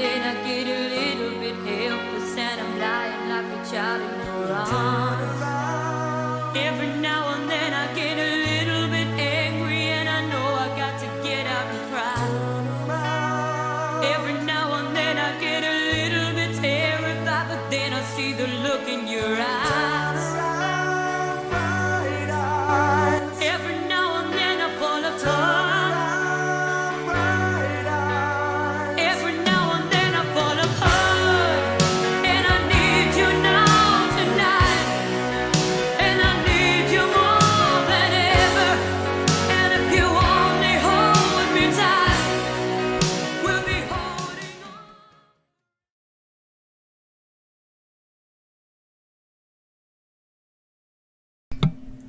then I get a little bit helpless and I'm lying like a child in your arms. Every now and then I get a little bit angry and I know I got to get out and cry. Every now and then I get a little bit terrified, but then I see the look in your eyes. Every now and then I fall apart. Every now and then I fall apart. And I need you now tonight. And I need you more than ever. And if you only hold me tight, we'll be holding on.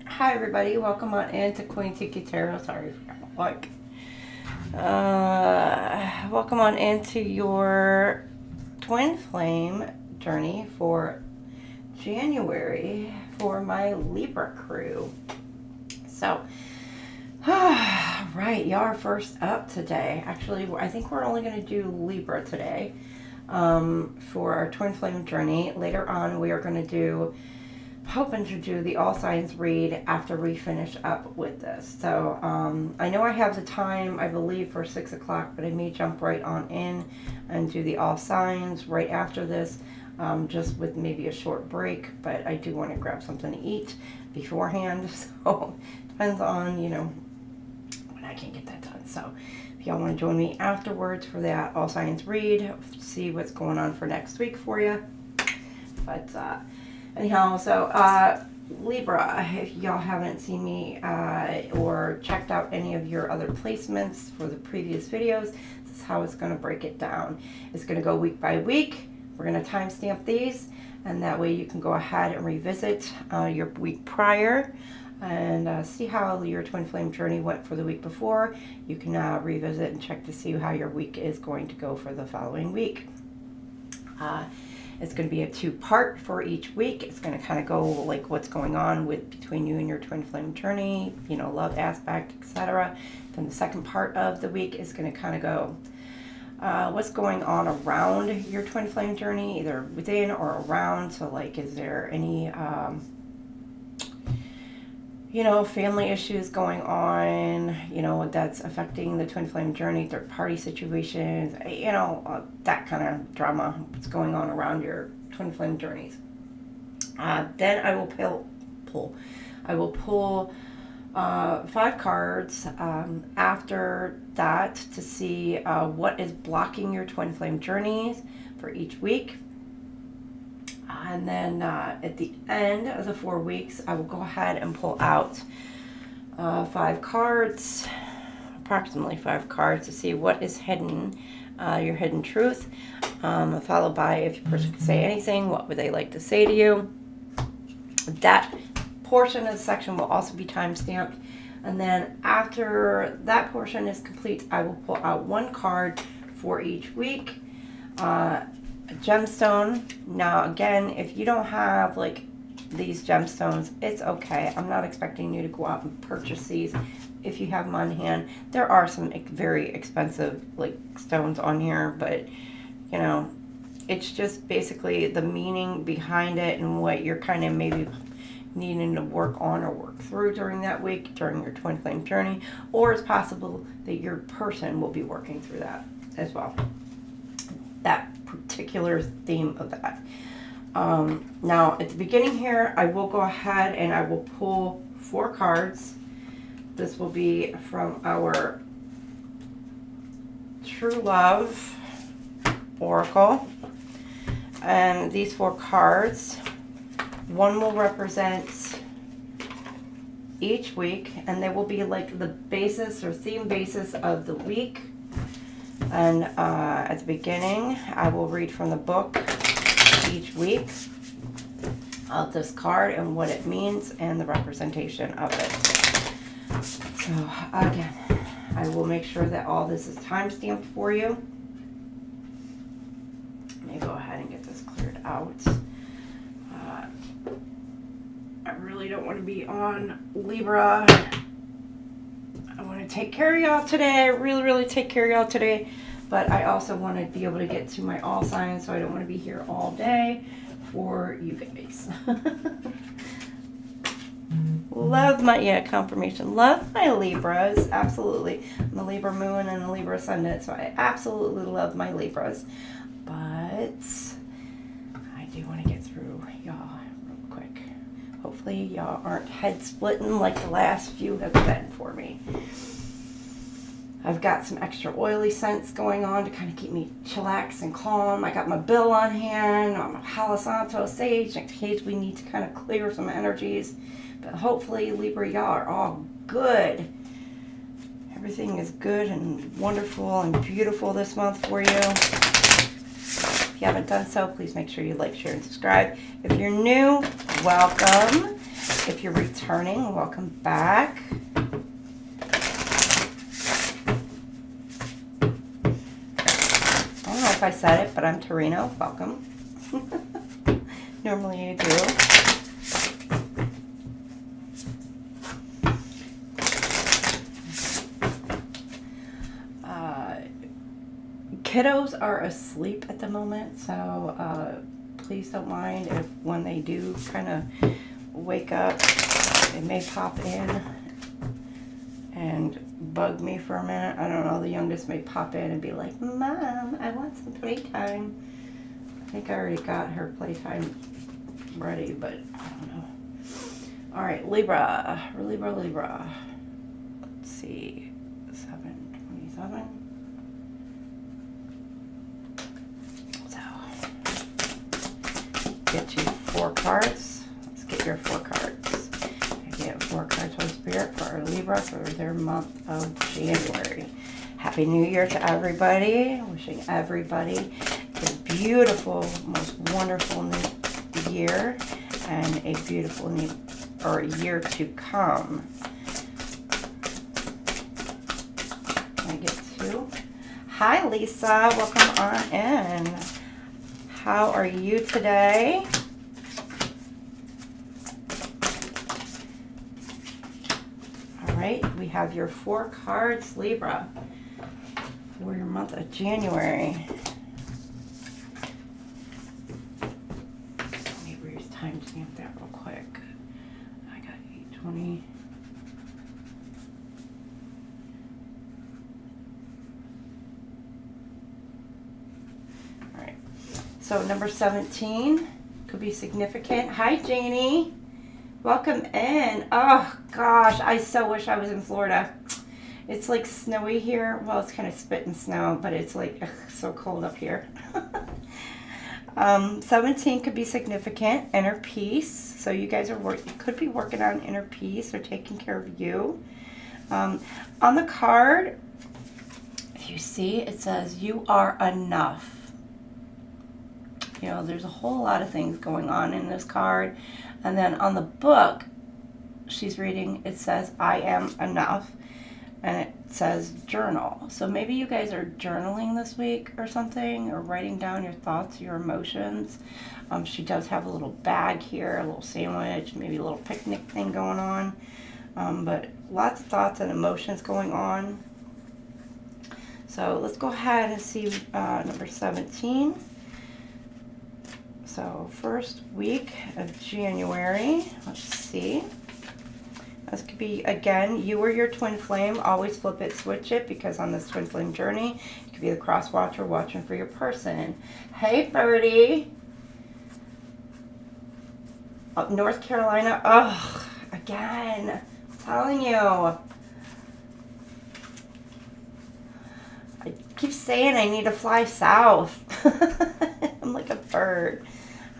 Hi everybody, welcome on into QueenTiki Tarot. Sorry, I forgot my mic. Welcome on into your twin flame journey for January for my Libra crew. So, right, y'all are first up today. Actually, I think we're only going to do Libra today for our twin flame journey. Later on, we are going to do hoping to do the all signs read after we finish up with this. So I know I have the time, I believe, for 6 o'clock, but I may jump right on in and do the all signs right after this, just with maybe a short break. But I do want to grab something to eat beforehand, so depends on, you know, when I can get that done. So if y'all want to join me afterwards for that all signs read, see what's going on for next week for you. But anyhow, so Libra, if y'all haven't seen me or checked out any of your other placements for the previous videos, this is how it's going to break it down. It's going to go week by week. We're going to timestamp these, and that way you can go ahead and revisit your week prior and see how your twin flame journey went for the week before. You can revisit and check to see how your week is going to go for the following week. It's going to be a two-part for each week. It's going to kind of go like what's going on with between you and your twin flame journey, you know, love aspect, etc. Then the second part of the week is going to kind of go what's going on around your twin flame journey, either within or around. So like, is there any you know, family issues going on, you know, that's affecting the twin flame journey, third party situations, you know, that kind of drama, what's going on around your twin flame journeys. Then I will pull 5 cards after that to see what is blocking your twin flame journeys for each week. And then at the end of the 4 weeks, I will go ahead and pull out 5 cards, approximately 5 cards, to see what is hidden, your hidden truth, followed by if your person could say anything, what would they like to say to you. That portion of the section will also be time-stamped. And then after that portion is complete, I will pull out 1 card for each week. A gemstone. Now again, if you don't have like these gemstones, it's okay. I'm not expecting you to go out and purchase these. If you have them on hand, there are some very expensive like stones on here, but you know, it's just basically the meaning behind it and what you're kind of maybe needing to work on or work through during that week, during your twin flame journey, or it's possible that your person will be working through that as well. That particular theme of that. Now at the beginning here, I will go ahead and I will pull 4 cards. This will be from our True Love Oracle, and these 4 cards, one will represent each week, and they will be like the basis or theme basis of the week. And at the beginning, I will read from the book each week of this card and what it means and the representation of it. So again, I will make sure that all this is time-stamped for you. Let me go ahead and get this cleared out. I really don't want to be on Libra. I want to take care of y'all today. Really take care of y'all today. but I also want to be able to get to my all signs, so I don't want to be here all day for you guys. Love my, yeah, confirmation. Love my Libras, absolutely. I'm a Libra moon and a Libra ascendant, so I absolutely love my Libras. But I do want to get through y'all real quick. Hopefully y'all aren't head splitting like the last few have been for me. I've got some extra oily scents going on to kind of keep me chillax and calm. I got my bill on hand, I'm a Palo Santo sage in case we need to kind of clear some energies. But hopefully, Libra, y'all are all good. Everything is good and wonderful and beautiful this month for you. If you haven't done so, please make sure you like, share, and subscribe. If you're new, welcome. If you're returning, welcome back. I don't know if I said it, but I'm Torino. Welcome. Normally you do. Kiddos are asleep at the moment, so please don't mind if when they do kind of wake up, they may pop in and bug me for a minute. I don't know, the youngest may pop in and be like, Mom, I want some playtime. I think I already got her playtime ready, but I don't know. All right, Libra. Let's see, 7/27. Get you 4 cards. Let's get your 4 cards. I get 4 cards from Spirit for our Libra for their month of January. Happy New Year to everybody. Wishing everybody a beautiful, most wonderful new year and a beautiful new year to come. I get 2. Hi, Lisa. Welcome on in. How are you today? All right, we have your 4 cards, Libra, for your month of January. Let me time stamp that real quick. I got 820. So number 17 could be significant. Hi, Janie. Welcome in. Oh, gosh. I so wish I was in Florida. It's like snowy here. Well, it's kind of spitting snow, but it's like so cold up here. 17 could be significant. Inner peace. So you guys are you could be working on inner peace or taking care of you. On the card, if you see, it says you are enough. You know, there's a whole lot of things going on in this card. And then on the book she's reading, it says, I am enough. And it says journal. So maybe you guys are journaling this week or something, or writing down your thoughts, your emotions. She does have a little bag here, a little sandwich, maybe a little picnic thing going on. But lots of thoughts and emotions going on. So let's go ahead and see number 17. So first week of January, let's see. This could be, again, you or your twin flame. Always flip it, switch it, because on this twin flame journey, you could be the cross watcher watching for your person. Hey, Birdie. Up North Carolina. Ugh, again. I'm telling you. I keep saying I need to fly south. I'm like a bird.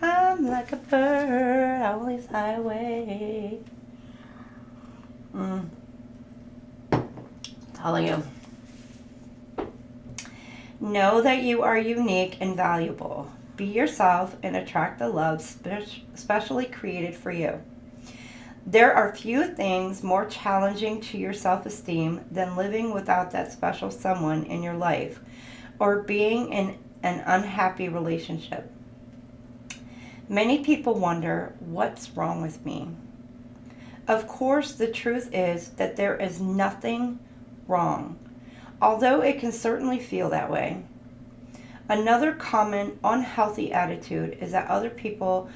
I'm like a bird, I only fly away. Telling you. Know that you are unique and valuable. Be yourself and attract the love specially created for you. There are few things more challenging to your self-esteem than living without that special someone in your life or being in an unhappy relationship. Many people wonder, what's wrong with me? Of course, the truth is that there is nothing wrong. although it can certainly feel that way. Another common unhealthy attitude is that other people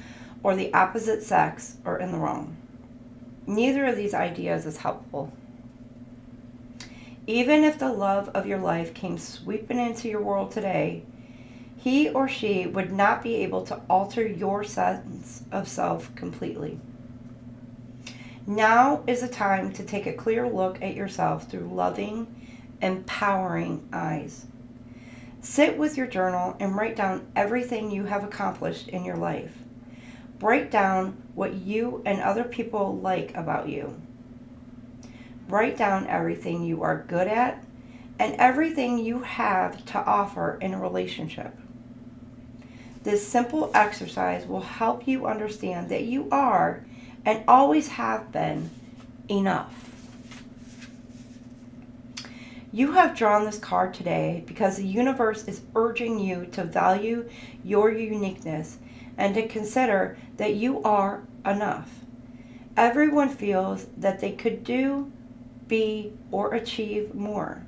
or the opposite sex are in the wrong. Neither of these ideas is helpful. Even if the love of your life came sweeping into your world today, he or she would not be able to alter your sense of self completely. Now is the time to take a clear look at yourself through loving, empowering eyes. Sit with your journal and write down everything you have accomplished in your life. Write down what you and other people like about you. Write down everything you are good at and everything you have to offer in a relationship. This simple exercise will help you understand that you are and always have been enough. You have drawn this card today because the universe is urging you to value your uniqueness and to consider that you are enough. Everyone feels that they could do, be, or achieve more.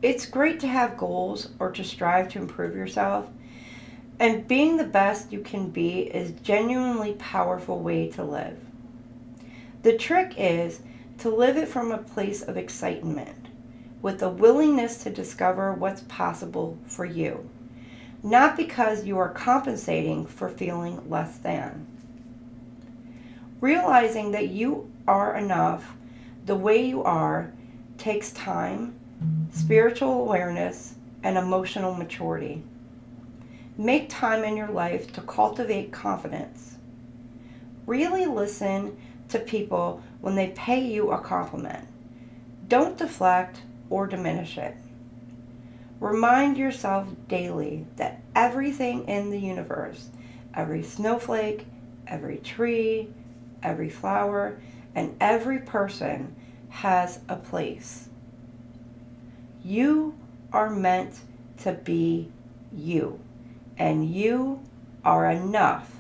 It's great to have goals or to strive to improve yourself, and being the best you can be is a genuinely powerful way to live. The trick is to live it from a place of excitement, with a willingness to discover what's possible for you, not because you are compensating for feeling less than. Realizing that you are enough the way you are takes time, spiritual awareness, and emotional maturity. Make time in your life to cultivate confidence. Really listen to people when they pay you a compliment. Don't deflect or diminish it. Remind yourself daily that everything in the universe, every snowflake, every tree, every flower, and every person has a place. You are meant to be you, and you are enough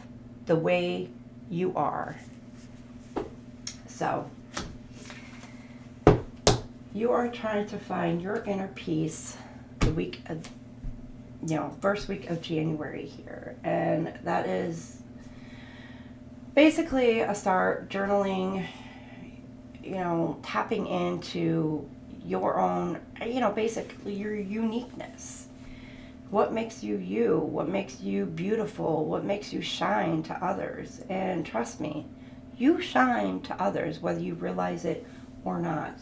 the way you are. So, you are trying to find your inner peace the week of, first week of January here. And that is basically a start journaling, tapping into your own, basically your uniqueness. What makes you you? What makes you beautiful? What makes you shine to others? And trust me, you shine to others whether you realize it or not.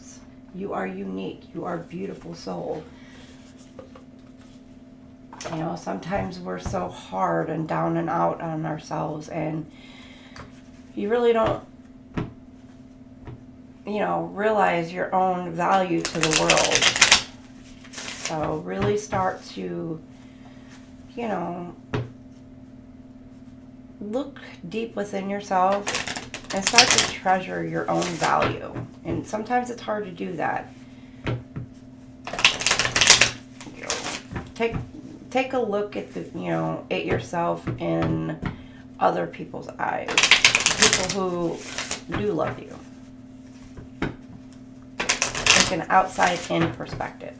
You are unique. You are a beautiful soul. Sometimes we're so hard and down and out on ourselves, and you really don't, realize your own value to the world. So really start to, look deep within yourself and start to treasure your own value. And sometimes it's hard to do that. Take a look at at yourself in other people's eyes, people who do love you. Take an outside-in perspective.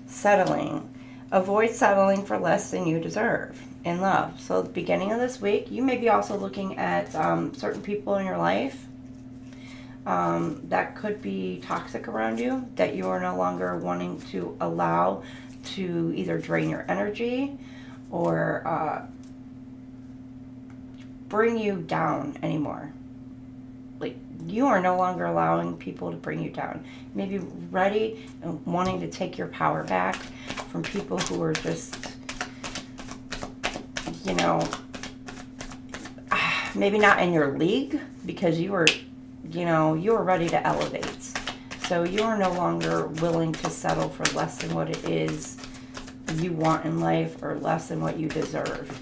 Settling. Avoid settling for less than you deserve in love. So at the beginning of this week, you may be also looking at certain people in your life that could be toxic around you, that you are no longer wanting to allow to either drain your energy or bring you down anymore. Like, you are no longer allowing people to bring you down. Maybe ready and wanting to take your power back from people who are just, maybe not in your league, because you are ready to elevate. So you are no longer willing to settle for less than what it is you want in life or less than what you deserve.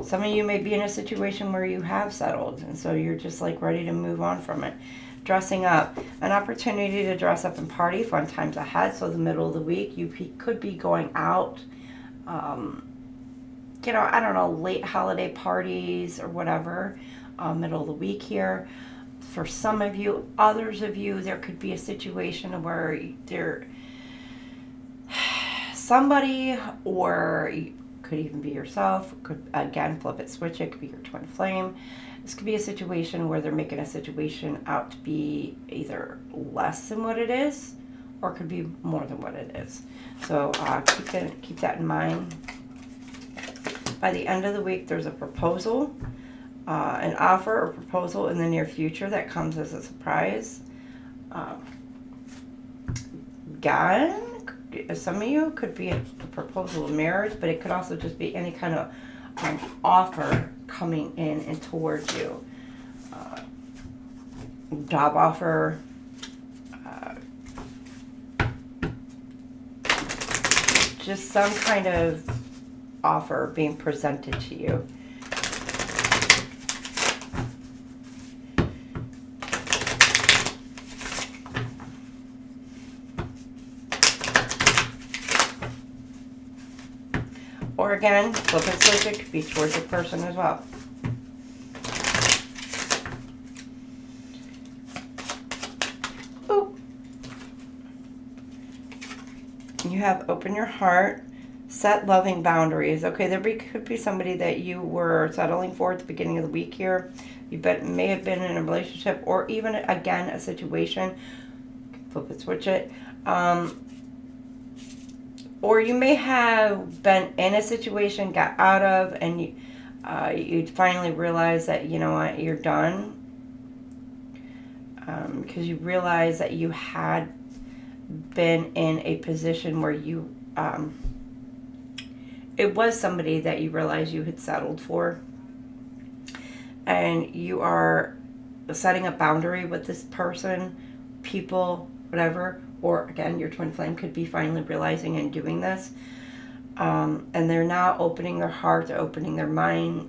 Some of you may be in a situation where you have settled, and so you're just ready to move on from it. Dressing up. An opportunity to dress up and party. Fun times ahead. So the middle of the week, you could be going out you know, I don't know, late holiday parties or whatever, middle of the week here. For some of you, others of you, there could be a situation where somebody, or you could even be yourself, could again flip it, switch it, could be your twin flame. This could be a situation where they're making a situation out to be either less than what it is, or it could be more than what it is. So keep that in mind. By the end of the week, there's a proposal, an offer or proposal in the near future that comes as a surprise. Again, some of you could be a proposal of marriage, but it could also just be any kind of offer coming in and towards you. Job offer, just some kind of offer being presented to you. Or again, flip and switch, it could be towards your person as well. Ooh. You have open your heart, set loving boundaries. Okay, there could be somebody that you were settling for at the beginning of the week here. You may have been in a relationship, or even, again, a situation. Flip it, switch it. Or you may have been in a situation, got out of, and you finally realize that, you know what, you're done. Because you realize that you had been in a position where you, it was somebody that you realized you had settled for. And you are setting a boundary with this person, people, whatever. Or again, your twin flame could be finally realizing and doing this. And they're now opening their heart, opening their mind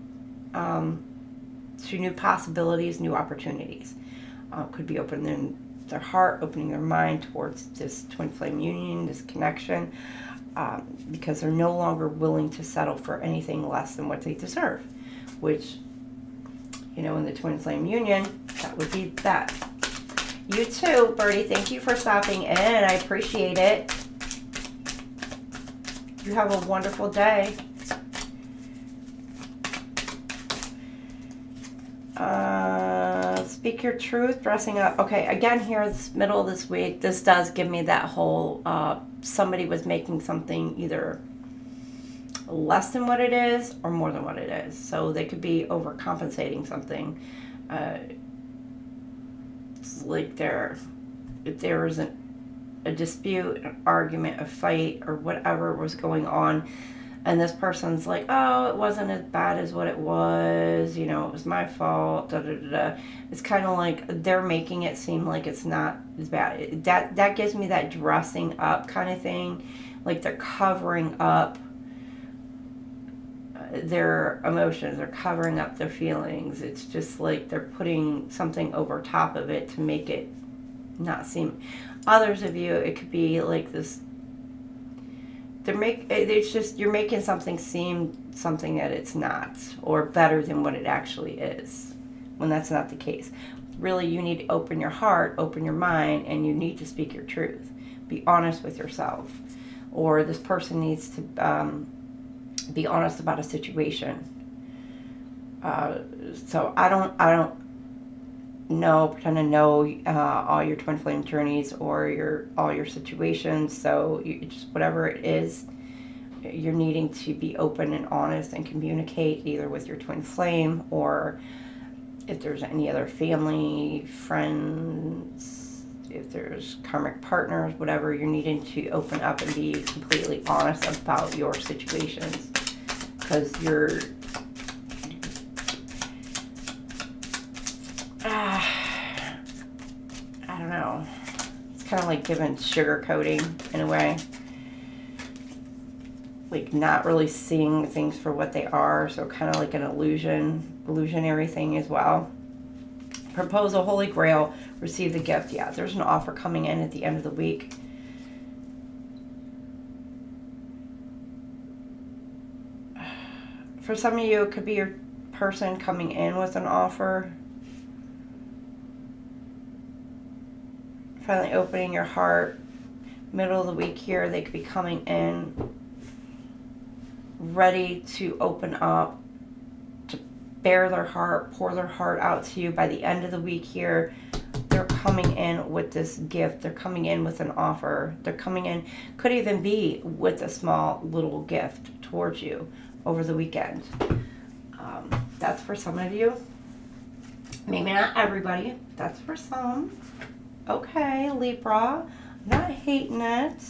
to new possibilities, new opportunities. Could be opening their heart, opening their mind towards this twin flame union, this connection, because they're no longer willing to settle for anything less than what they deserve. Which, you know, in the twin flame union, that would be that. You too, Birdie. Thank you for stopping in. I appreciate it. You have a wonderful day. Speak your truth, dressing up. Okay, again, here, this middle of this week, this does give me that whole, somebody was making something either less than what it is or more than what it is. So they could be overcompensating something. Like if there was a dispute, an argument, a fight, or whatever was going on, and this person's like, oh, it wasn't as bad as what it was, you know, it was my fault, da da da da. It's kind of like they're making it seem like it's not as bad. That gives me that dressing up kind of thing, like they're covering up their emotions, they're covering up their feelings. It's just like they're putting something over top of it to make it not seem. Others of you, it could be like this. It's just you're making something seem something that it's not, or better than what it actually is, when that's not the case. Really, you need to open your heart, open your mind, and you need to speak your truth. Be honest with yourself, or this person needs to be honest about a situation. So I don't pretend to know all your twin flame journeys or all your situations. So you just, whatever it is, you're needing to be open and honest and communicate either with your twin flame, or if there's any other family, friends, if there's karmic partners, whatever, you're needing to open up and be completely honest about your situations. Because you're I don't know. It's kind of like giving sugar coating in a way. Like not really seeing things for what they are. So kind of like an illusionary thing as well. Proposal, Holy Grail, receive the gift. Yeah, there's an offer coming in at the end of the week. For some of you, it could be your person coming in with an offer. Finally opening your heart. Middle of the week here, they could be coming in ready to open up, to bare their heart, pour their heart out to you. By the end of the week here, they're coming in with this gift. They're coming in with an offer. They're coming in, could even be with a small little gift towards you over the weekend. That's for some of you. Maybe not everybody. That's for some. Okay, Libra. Not hating it.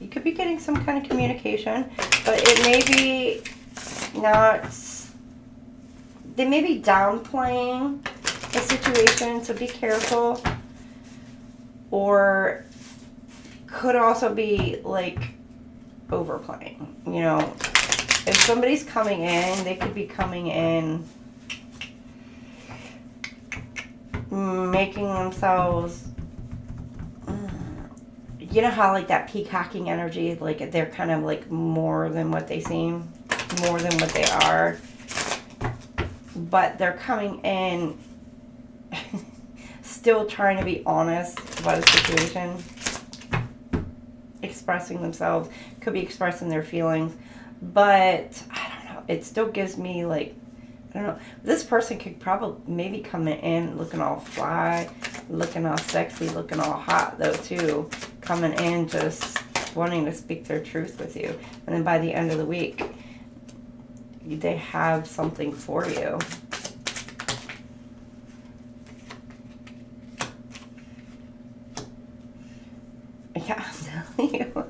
You could be getting some kind of communication, but it may be not. They may be downplaying the situation, so be careful. Or could also be like overplaying. You know, if somebody's coming in, they could be coming in making themselves, you know how like that peacocking energy, like they're kind of like more than what they seem, more than what they are, but they're coming in still trying to be honest about a situation, expressing themselves, could be expressing their feelings, but I don't know, it still gives me like, I don't know, this person could probably maybe come in looking all fly, looking all sexy, looking all hot though too, coming in just wanting to speak their truth with you, and then by the end of the week they have something for you. Yeah, I'm telling you.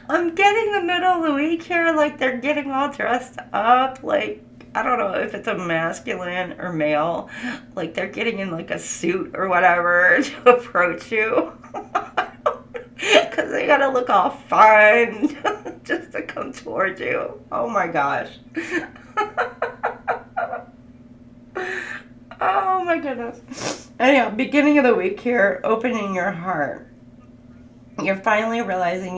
I'm getting the middle of the week here, like they're getting all dressed up, like, I don't know if it's a masculine or male, like they're getting in like a suit or whatever to approach you. Because they gotta look all fun just to come towards you. Oh my gosh. Oh my goodness. Anyhow, beginning of the week here, opening your heart. You're finally realizing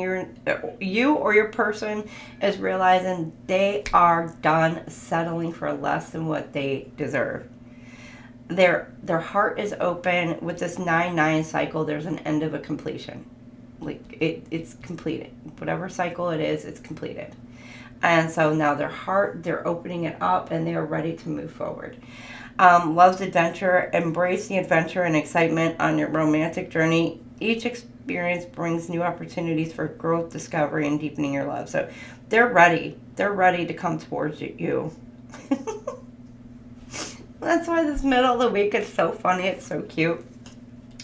you or your person is realizing they are done settling for less than what they deserve. Their heart is open. With this 9-9 cycle, there's an end of a completion. Like it's completed. Whatever cycle it is, it's completed. And so now their heart, they're opening it up and they're ready to move forward. Loves adventure. Embrace the adventure and excitement on your romantic journey. Each experience brings new opportunities for growth, discovery, and deepening your love. So they're ready. They're ready to come towards you. That's why this middle of the week is so funny. It's so cute.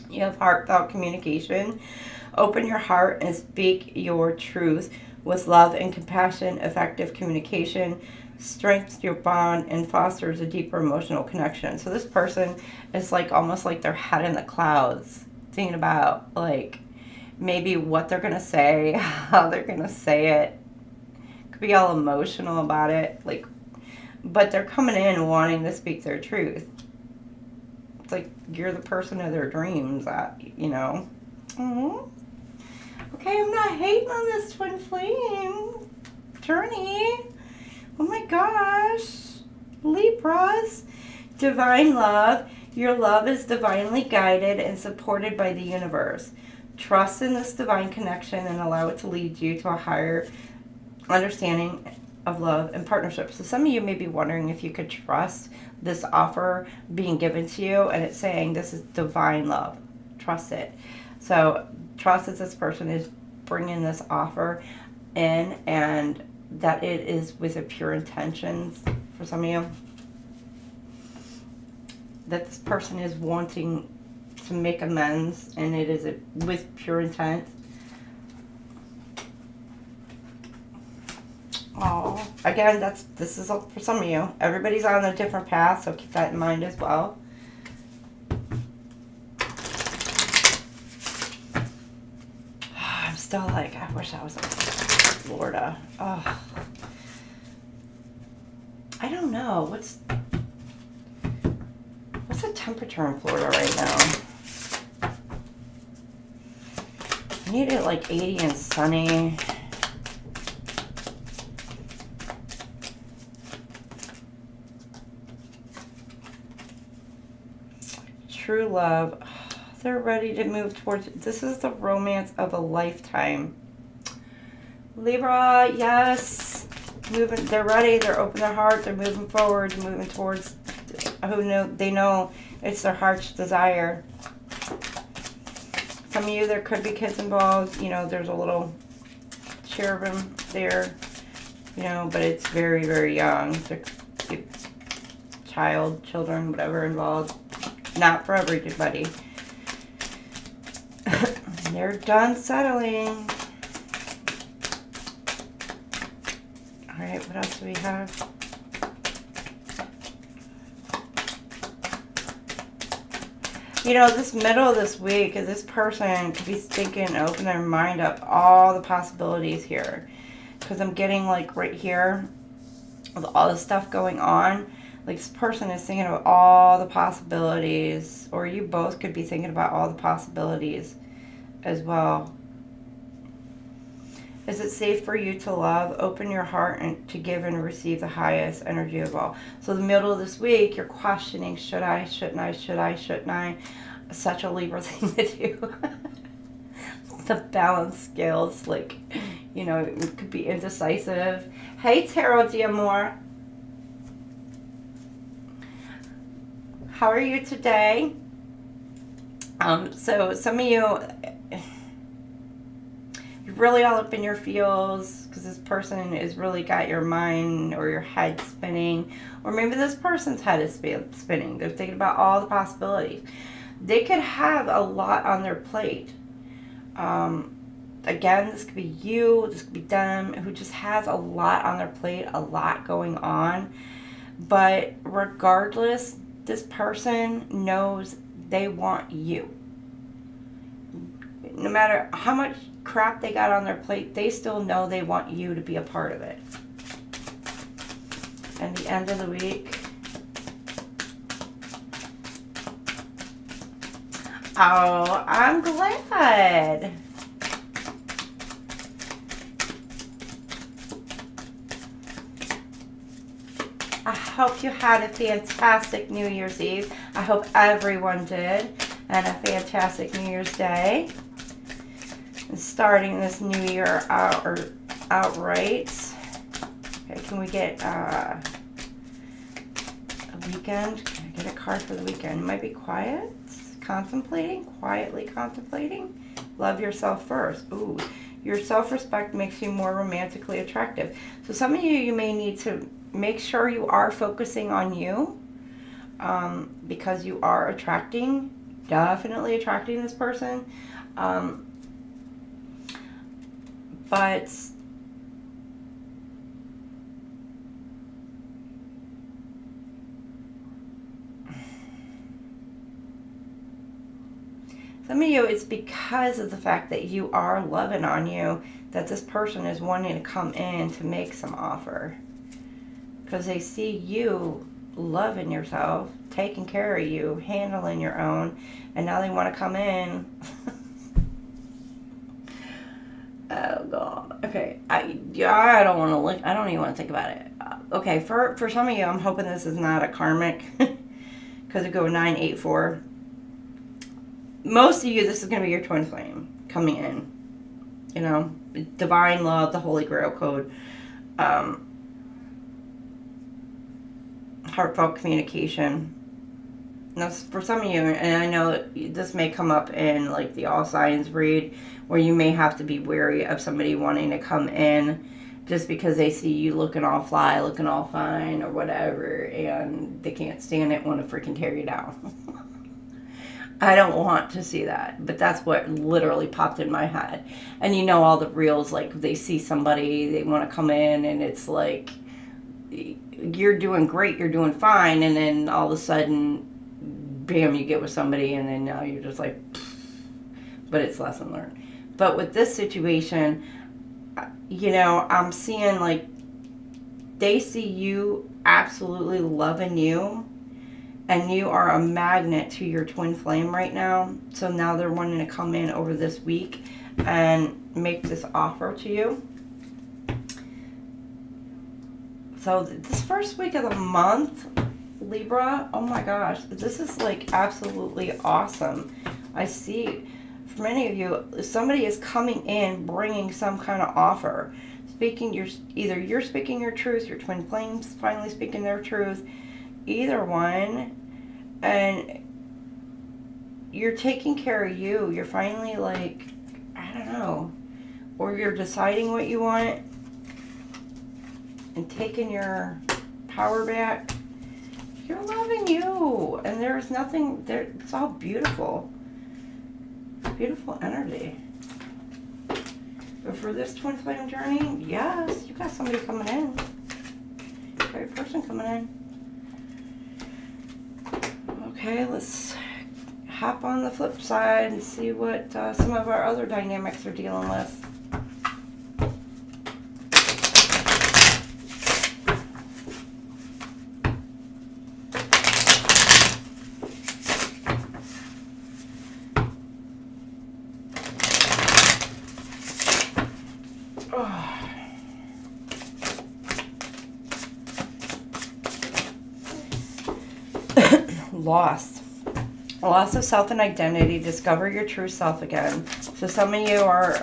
You have heartfelt communication. Open your heart and speak your truth with love and compassion. Effective communication strengthens your bond and fosters a deeper emotional connection. So this person is like almost like their head in the clouds, thinking about like maybe what they're gonna say, how they're gonna say it. Could be all emotional about it, like, but they're coming in wanting to speak their truth. It's like you're the person of their dreams, you know. Mm-hmm. Okay, I'm not hating on this twin flame journey. Oh my gosh. Libras. Divine love. Your love is divinely guided and supported by the universe. Trust in this divine connection and allow it to lead you to a higher understanding of love and partnership. So some of you may be wondering if you could trust this offer being given to you, and it's saying this is divine love. Trust it. So trust that this person is bringing this offer in and that it is with a pure intentions for some of you. That this person is wanting to make amends and it is with pure intent. Oh, again, this is for some of you. Everybody's on a different path, so keep that in mind as well. I'm still like, I wish I was in Florida. Oh, I don't know. What's the temperature in Florida right now? I need it like 80 and sunny. True love. They're ready to move towards, this is the romance of a lifetime. Libra, yes. Moving, they're ready, they're open their heart, they're moving forward, moving towards who know, they know it's their heart's desire. Some of you, there could be kids involved, you know, there's a little cherubim there, you know, but it's very, very young. There could be children, whatever involved. Not for everybody. They're done settling. Alright, what else do we have? You know, this middle of this week, this person could be thinking, open their mind up, all the possibilities here. Because I'm getting, like, right here, with all this stuff going on, like, this person is thinking about all the possibilities. Or you both could be thinking about all the possibilities as well. Is it safe for you to love? Open your heart and to give and receive the highest energy of all. So the middle of this week, you're questioning, should I, shouldn't I, should I, shouldn't I? Such a Libra thing to do. The balance scales, like, you know, it could be indecisive. Hey, Tarot D'Amore. How are you today? So some of you, you're really all up in your feels because this person is really got your mind or your head spinning, or maybe this person's head is spinning. They're thinking about all the possibilities. They could have a lot on their plate. Again, this could be you, this could be them, who just has a lot on their plate, a lot going on. But regardless, this person knows they want you. No matter how much crap they got on their plate, they still know they want you to be a part of it. And the end of the week. Oh, I'm glad. I hope you had a fantastic New Year's Eve. I hope everyone did. And a fantastic New Year's Day. And starting this new year outright. Okay, can we get a weekend? Can I get a card for the weekend? It might be quiet. Contemplating. Quietly contemplating. Love yourself first. Ooh. Your self-respect makes you more romantically attractive. So some of you may need to make sure you are focusing on you. Because you are definitely attracting this person. But some of you, it's because of the fact that you are loving on you that this person is wanting to come in to make some offer. Because they see you loving yourself, taking care of you, handling your own, and now they want to come in. Oh God. Okay. I don't want to look. I don't even want to think about it. Okay. For some of you, I'm hoping this is not a karmic, because it go 984. Most of you, this is going to be your twin flame coming in. You know, divine love, the Holy Grail code, heartfelt communication. Now, for some of you, and I know this may come up in like the all signs read, where you may have to be wary of somebody wanting to come in just because they see you looking all fly, looking all fine, or whatever, and they can't stand it, want to freaking tear you down. I don't want to see that, but that's what literally popped in my head. And you know all the reels, like they see somebody, they want to come in, and it's like, you're doing great, you're doing fine, and then all of a sudden, bam, you get with somebody, and then now you're just like, pfft. But it's lesson learned. But with this situation, you know, I'm seeing like, they see you absolutely loving you, and you are a magnet to your twin flame right now. So now they're wanting to come in over this week and make this offer to you. So this first week of the month, Libra, oh my gosh, this is like absolutely awesome. I see for many of you, somebody is coming in bringing some kind of offer. Either you're speaking your truth, your twin flames finally speaking their truth, either one, and you're taking care of you. You're finally like, I don't know, or you're deciding what you want and taking your power back. You're loving you, and there's nothing there. It's all beautiful. Beautiful energy. But for this twin flame journey, yes, you got somebody coming in. You got a person coming in. Okay, let's hop on the flip side and see what some of our other dynamics are dealing with. Loss of self and identity. Discover your true self again. So some of you are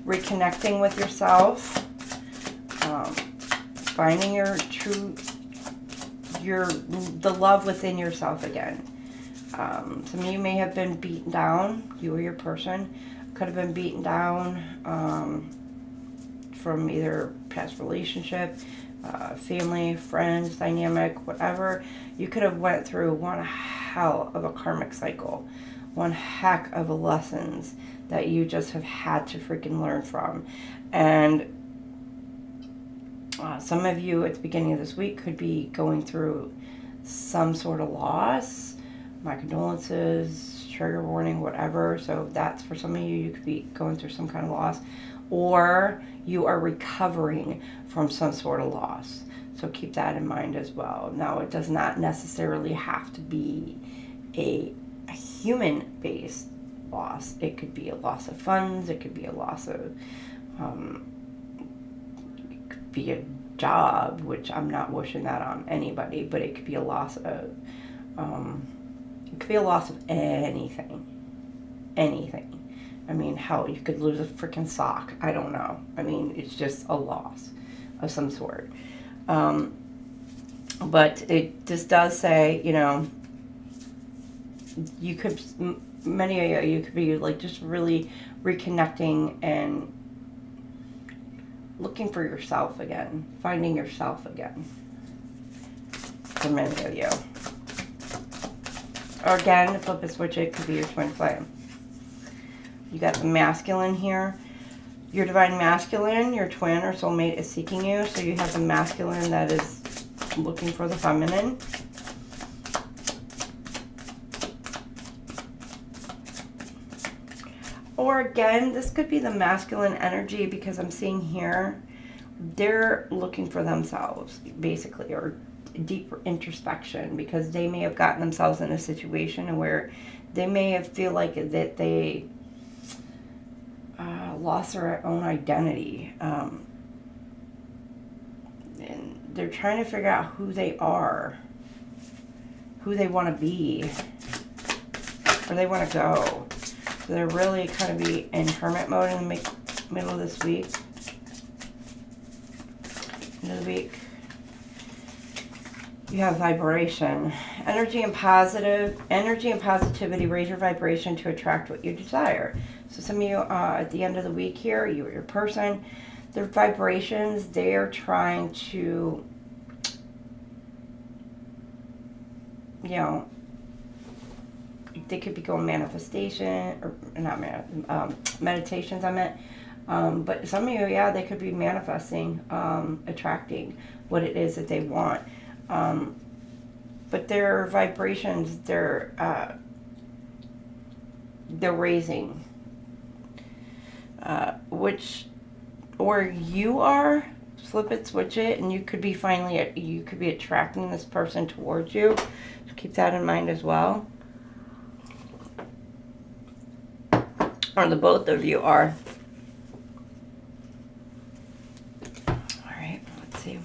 reconnecting with yourself, finding your true, the love within yourself again. Some of you may have been beaten down. You or your person could have been beaten down from either past relationship, family, friends, dynamic, whatever. You could have went through one hell of a karmic cycle, one heck of a lessons that you just have had to freaking learn from. And some of you at the beginning of this week could be going through some sort of loss. My condolences, trigger warning, whatever. So that's for some of you. You could be going through some kind of loss, or you are recovering from some sort of loss. So keep that in mind as well. Now, it does not necessarily have to be a human-based loss. It could be a loss of funds. It could be a loss of, it could be a job, which I'm not wishing that on anybody, but it could be a loss of, it could be a loss of anything. Anything. I mean, hell, you could lose a freaking sock. I don't know. I mean, it's just a loss of some sort. But it just does say, you know, you could, many of you could be like just really reconnecting and looking for yourself again, finding yourself again. For many of you. Or again, flip and switch, it could be your twin flame. You got the masculine here. Your divine masculine, your twin or soulmate is seeking you. So you have the masculine that is looking for the feminine. Or again, this could be the masculine energy, because I'm seeing here, they're looking for themselves, basically, or deeper introspection, because they may have gotten themselves in a situation where they may have feel like that they lost their own identity, and they're trying to figure out who they are, who they want to be, where they want to go. So they're really kind of be in hermit mode in the middle of this week. End of the week. You have vibration, energy and positivity. Raise your vibration to attract what you desire. So some of you at the end of the week here, you or your person, their vibrations, they are trying to, you know, they could be going manifestation, or not meditations, I meant. But some of you, yeah, they could be manifesting, attracting what it is that they want. But their vibrations, they're raising. Or you are, flip it, switch it, and you could be you could be attracting this person towards you. So keep that in mind as well. or the both of you are. All right, let's see.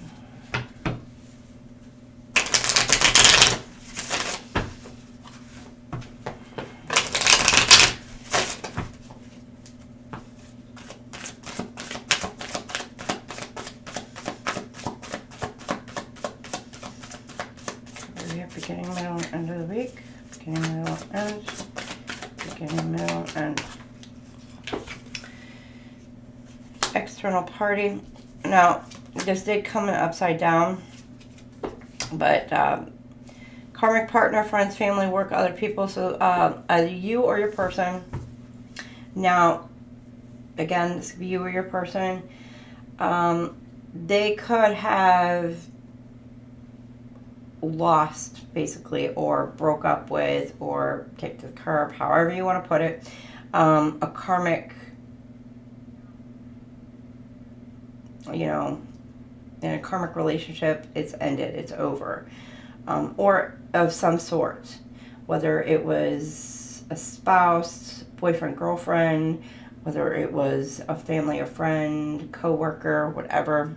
Beginning, middle, and end of the week. Beginning, middle, end. Beginning, middle, end. External party. Now, this did come in upside down, but karmic partner, friends, family, work, other people. So either you or your person. Now, again, this could be you or your person. They could have lost, basically, or broke up with, or kicked to the curb, however you want to put it, a karmic, you know, in a karmic relationship, it's ended, it's over, or of some sort, whether it was a spouse, boyfriend, girlfriend, whether it was a family, a friend, co-worker, whatever,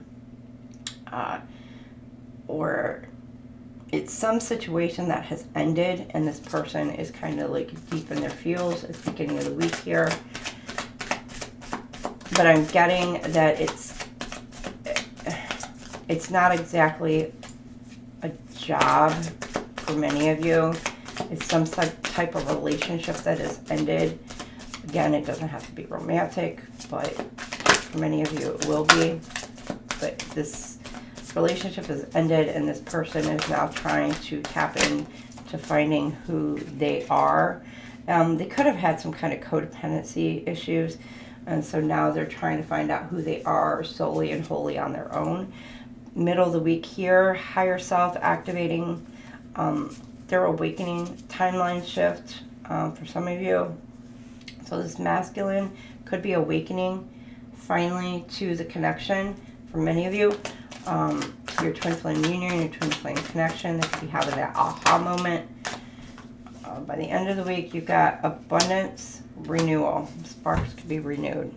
or it's some situation that has ended, and this person is kind of like deep in their feels. It's the beginning of the week here. But I'm getting that it's not exactly a job for many of you. It's some type of relationship that has ended. Again, it doesn't have to be romantic, but for many of you it will be. But this relationship has ended, and this person is now trying to tap into finding who they are. They could have had some kind of codependency issues, and so now they're trying to find out who they are solely and wholly on their own. Middle of the week here, higher self activating, their awakening, timeline shift for some of you. So this masculine could be awakening finally to the connection for many of you. Your twin flame union, your twin flame connection, they could be having that aha moment. By the end of the week, you've got abundance, renewal. Sparks could be renewed.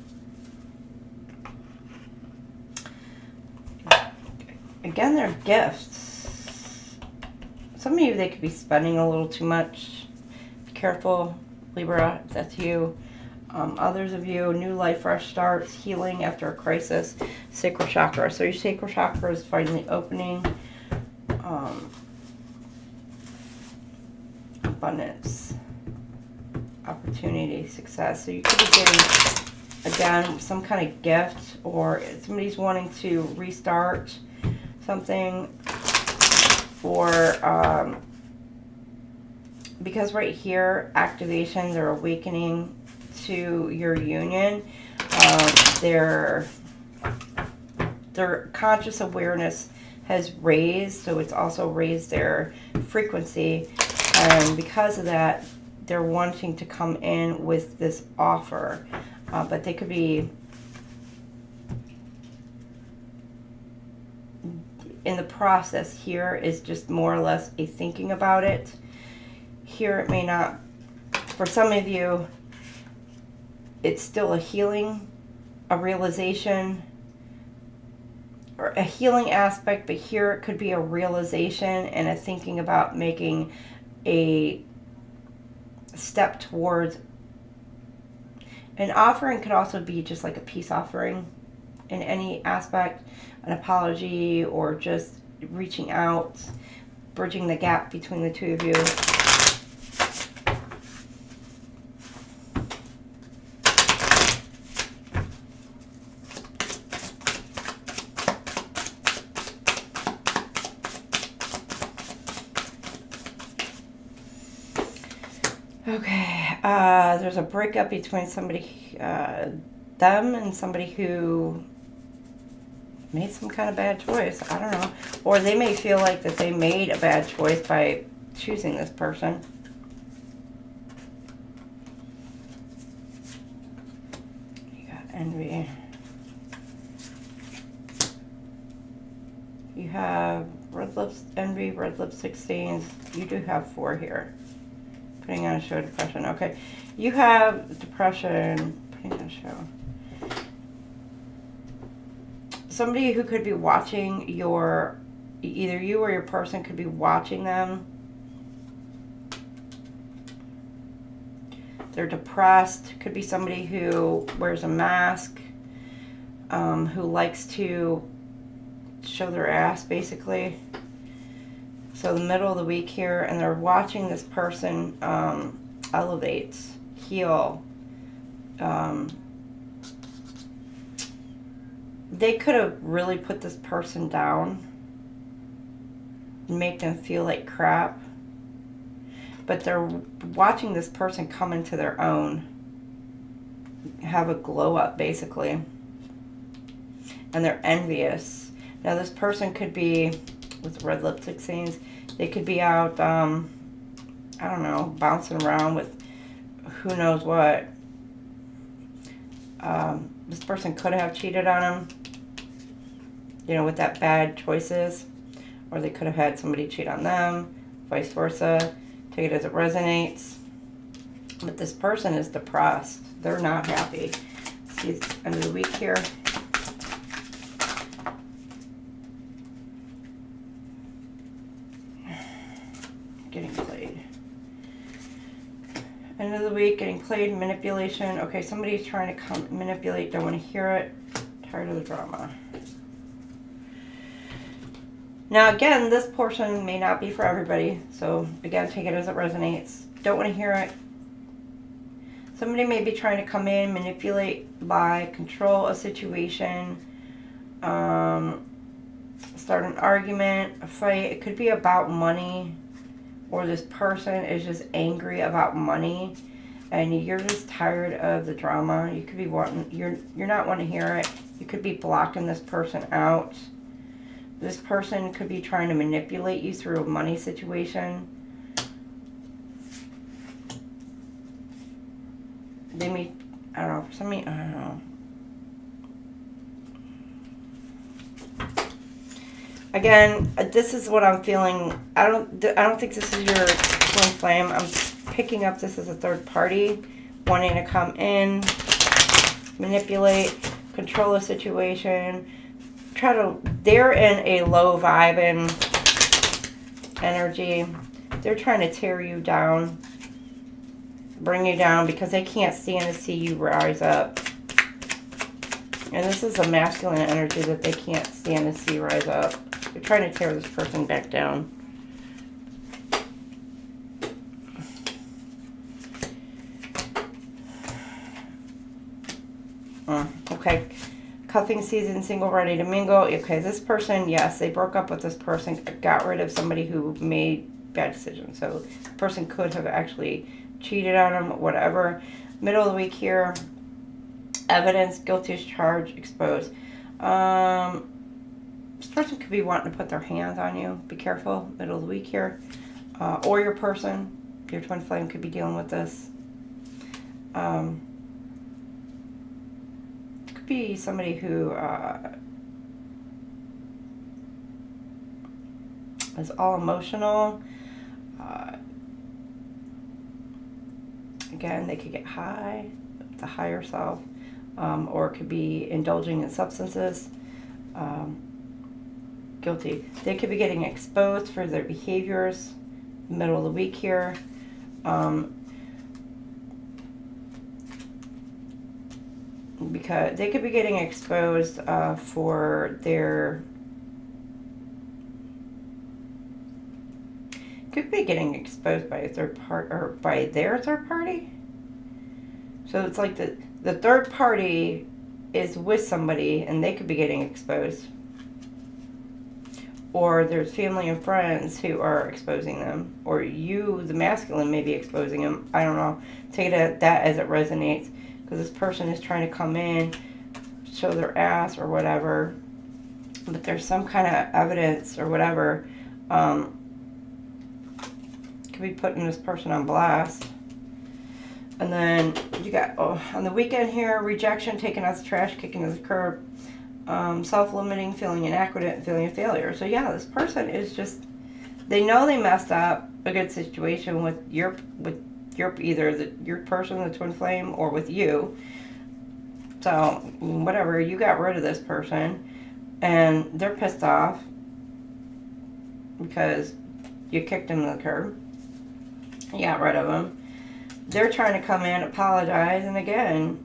Again, they're gifts. Some of you, they could be spending a little too much. Be careful, Libra, if that's you. Others of you, new life, fresh starts, healing after a crisis, sacral chakra. So your sacral chakra is finally opening. Abundance, opportunity, success. So you could be getting, again, some kind of gift, or somebody's wanting to restart something, or because right here, activation, they're awakening to your union. Their conscious awareness has raised, so it's also raised their frequency, and because of that, they're wanting to come in with this offer, but they could be in the process. Here is just more or less a thinking about it. Here it may not, for some of you, it's still a healing, a realization, or a healing aspect, but here it could be a realization and a thinking about making a step towards an offering. Could also be just like a peace offering in any aspect, an apology, or just reaching out, bridging the gap between the two of you. Okay, there's a breakup between somebody, them and somebody who made some kind of bad choice. I don't know. Or they may feel like that they made a bad choice by choosing this person. You got envy. You have red lips, envy, red lipstick stains. You do have 4 here. Putting on a show of depression. Okay. You have depression. Putting on show. Somebody who could be watching your, either you or your person could be watching them. They're depressed. Could be somebody who wears a mask, who likes to show their ass, basically. So the middle of the week here, and they're watching this person elevate, heal. They could have really put this person down, make them feel like crap. But they're watching this person come into their own, have a glow up, basically. And they're envious. Now this person could be, with red lipstick stains, they could be out, I don't know, bouncing around with who knows what. This person could have cheated on him, you know, with that bad choices. Or they could have had somebody cheat on them, vice versa. Take it as it resonates. But this person is depressed. They're not happy. See, it's the end of the week here. Getting played. End of the week, getting played, manipulation. Okay, somebody's trying to come manipulate, don't want to hear it. Tired of the drama. Now again, this portion may not be for everybody, so again, take it as it resonates. Don't want to hear it. Somebody may be trying to come in, manipulate, lie, control a situation, start an argument, a fight. It could be about money, or this person is just angry about money, and you're just tired of the drama. You could be wanting, you're not wanting to hear it. You could be blocking this person out. This person could be trying to manipulate you through a money situation. They may, I don't know, for some reason, I don't know. Again, this is what I'm feeling. I don't think this is your twin flame. I'm picking up this as a third party, wanting to come in, manipulate, control a situation. They're in a low vibe and energy. They're trying to tear you down, bring you down, because they can't stand to see you rise up. And this is a masculine energy that they can't stand to see rise up. They're trying to tear this person back down. Okay. Cuffing season, single, ready to mingle. Okay, this person, yes, they broke up with this person, got rid of somebody who made bad decisions. So the person could have actually cheated on them, whatever. Middle of the week here, evidence, guilty as charged, exposed. This person could be wanting to put their hands on you. Be careful, middle of the week here. Or your person, your twin flame could be dealing with this. Be somebody who is all emotional. Again, they could get high, the higher self, or it could be indulging in substances. Guilty. They could be getting exposed for their behaviors. Middle of the week here. Because they could be getting exposed for their, could be getting exposed by a third part, or by their third party. So it's like the third party is with somebody and they could be getting exposed, or there's family and friends who are exposing them, or you, the masculine, may be exposing them. I don't know. Take it that as it resonates. Because this person is trying to come in, show their ass or whatever, but there's some kind of evidence or whatever. Could be putting this person on blast. And then you got, on the weekend here, rejection, taken out the trash, kicking to the curb, self-limiting, feeling inadequate, feeling a failure. So yeah, this person is just, they know they messed up a good situation with You're either your person, the twin flame, or with you. So, whatever, you got rid of this person, and they're pissed off because you kicked him to the curb. You got rid of him. They're trying to come in, apologize, and again,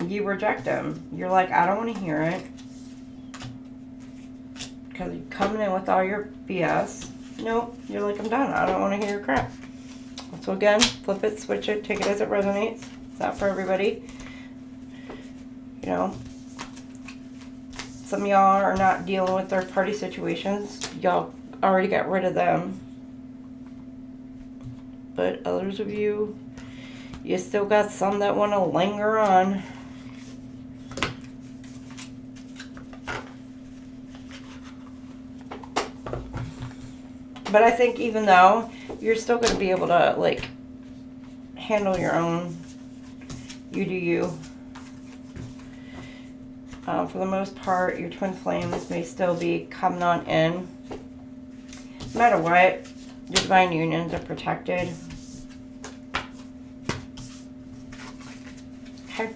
you reject them. You're like, I don't want to hear it. Because you're coming in with all your BS. Nope, you're like, I'm done. I don't want to hear your crap. So again, flip it, switch it, take it as it resonates. It's not for everybody. You know, some of y'all are not dealing with third party situations. Y'all already got rid of them. But others of you, you still got some that want to linger on. But I think even though you're still going to be able to, like, handle your own, you do you. For the most part, your twin flames may still be coming on in. No matter what, your divine unions are protected. Okay.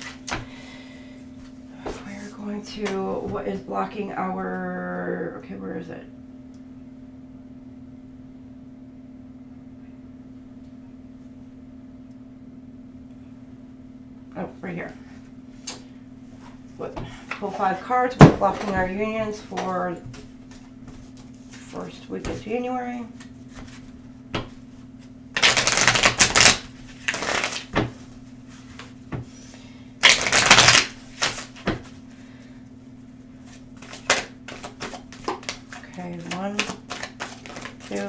We're going to, what is blocking our, okay, where is it? Oh, right here. Pull 5 cards. We're blocking our unions for first week of January. Okay, 1, 2.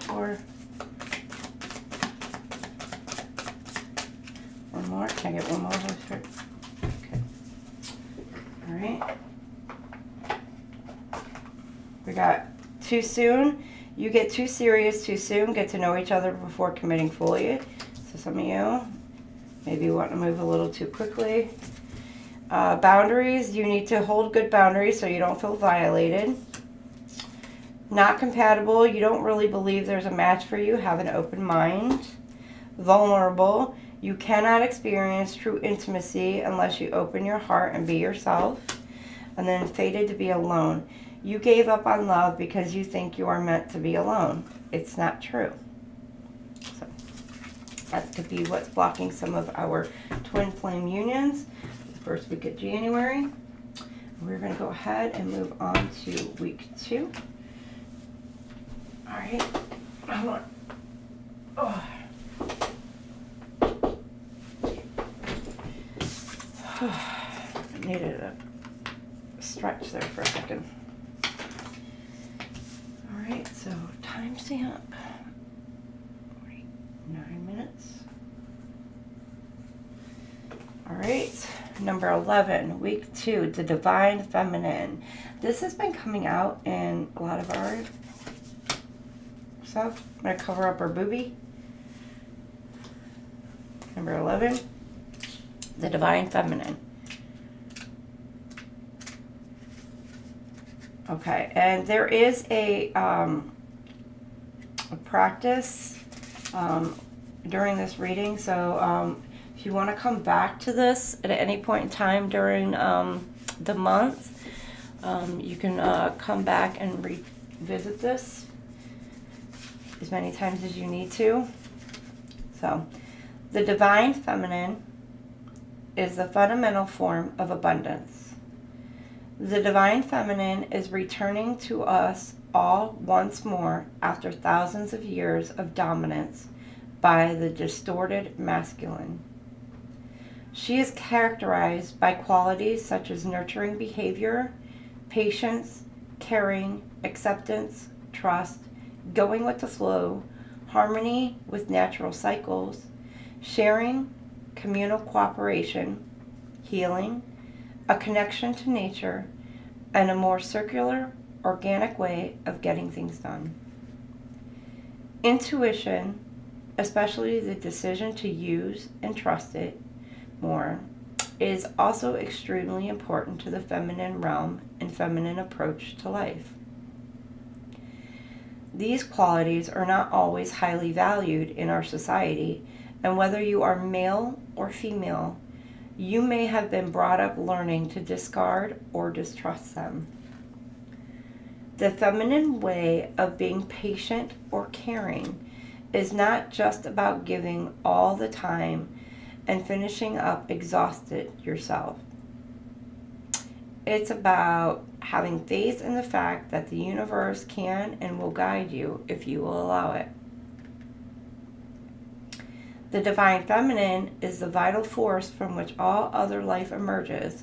4. One more. Can I get one more? Okay. All right. We got too soon. You get too serious too soon. Get to know each other before committing fully. So some of you maybe want to move a little too quickly. Boundaries. You need to hold good boundaries so you don't feel violated. Not compatible. You don't really believe there's a match for you. Have an open mind. Vulnerable. You cannot experience true intimacy unless you open your heart and be yourself. And then fated to be alone. You gave up on love because you think you are meant to be alone. It's not true. So that could be what's blocking some of our twin flame unions. The first week of January. We're going to go ahead and move on to week 2. All right. Hold on. Oh. I needed a stretch there for a second. All right, so timestamp. 9 minutes. All right, number 11, week 2, the divine feminine. This has been coming out in a lot of our stuff. I'm going to cover up our boobie. Number 11, the divine feminine. Okay, and there is a practice during this reading. So if you want to come back to this at any point in time during the month, you can come back and revisit this as many times as you need to. So, the divine feminine is the fundamental form of abundance. The divine feminine is returning to us all once more after thousands of years of dominance by the distorted masculine. She is characterized by qualities such as nurturing behavior, patience, caring, acceptance, trust, going with the flow, harmony with natural cycles, sharing, communal cooperation, healing, a connection to nature, and a more circular, organic way of getting things done. Intuition, especially the decision to use and trust it more, is also extremely important to the feminine realm and feminine approach to life. These qualities are not always highly valued in our society, and whether you are male or female, you may have been brought up learning to discard or distrust them. The feminine way of being patient or caring is not just about giving all the time and finishing up exhausted yourself. It's about having faith in the fact that the universe can and will guide you if you will allow it. The divine feminine is the vital force from which all other life emerges,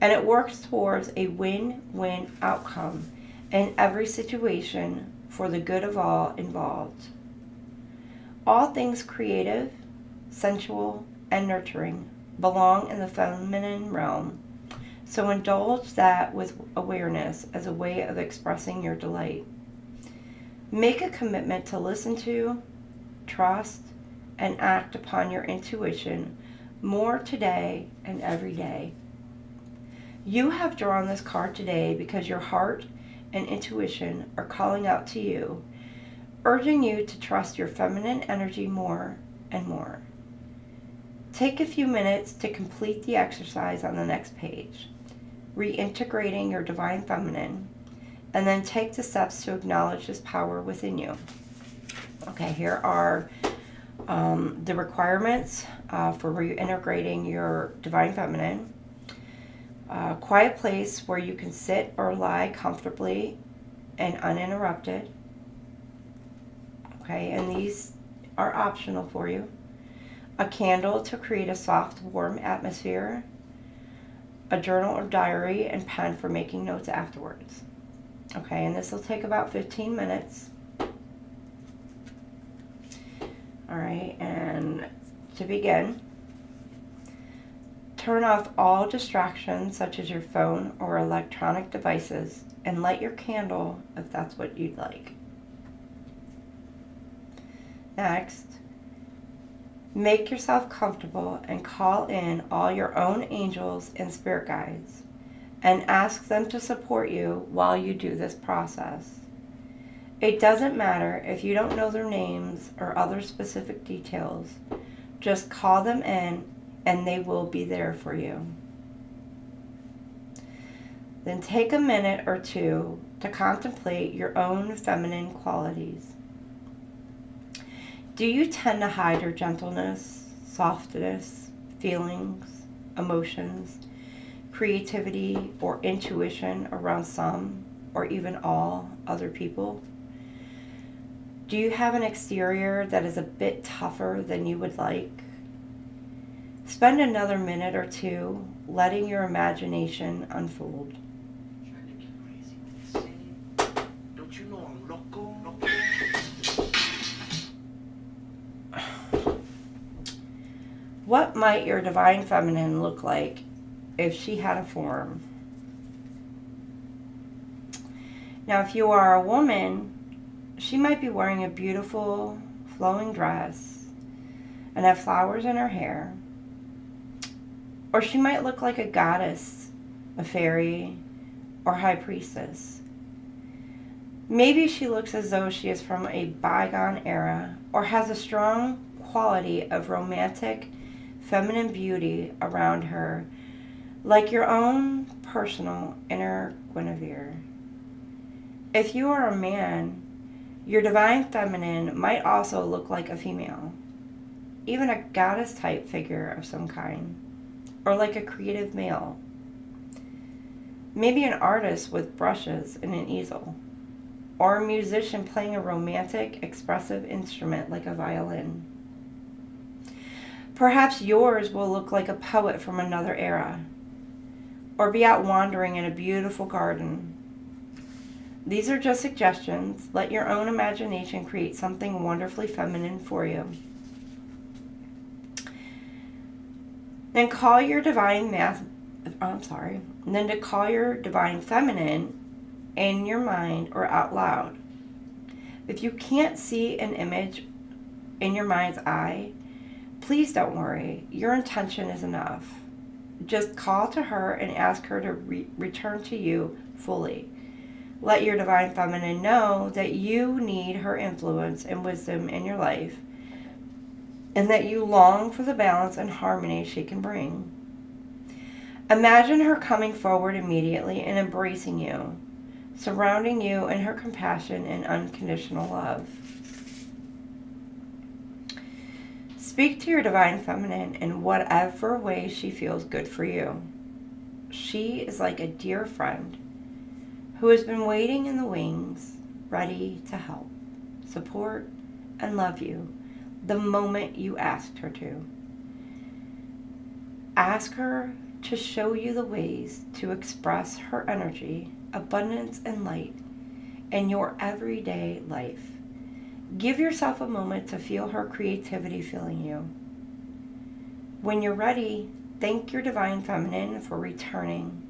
and it works towards a win-win outcome in every situation for the good of all involved. All things creative, sensual, and nurturing belong in the feminine realm, so indulge that with awareness as a way of expressing your delight. Make a commitment to listen to, trust, and act upon your intuition more today and every day. You have drawn this card today because your heart and intuition are calling out to you, urging you to trust your feminine energy more and more. Take a few minutes to complete the exercise on the next page, reintegrating your divine feminine, and then take the steps to acknowledge this power within you. Okay, here are the requirements for reintegrating your divine feminine. A quiet place where you can sit or lie comfortably and uninterrupted. Okay, and these are optional for you. A candle to create a soft, warm atmosphere. A journal or diary and pen for making notes afterwards. Okay, and this will take about 15 minutes. All right, and to begin, turn off all distractions such as your phone or electronic devices and light your candle if that's what you'd like. Next, make yourself comfortable and call in all your own angels and spirit guides and ask them to support you while you do this process. It doesn't matter if you don't know their names or other specific details. Just call them in and they will be there for you. Then take a minute or two to contemplate your own feminine qualities. Do you tend to hide your gentleness, softness, feelings, emotions, creativity, or intuition around some or even all other people? Do you have an exterior that is a bit tougher than you would like? Spend another minute or two letting your imagination unfold. Trying to get crazy with this saying. Don't you know I'm loco? What might your divine feminine look like if she had a form? Now, if you are a woman, she might be wearing a beautiful flowing dress and have flowers in her hair. Or she might look like a goddess, a fairy, or high priestess. Maybe she looks as though she is from a bygone era or has a strong quality of romantic, feminine beauty around her, like your own personal inner Guinevere. If you are a man, your divine feminine might also look like a female, even a goddess type figure of some kind, or like a creative male. Maybe an artist with brushes and an easel, or a musician playing a romantic, expressive instrument like a violin. Perhaps yours will look like a poet from another era, or be out wandering in a beautiful garden. These are just suggestions. Let your own imagination create something wonderfully feminine for you. Then call your divine call your divine feminine in your mind or out loud. If you can't see an image in your mind's eye, please don't worry. Your intention is enough. just call to her and ask her to return to you fully. Let your divine feminine know that you need her influence and wisdom in your life, and that you long for the balance and harmony she can bring. Imagine her coming forward immediately and embracing you, surrounding you in her compassion and unconditional love. Speak to your divine feminine in whatever way she feels good for you. She is like a dear friend who has been waiting in the wings, ready to help, support, and love you the moment you asked her to. Ask her to show you the ways to express her energy, abundance, and light in your everyday life. Give yourself a moment to feel her creativity filling you. When you're ready, thank your divine feminine for returning.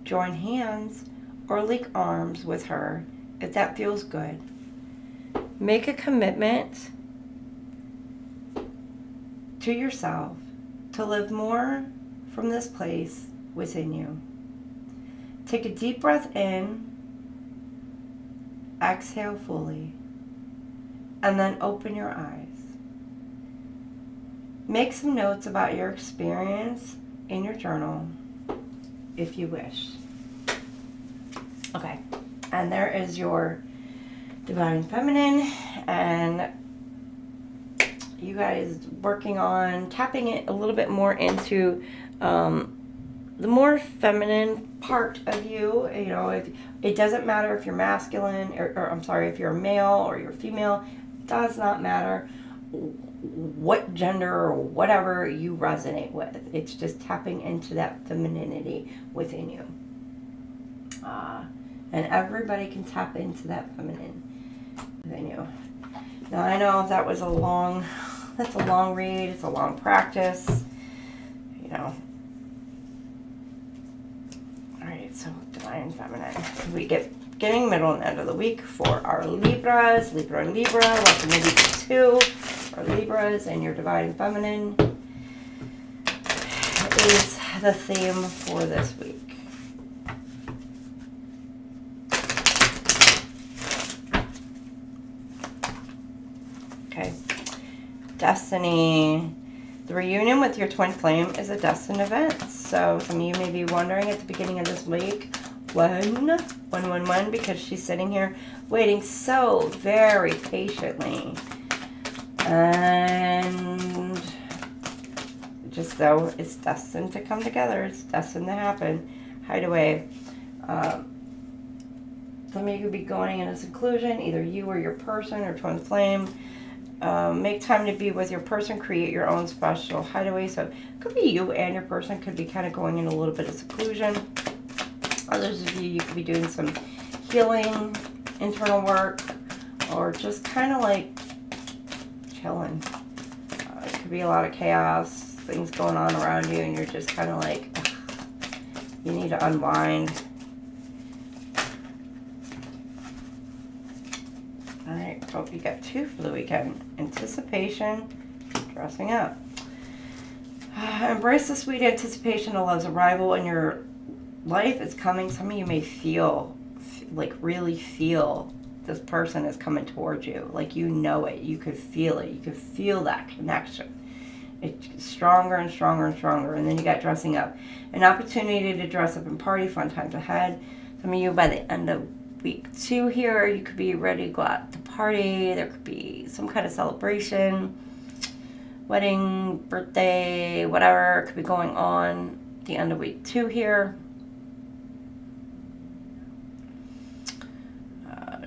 Join hands or link arms with her if that feels good. Make a commitment to yourself to live more from this place within you. Take a deep breath in, exhale fully, and then open your eyes. Make some notes about your experience in your journal if you wish. Okay, and there is your divine feminine, and you guys working on tapping it a little bit more into the more feminine part of you. You know, if it doesn't matter if you're masculine or I'm sorry, if you're a male or you're female, it does not matter what gender or whatever you resonate with. It's just tapping into that femininity within you. And everybody can tap into that feminine within you. Now I know that was that's a long read, it's a long practice, you know. Alright, so divine feminine. We getting middle and end of the week for our Libras, Libra and Libra. Welcome to week 2 for Libras, and your divine feminine is the theme for this week. Okay. Destiny. The reunion with your twin flame is a destined event. So some of you may be wondering at the beginning of this week, when, because she's sitting here waiting so very patiently. And just though it's destined to come together, it's destined to happen. Hideaway. Some of you could be going in a seclusion, either you or your person or twin flame. Make time to be with your person. Create your own special hideaway. So it could be you and your person could be kind of going in a little bit of seclusion. Others of you could be doing some healing, internal work, or just kind of like chilling. It could be a lot of chaos, things going on around you, and you're just kind of like, ugh, you need to unwind. Alright, hope you got 2 for the weekend. Anticipation, dressing up. Embrace the sweet anticipation of love's arrival in your life. It's coming. Some of you may feel, like really feel this person is coming towards you. Like you know it. You could feel it. You could feel that connection. It's stronger and stronger and stronger. And then you got dressing up. An opportunity to dress up and party. Fun times ahead. Some of you by the end of week 2 here, you could be ready to go out to party. There could be some kind of celebration, wedding, birthday, whatever could be going on at the end of week 2 here.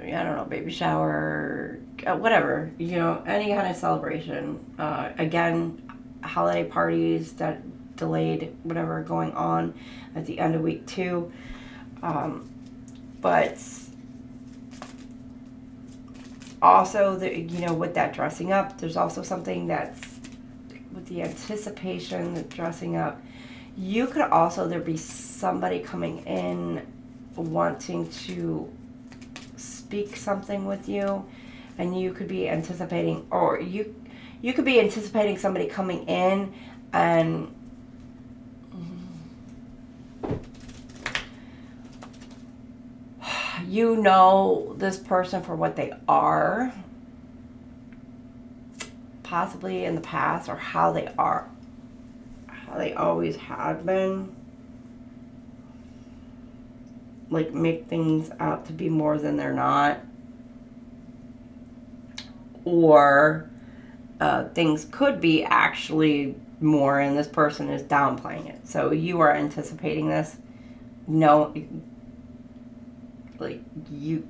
I don't know, baby shower, whatever, you know, any kind of celebration. Again, holiday parties that delayed, whatever going on at the end of week 2. But also, you know, with that dressing up, there's also something that's with the anticipation, the dressing up. You could also, there be somebody coming in wanting to speak something with you, and you could be anticipating, or you could be anticipating somebody coming in and you know this person for what they are, possibly in the past, or how they are, how they always have been. Like, make things out to be more than they're not. Or things could be actually more, and this person is downplaying it. So you are anticipating this. No, like, you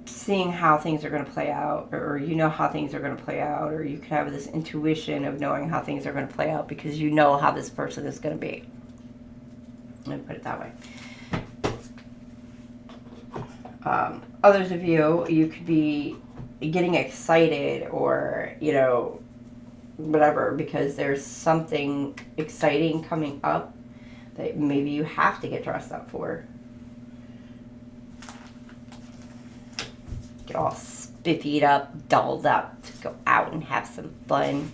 seeing how things are going to play out, or you know how things are going to play out, or you can have this intuition of knowing how things are going to play out because you know how this person is going to be. Let me put it that way. Others of you, you could be getting excited, or, you know, whatever, because there's something exciting coming up that maybe you have to get dressed up for. Get all spiffied up, dolled up to go out and have some fun.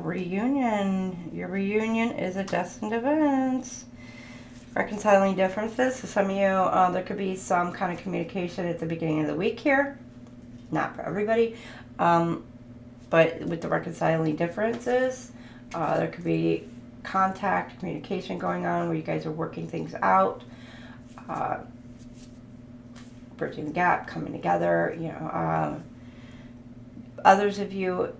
Reunion. Your reunion is a destined event. Reconciling differences. So some of you, there could be some kind of communication at the beginning of the week here. Not for everybody. But with the reconciling differences, there could be contact, communication going on where you guys are working things out. Bridging the gap, coming together. You know, others of you,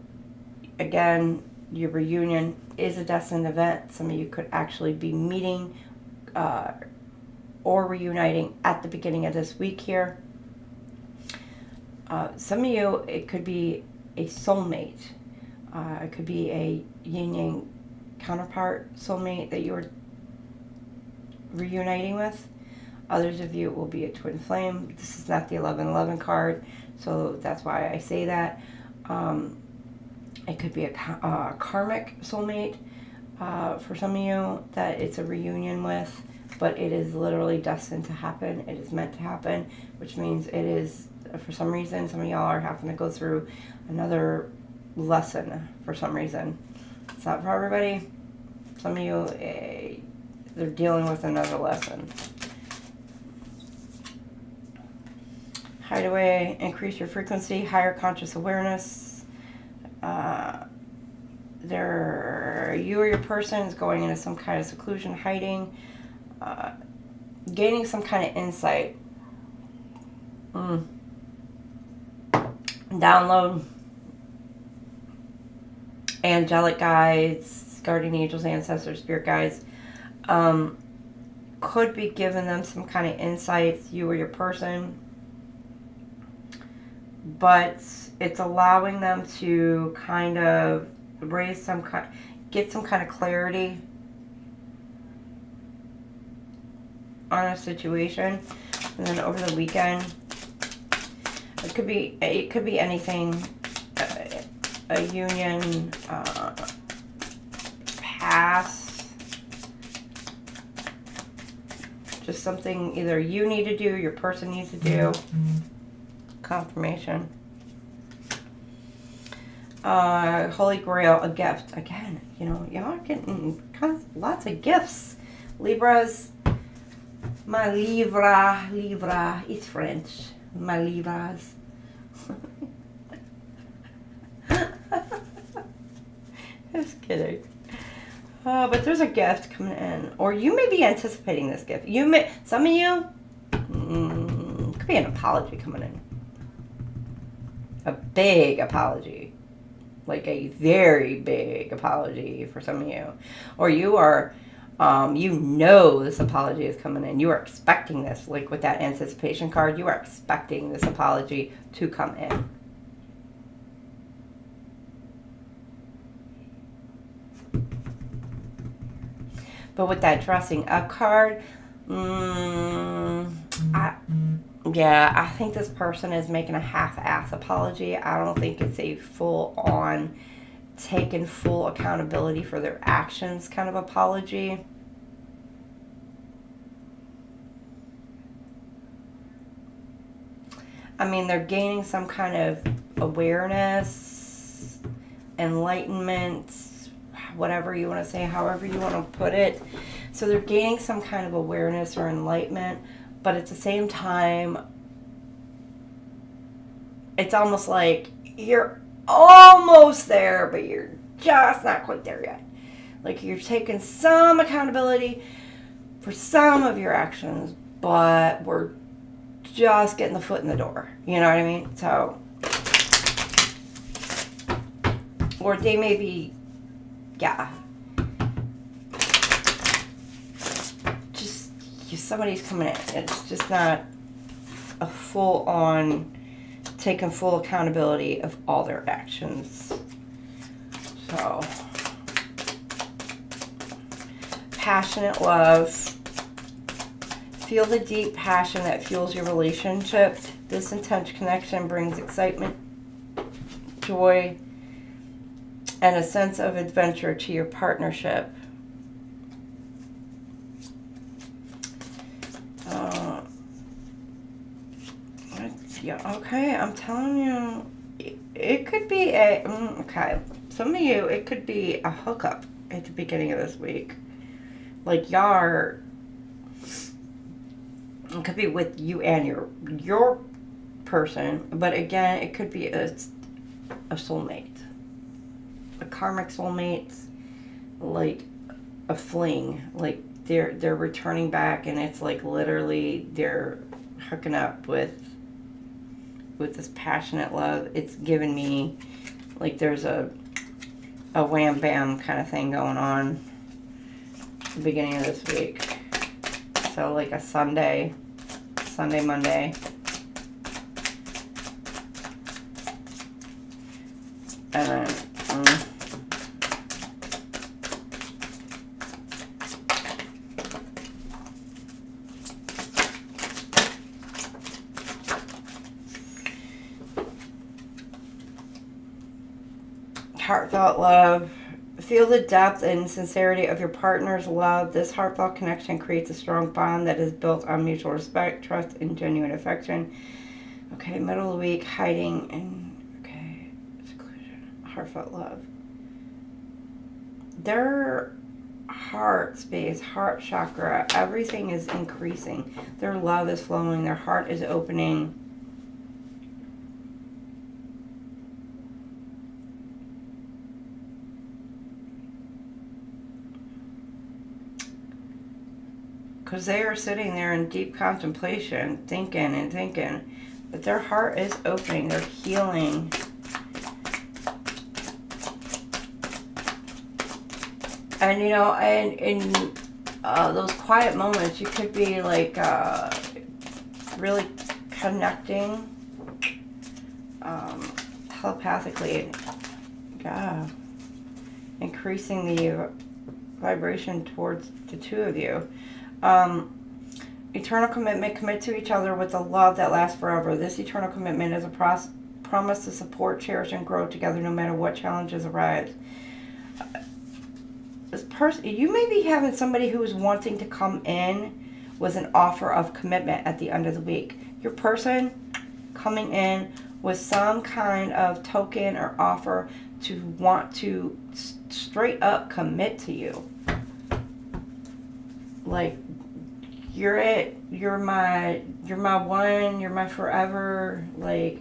again, your reunion is a destined event. Some of you could actually be meeting or reuniting at the beginning of this week here. Some of you, it could be a soulmate. It could be a yin-yang counterpart soulmate that you are reuniting with. Others of you, it will be a twin flame. This is not the 1111 card, so that's why I say that. It could be a karmic soulmate for some of you that it's a reunion with, but it is literally destined to happen. It is meant to happen, which means it is, for some reason, some of y'all are having to go through another lesson for some reason. It's not for everybody. Some of you, they're dealing with another lesson. Hideaway, increase your frequency, higher conscious awareness. You or your person is going into some kind of seclusion, hiding, gaining some kind of insight. Download angelic guides, guardian angels, ancestors, spirit guides. Could be giving them some kind of insights, you or your person. But it's allowing them to kind of raise some kind, get some kind of clarity on a situation. And then over the weekend, it could be anything, a union, past, just something either you need to do, your person needs to do. Confirmation. Holy Grail, a gift. Again, you know, y'all are getting kind of lots of gifts. Libras. My Libra is French. My Libras. Just kidding. But there's a gift coming in. Or you may be anticipating this gift. Some of you, could be an apology coming in. A big apology. Like a very big apology for some of you. Or you are, you know this apology is coming in. You are expecting this. Like with that anticipation card, you are expecting this apology to come in. But with that dressing up card, I think this person is making a half-ass apology. I don't think it's a full-on taken full accountability for their actions kind of apology. I mean, they're gaining some kind of awareness, enlightenment, whatever you want to say, however you want to put it. So they're gaining some kind of awareness or enlightenment, but at the same time, it's almost like you're almost there, but you're just not quite there yet. Like you're taking some accountability for some of your actions, but we're just getting the foot in the door. You know what I mean? So, or they may be, yeah, just somebody's coming in. It's just not a full-on taking full accountability of all their actions. So, passionate love. Feel the deep passion that fuels your relationship. This intense connection brings excitement, joy, and a sense of adventure to your partnership. Yeah, okay, I'm telling you, it could be okay, some of you, it could be a hookup at the beginning of this week. Like, y'all are, it could be with you and your person, but again, it could be a soulmate. A karmic soulmate, like a fling. Like, they're returning back, and it's like literally they're hooking up with this passionate love. It's given me like there's a wham bam kind of thing going on at the beginning of this week. So like a Sunday, Monday. And then heartfelt love. Feel the depth and sincerity of your partner's love. This heartfelt connection creates a strong bond that is built on mutual respect, trust, and genuine affection. Okay, middle of the week, hiding and okay, seclusion. Heartfelt love. Their heart space, heart chakra, everything is increasing. Their love is flowing. Their heart is opening. Because they are sitting there in deep contemplation, thinking and thinking. But their heart is opening. They're healing. And, you know, and in those quiet moments, you could be, like, really connecting telepathically. Yeah. Increasing the vibration towards the two of you. Eternal commitment. Commit to each other with a love that lasts forever. This eternal commitment is a promise to support, cherish, and grow together no matter what challenges arise. This person, you may be having somebody who is wanting to come in with an offer of commitment at the end of the week. Your person coming in with some kind of token or offer to want to straight up commit to you. Like, you're it, you're my one, you're my forever, like,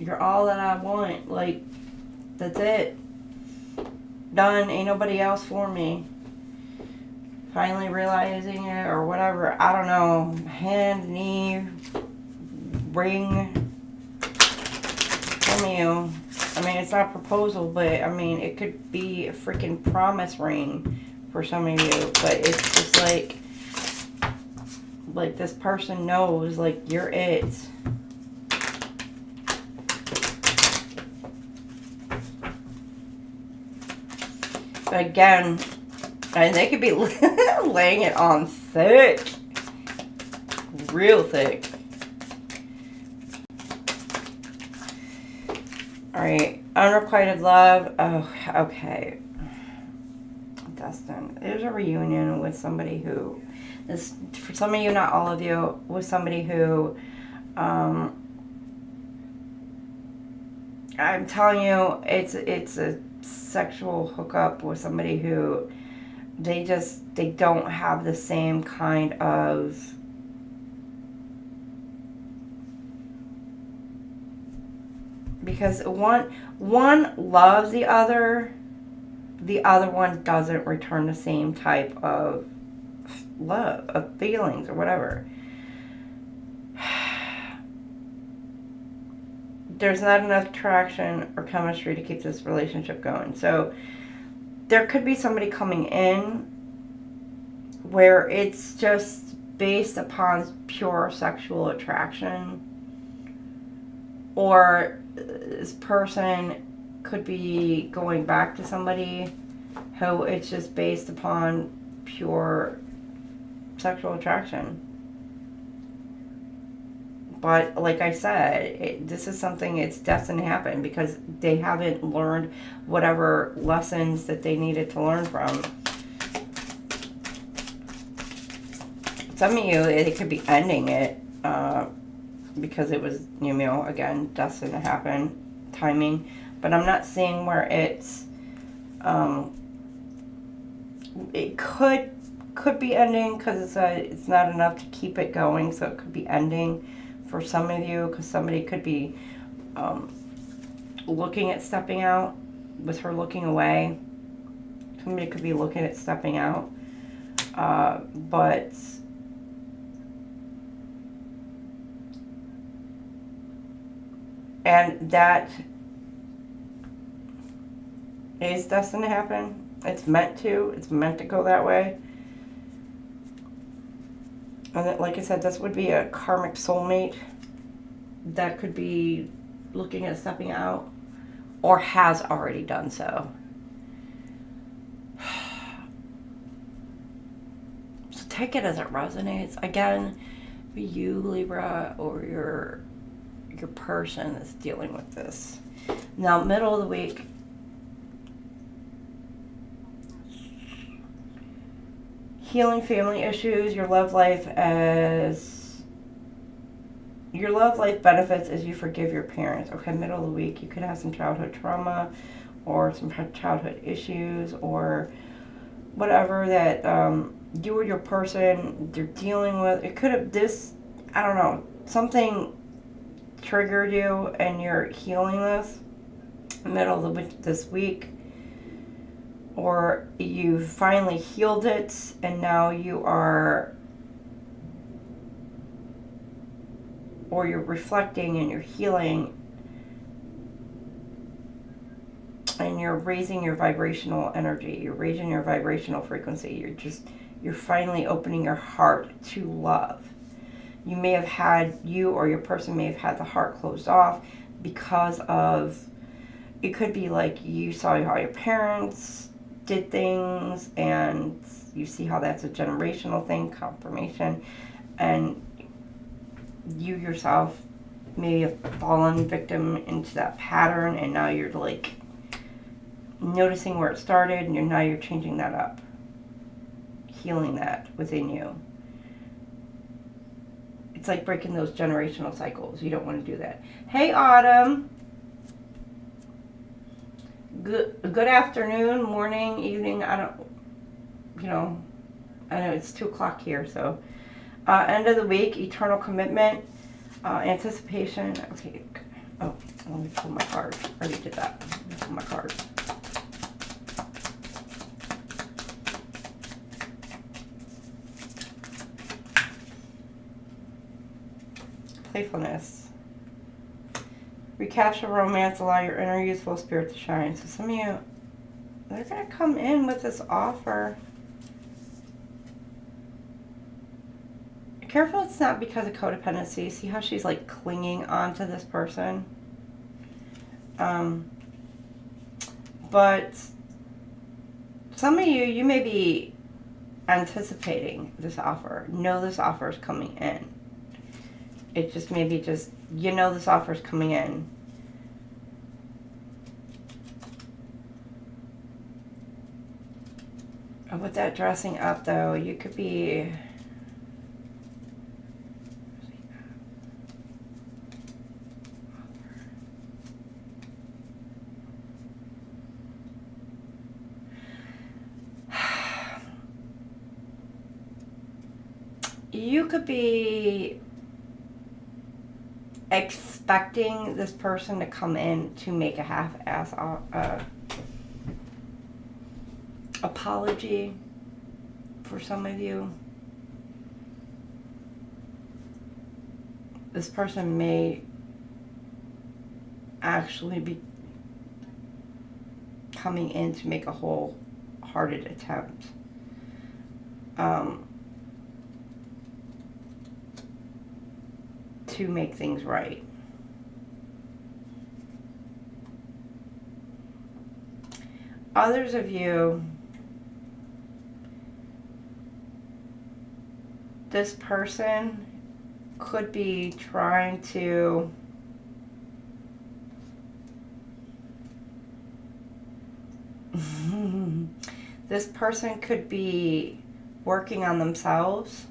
you're all that I want, like, that's it, done, ain't nobody else for me. Finally realizing it, or whatever, I don't know, hand, knee, ring, from you. I mean, it's not a proposal, but, I mean, it could be a freaking promise ring for some of you, but it's just like this person knows, like, you're it. But again, and they could be laying it on thick, real thick. All right, Unrequited love. Oh, okay. Destin. There's a reunion with somebody who is, for some of you, not all of you, with somebody who, I'm telling you, it's a sexual hookup with somebody who they don't have the same kind of because one loves the other one doesn't return the same type of love, of feelings or whatever. There's not enough attraction or chemistry to keep this relationship going. So there could be somebody coming in where it's just based upon pure sexual attraction, or this person could be going back to somebody who it's just based upon pure sexual attraction. But like I said, this is something, it's destined to happen because they haven't learned whatever lessons that they needed to learn from. Some of you, it could be ending it because it was, again, destined to happen, timing. But I'm not seeing where it's, it could be ending because it's not enough to keep it going, so it could be ending for some of you, because somebody could be looking at stepping out with her looking away. Somebody could be looking at stepping out. But and that is destined to happen. It's meant to. It's meant to go that way. And that, like I said, this would be a karmic soulmate that could be looking at stepping out or has already done so. So take it as it resonates. Again, be you, Libra, or your person that's dealing with this. Now, middle of the week, healing family issues, your love life benefits as you forgive your parents. Okay, middle of the week, you could have some childhood trauma or some childhood issues or whatever that you or your person, they're dealing with. It could have I don't know, something triggered you and you're healing this middle of this week. Or you finally healed it and now you are, or you're reflecting and you're healing and you're raising your vibrational energy, you're raising your vibrational frequency, you're finally opening your heart to love. You may have had, you or your person may have had the heart closed off because of, it could be like you saw how your parents did things and you see how that's a generational thing, confirmation, and you yourself may have fallen victim into that pattern and now you're like noticing where it started and now you're changing that up, healing that within you. It's like breaking those generational cycles. You don't want to do that. Hey, Autumn. Good afternoon, morning, evening. I know it's 2:00 here, so end of the week, eternal commitment, anticipation. Okay. Oh, let me pull my card. I already did that. Let me pull my card. Playfulness. Recapture romance, allow your inner youthful spirit to shine. So some of you, they're going to come in with this offer. Careful it's not because of codependency. See how she's like clinging on to this person? But some of you may be anticipating this offer. Know this offer is coming in. It just maybe just, this offer is coming in. With that dressing up, though, you could be... You could be expecting this person to come in to make a half-ass apology for some of you. This person may actually be coming in to make a wholehearted attempt. To make things right. Others of you, this person could be trying to this person could be working on themselves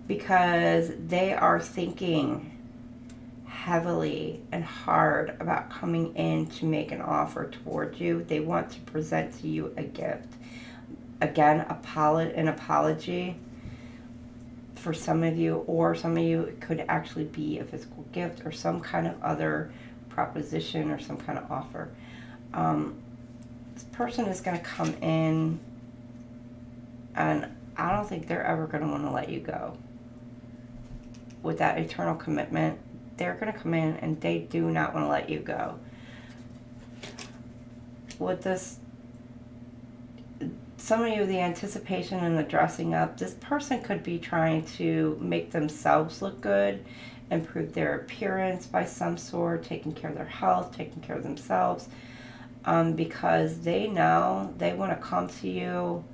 because they are thinking heavily and hard about coming in to make an offer towards you. They want to present to you a gift. Again, an apology for some of you, or some of you it could actually be a physical gift or some kind of other proposition or some kind of offer. This person is going to come in and I don't think they're ever going to want to let you go. With that eternal commitment, they're going to come in and they do not want to let you go. With this, some of you, the anticipation and the dressing up, this person could be trying to make themselves look good, improve their appearance by some sort, taking care of their health, taking care of themselves, because they know they want to come to you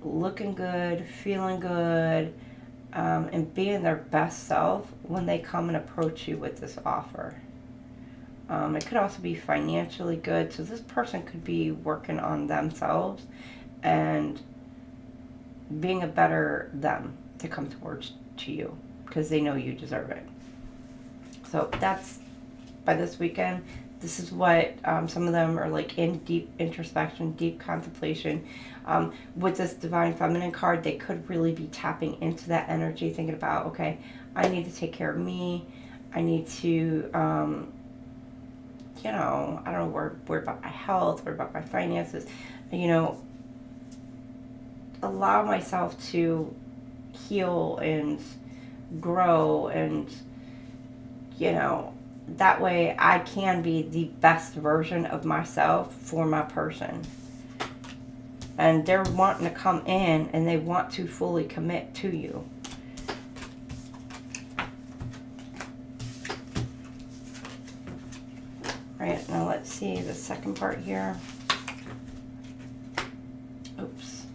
looking good, feeling good, and being their best self when they come and approach you with this offer. It could also be financially good, so this person could be working on themselves and being a better them to come towards to you because they know you deserve it. So that's by this weekend. This is what some of them are like in deep introspection, deep contemplation. With this Divine Feminine card, they could really be tapping into that energy, thinking about, okay, I need to take care of me. I need to, I don't know, worry about my health, worry about my finances, allow myself to heal and grow and, that way I can be the best version of myself for my person. And they're wanting to come in and they want to fully commit to you. Right, now let's see the second part here. Oops.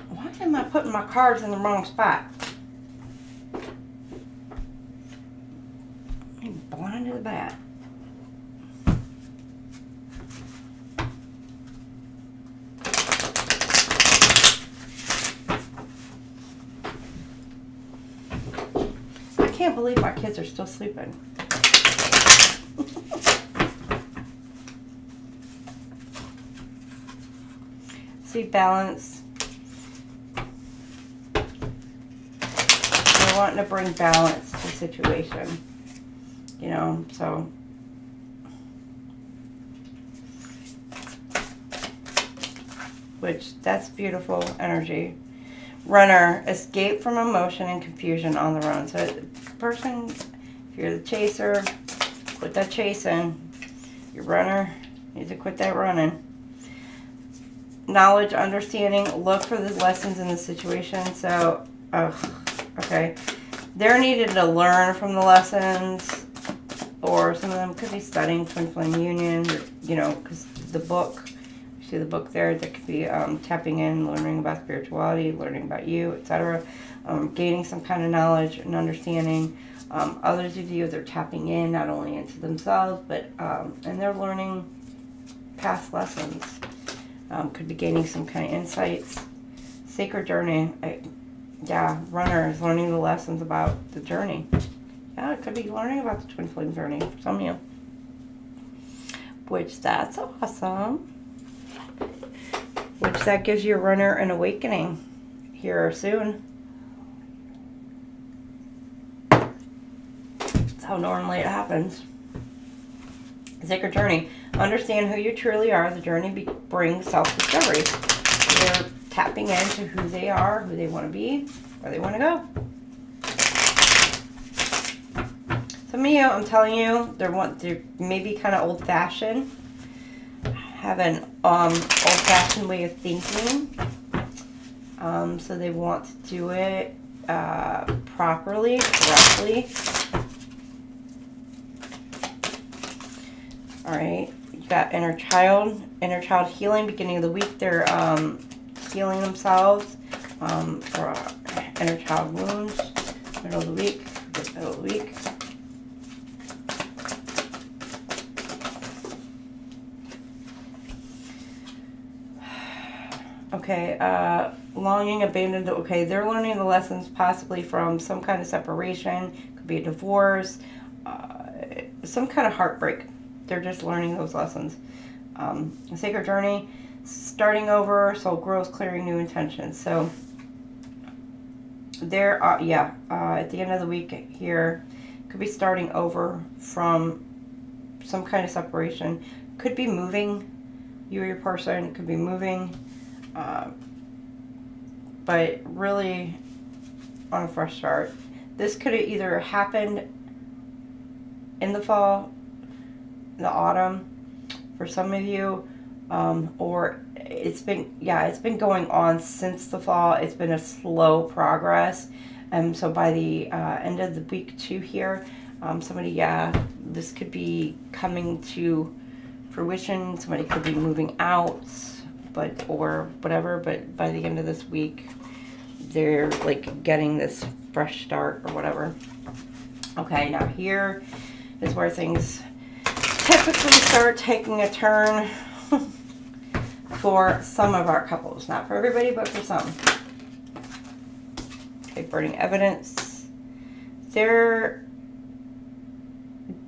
Why am I putting my cards in the wrong spot? I'm blind to the bat. I can't believe my kids are still sleeping. See, balance. They're wanting to bring balance to the situation. So. Which, that's beautiful energy. Runner, escape from emotion and confusion on the run. So, person, if you're the chaser, quit that chasing. Your runner needs to quit that running. Knowledge, understanding, look for the lessons in the situation. So, okay. They're needed to learn from the lessons, or some of them could be studying Twinflame Union, because the book see the book there. That could be tapping in, learning about spirituality, learning about you, etc. Gaining some kind of knowledge and understanding. Others of you, they're tapping in not only into themselves, but and they're learning past lessons. Could be gaining some kind of insights. Sacred journey. Yeah, runners learning the lessons about the journey. Yeah, it could be learning about the twin flame journey for some of you. Which, that's awesome. Which, that gives your runner an awakening here soon. That's how normally it happens. Sacred journey. Understand who you truly are. The journey brings self-discovery. They're tapping into who they are, who they want to be, where they want to go. Some of you, I'm telling you, they're maybe kind of old-fashioned. Have an old-fashioned way of thinking. So they want to do it properly, correctly. All right, you got inner child healing. Beginning of the week, they're healing themselves for inner child wounds. Middle of the week. Okay, longing, abandoned. Okay, they're learning the lessons possibly from some kind of separation. Could be a divorce, some kind of heartbreak. They're just learning those lessons. A sacred journey, starting over, soul growth, clearing new intentions. So they're, at the end of the week here, could be starting over from some kind of separation. Could be moving, you or your person could be moving, but really on a fresh start. This could have either happened in the fall, the autumn, for some of you, or it's been going on since the fall. It's been a slow progress, and so by the end of the week 2 here, this could be coming to fruition. Somebody could be moving out, or whatever. But by the end of this week, they're like getting this fresh start or whatever. Okay, now here is where things typically start taking a turn for some of our couples. Not for everybody, but for some. Okay, burning evidence. They're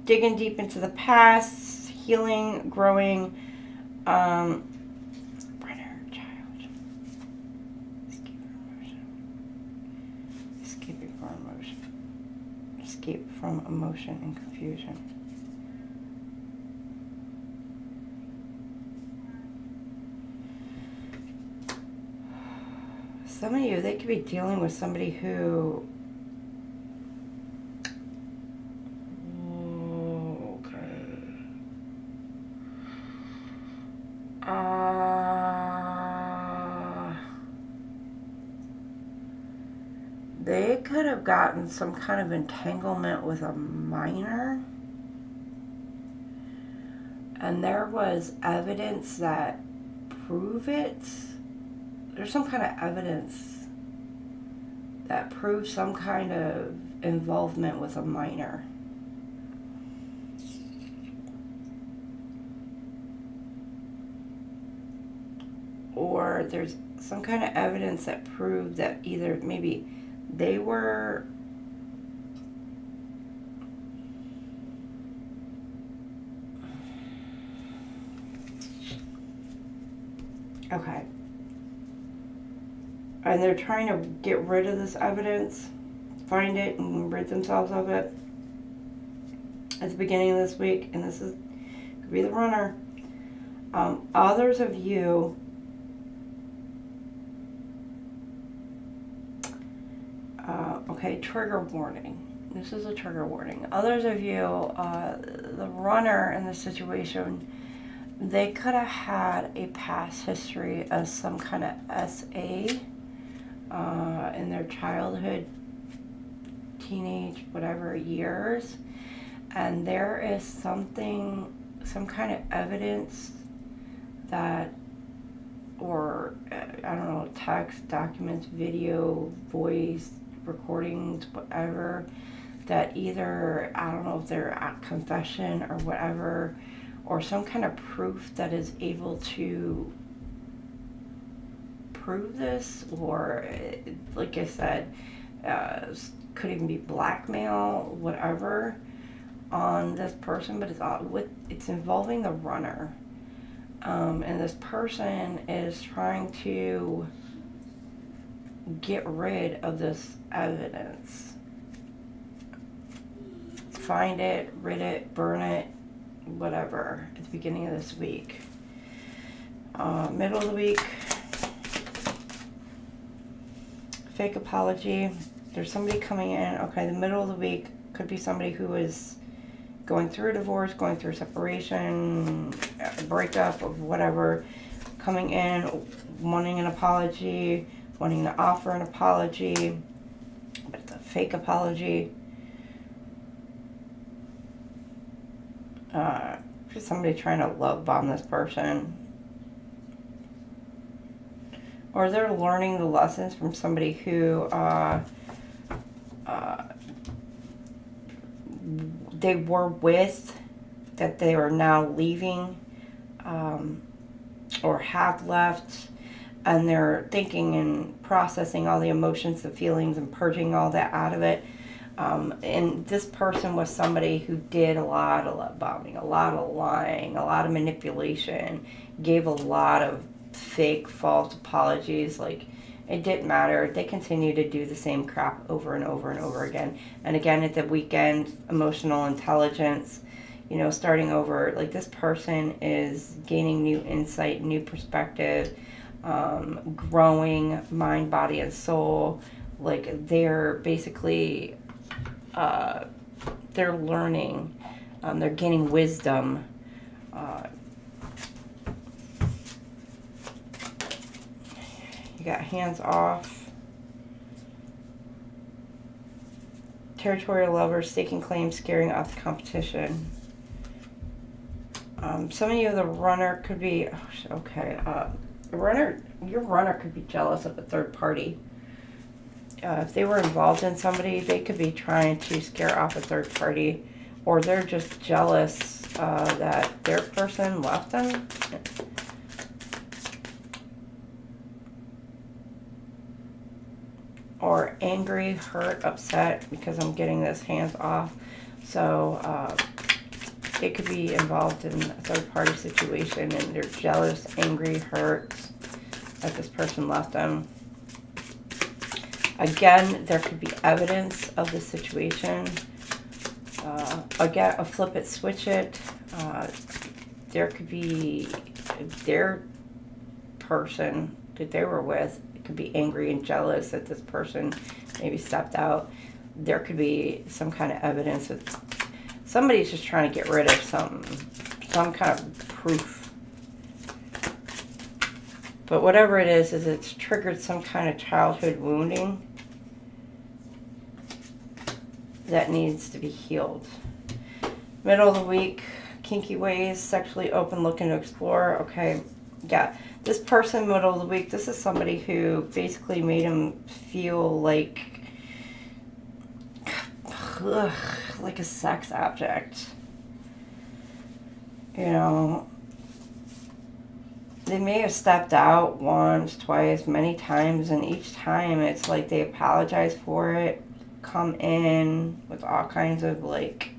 digging deep into the past, healing, growing. Runner, child. Escaping from emotion. Escape from emotion and confusion. Some of you, they could be dealing with somebody who... they could have gotten some kind of entanglement with a minor. And there was evidence that proved it. There's some kind of evidence that proves some kind of involvement with a minor. Or there's some kind of evidence that proved that either maybe they were okay. And they're trying to get rid of this evidence, find it, and rid themselves of it at the beginning of this week. And this could be the runner. Others of you, okay, trigger warning. This is a trigger warning. Others of you, the runner in this situation, they could have had a past history of some kind of SA in their childhood, teenage, whatever years. And there is some kind of evidence that or I don't know, text, documents, video, voice, recordings, whatever, that either, I don't know if they're at confession or whatever, or some kind of proof that is able to prove this, or like I said, could even be blackmail, whatever, on this person, but it's involving the runner. And this person is trying to get rid of this evidence. Find it, rid it, burn it, whatever, at the beginning of this week. Middle of the week, fake apology. There's somebody coming in. Okay, the middle of the week could be somebody who is going through a divorce, going through a separation, a breakup of whatever, coming in, wanting an apology, wanting to offer an apology, but it's a fake apology. Somebody trying to love bomb this person. Or they're learning the lessons from somebody who they were with, that they are now leaving, or have left, and they're thinking and processing all the emotions, the feelings, and purging all that out of it. And this person was somebody who did a lot of love bombing, a lot of lying, a lot of manipulation, gave a lot of fake, false apologies. Like, it didn't matter. They continue to do the same crap over and over and over again. And again, at the weekend, emotional intelligence, you know, starting over. Like, this person is gaining new insight, new perspective, growing mind, body, and soul. Like, they're basically, they're learning, they're gaining wisdom. You got hands off, territorial lovers, staking claims, scaring off the competition. Some of you, the runner could be, your runner could be jealous of a third party. If they were involved in somebody, they could be trying to scare off a third party, or they're just jealous that their person left them. Or angry, hurt, upset, because I'm getting this hands off. So it could be involved in a third party situation, and they're jealous, angry, hurt that this person left them. Again, there could be evidence of the situation. Again, a flip it, switch it. There could be their person that they were with could be angry and jealous that this person maybe stepped out. There could be some kind of evidence that somebody's just trying to get rid of some kind of proof. But whatever it is it's triggered some kind of childhood wounding that needs to be healed. Middle of the week, kinky ways, sexually open, looking to explore. Okay, yeah. This person, middle of the week, this is somebody who basically made him feel like a sex object. You know, they may have stepped out once, twice, many times, and each time it's like they apologize for it, come in with all kinds of like,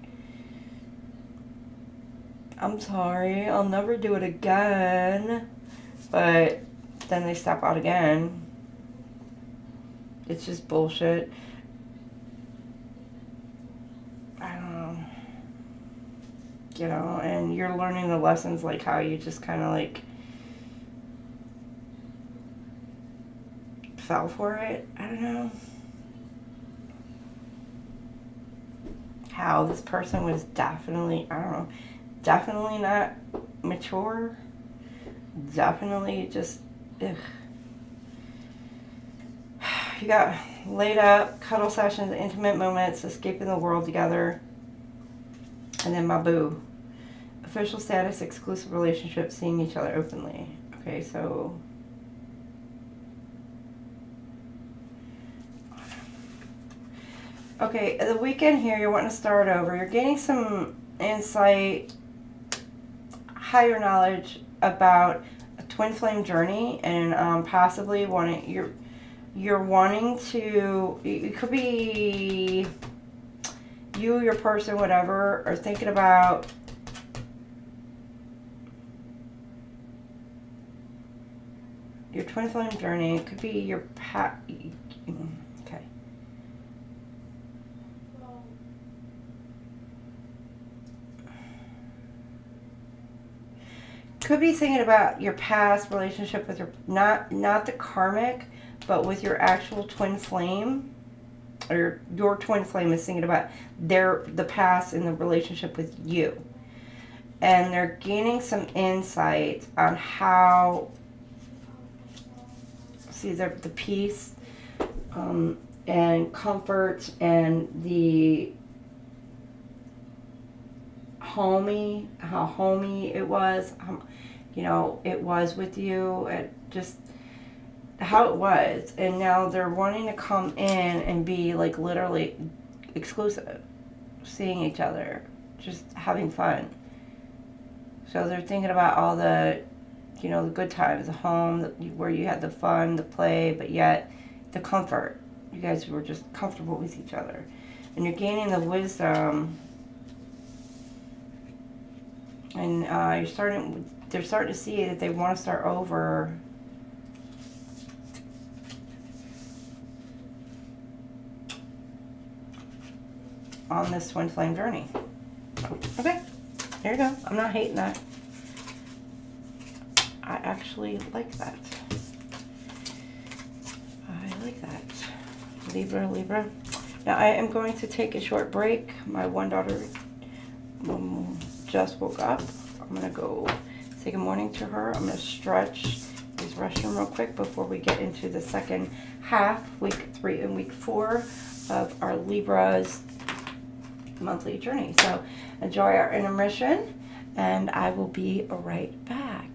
I'm sorry, I'll never do it again. But then they step out again. It's just bullshit. I don't know. You know, and you're learning the lessons, like how you just kind of like fell for it. I don't know. How this person was definitely, I don't know, definitely not mature. Definitely just, ugh. You got laid up, cuddle sessions, intimate moments, escaping the world together. And then my boo. Official status, exclusive relationship, seeing each other openly. Okay, so Okay, the weekend here, you're wanting to start over. You're gaining some insight, higher knowledge about a twin flame journey, and possibly you're wanting to. It could be you, your person, whatever, are thinking about your twin flame journey. It could be your okay. Could be thinking about your past relationship with your not the karmic, but with your actual twin flame, or your twin flame is thinking about the past in the relationship with you, and they're gaining some insight on how see the peace and comfort and the how homey it was, it was with you, just how it was. And now they're wanting to come in and be like literally exclusive, seeing each other, just having fun. So they're thinking about all the, the good times, the home, where you had the fun, the play, but yet the comfort. You guys were just comfortable with each other. And you're gaining the wisdom. And they're starting to see that they want to start over. On this twin flame journey. Okay, there you go. I'm not hating that. I actually like that. I like that. Libra. Now I am going to take a short break. My one daughter just woke up. I'm going to go say good morning to her. I'm going to stretch, use restroom real quick before we get into the second half, week 3 and week 4 of our Libra's monthly journey. So enjoy our intermission, and I will be right back.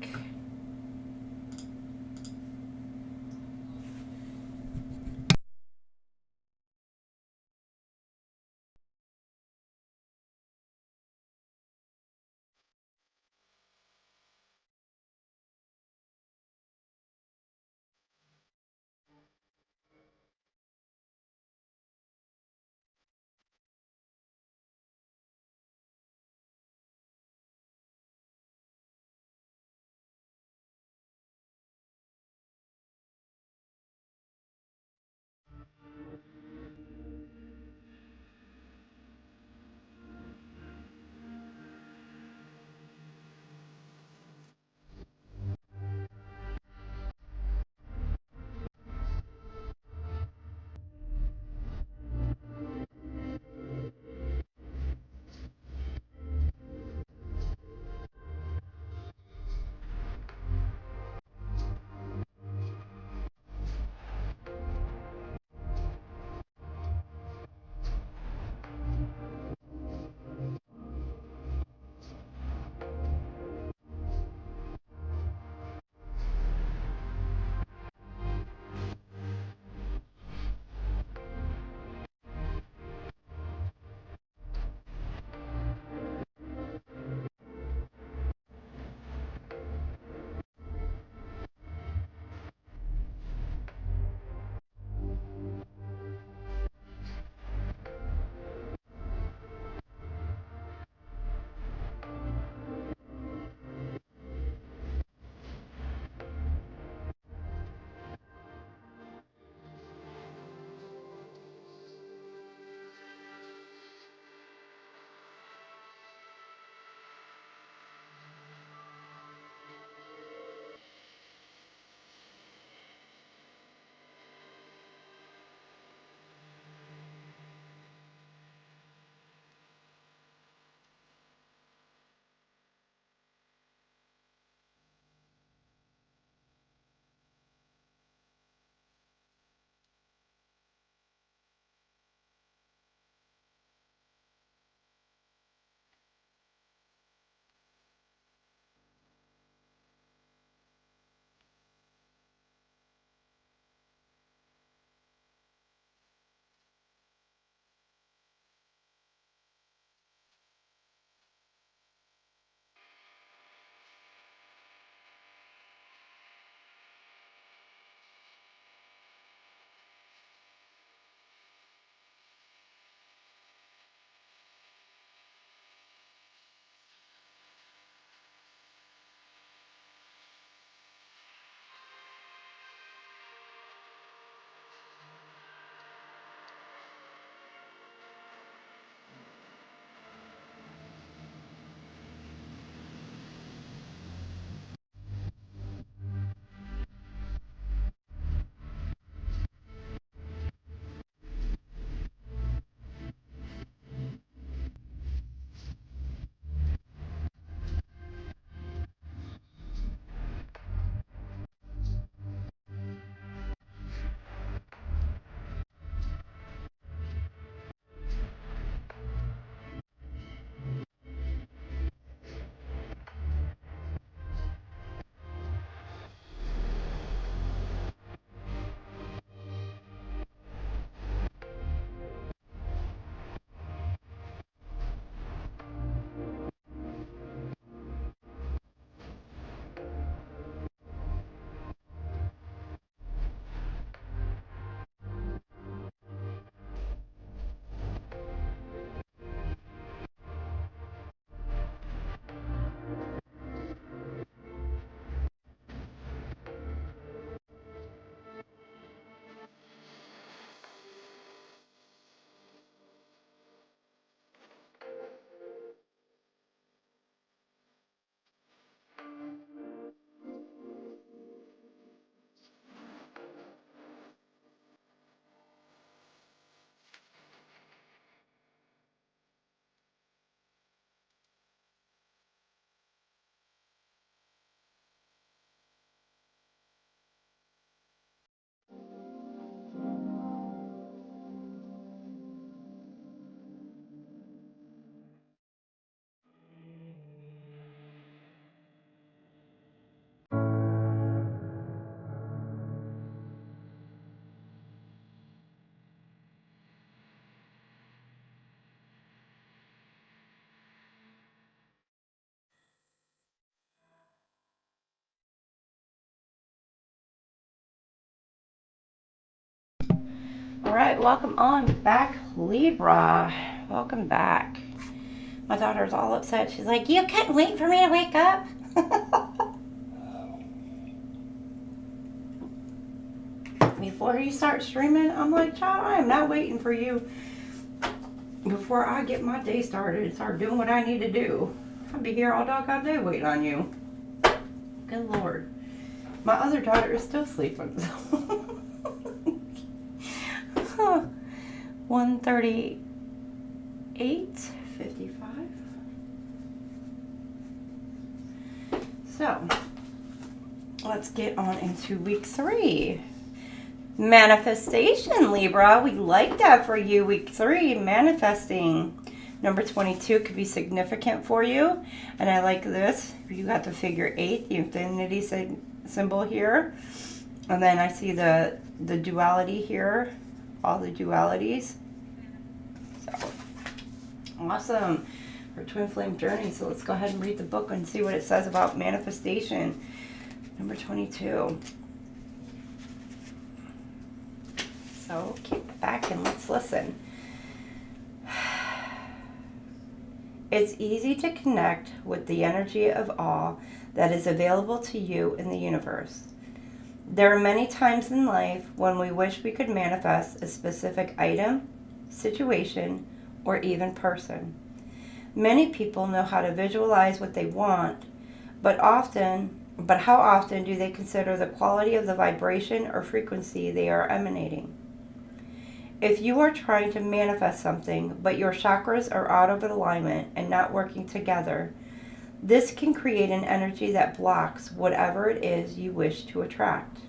right, welcome on back, Libra. Welcome back. My daughter's all upset. She's like, you couldn't wait for me to wake up? Before you start streaming, I'm like, child, I am not waiting for you before I get my day started and start doing what I need to do. I'll be here all doggone day waiting on you. Good Lord. My other daughter is still sleeping. 1:38:55. So, let's get on into week 3. Manifestation, Libra. We like that for you. Week 3, manifesting. Number 22 could be significant for you. And I like this. You got the figure 8, the infinity symbol here. And then I see the duality here. All the dualities. So, awesome. For Twinflame Journey. So let's go ahead and read the book and see what it says about manifestation. Number 22. So kick back and let's listen. It's easy to connect with the energy of awe that is available to you in the universe. There are many times in life when we wish we could manifest a specific item, situation, or even person. Many people know how to visualize what they want, but how often do they consider the quality of the vibration or frequency they are emanating? If you are trying to manifest something, but your chakras are out of alignment and not working together, this can create an energy that blocks whatever it is you wish to attract.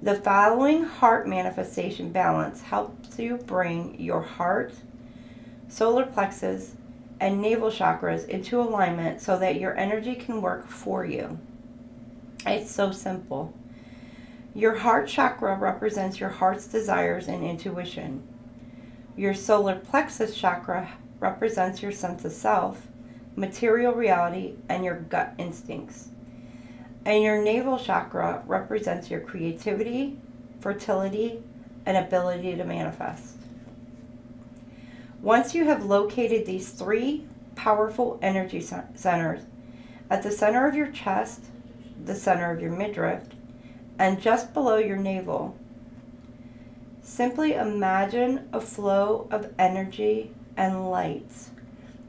The following heart manifestation balance helps you bring your heart, solar plexus, and navel chakras into alignment so that your energy can work for you. It's so simple. Your heart chakra represents your heart's desires and intuition. Your solar plexus chakra represents your sense of self, material reality, and your gut instincts. And your navel chakra represents your creativity, fertility, and ability to manifest. Once you have located these 3 powerful energy centers at the center of your chest, the center of your midriff, and just below your navel, simply imagine a flow of energy and lights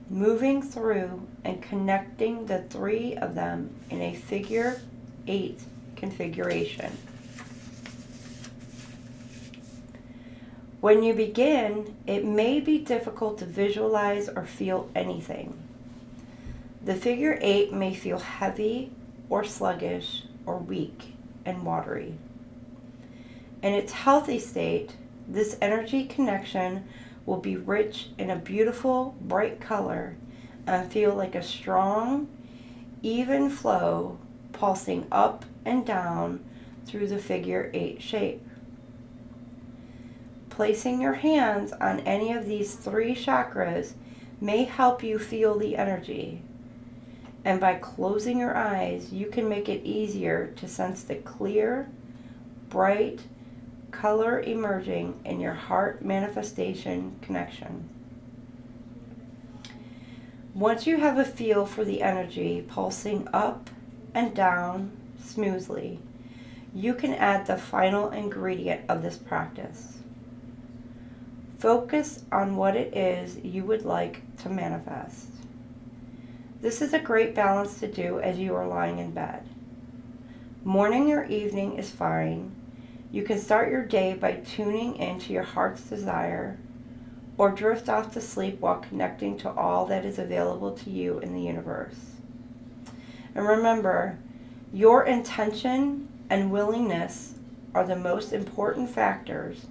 moving through and connecting the 3 of them in a figure 8 configuration. When you begin, it may be difficult to visualize or feel anything. The figure 8 may feel heavy or sluggish or weak and watery. In its healthy state, this energy connection will be rich in a beautiful, bright color and feel like a strong, even flow pulsing up and down through the figure 8 shape. Placing your hands on any of these 3 chakras may help you feel the energy. And by closing your eyes, you can make it easier to sense the clear, bright color emerging in your heart manifestation connection. Once you have a feel for the energy pulsing up and down smoothly, you can add the final ingredient of this practice. Focus on what it is you would like to manifest. This is a great balance to do as you are lying in bed. Morning or evening is fine. You can start your day by tuning into your heart's desire or drift off to sleep while connecting to all that is available to you in the universe. And remember, your intention and willingness are the most important factors.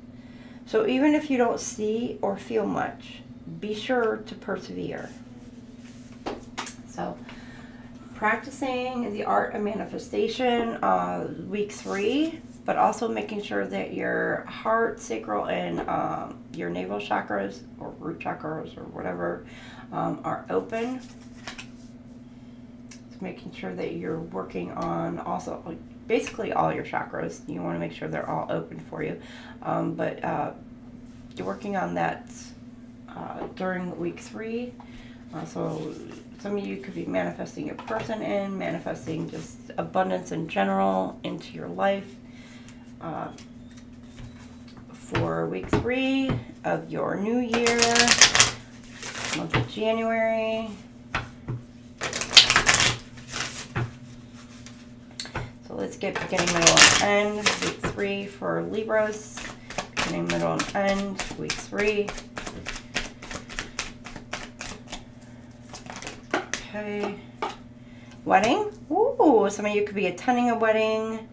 So even if you don't see or feel much, be sure to persevere. So, practicing the art of manifestation, week 3, but also making sure that your heart, sacral, and your navel chakras, or root chakras, or whatever, are open. So making sure that you're working on also basically all your chakras. You want to make sure they're all open for you. But you're working on that during week 3. So some of you could be manifesting your person in, manifesting just abundance in general into your life. For week 3 of your new year, month of January. So let's get beginning, middle, and end. Week 3 for Libras. Beginning, middle, and end. Week 3. Okay. Wedding. Ooh, some of you could be attending a wedding.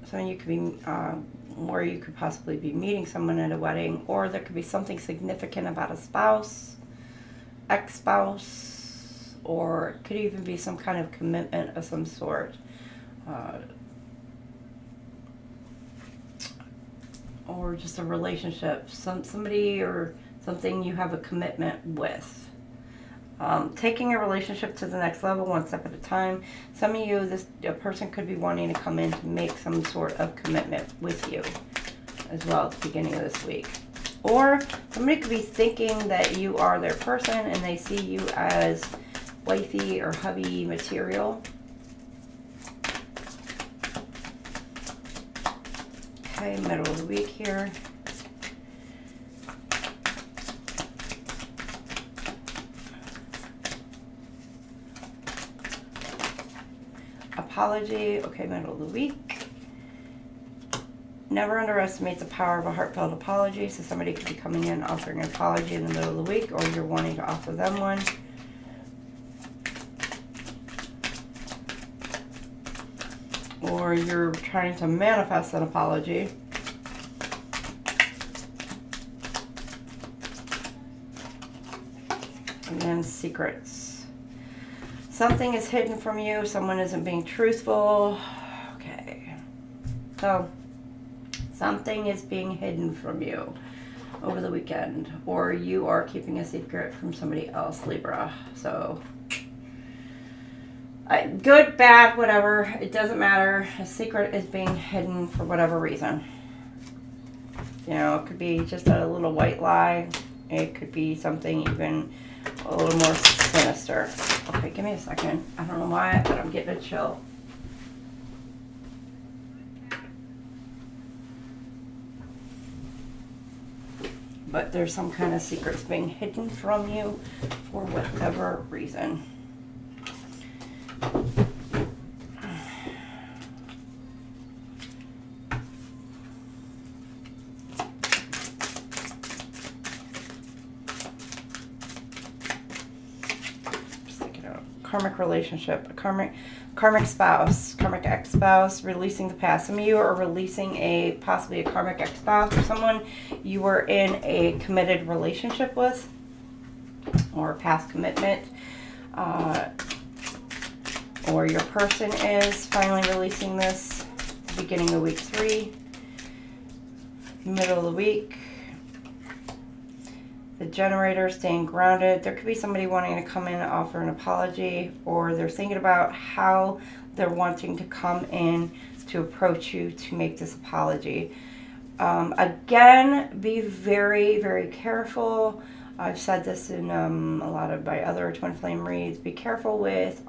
Some of you could be, or you could possibly be meeting someone at a wedding, or there could be something significant about a spouse, ex-spouse, or it could even be some kind of commitment of some sort. Or just a relationship, somebody or something you have a commitment with. Taking a relationship to the next level, one step at a time. Some of you, a person could be wanting to come in to make some sort of commitment with you as well at the beginning of this week. Or somebody could be thinking that you are their person and they see you as wifey or hubby material. Okay, middle of the week here. Apology, okay, middle of the week. Never underestimate the power of a heartfelt apology. So somebody could be coming in offering an apology in the middle of the week, or you're wanting to offer them one. Or you're trying to manifest an apology. And then secrets. Something is hidden from you. Someone isn't being truthful. Okay. So, something is being hidden from you over the weekend. Or you are keeping a secret from somebody else, Libra. So, good, bad, whatever. It doesn't matter. A secret is being hidden for whatever reason. You know, it could be just a little white lie. It could be something even a little more sinister. Okay, give me a second. I don't know why, but I'm getting a chill. But there's some kind of secrets being hidden from you for whatever reason. Karmic relationship, a karmic spouse, karmic ex-spouse, releasing the past. Some of you are releasing possibly a karmic ex-spouse or someone you were in a committed relationship with or a past commitment. Or your person is finally releasing this beginning of week 3, middle of the week. The generator, staying grounded. There could be somebody wanting to come in and offer an apology, or they're thinking about how they're wanting to come in to approach you to make this apology. Again, be very, very careful. I've said this in a lot of my other twin flame reads. Be careful with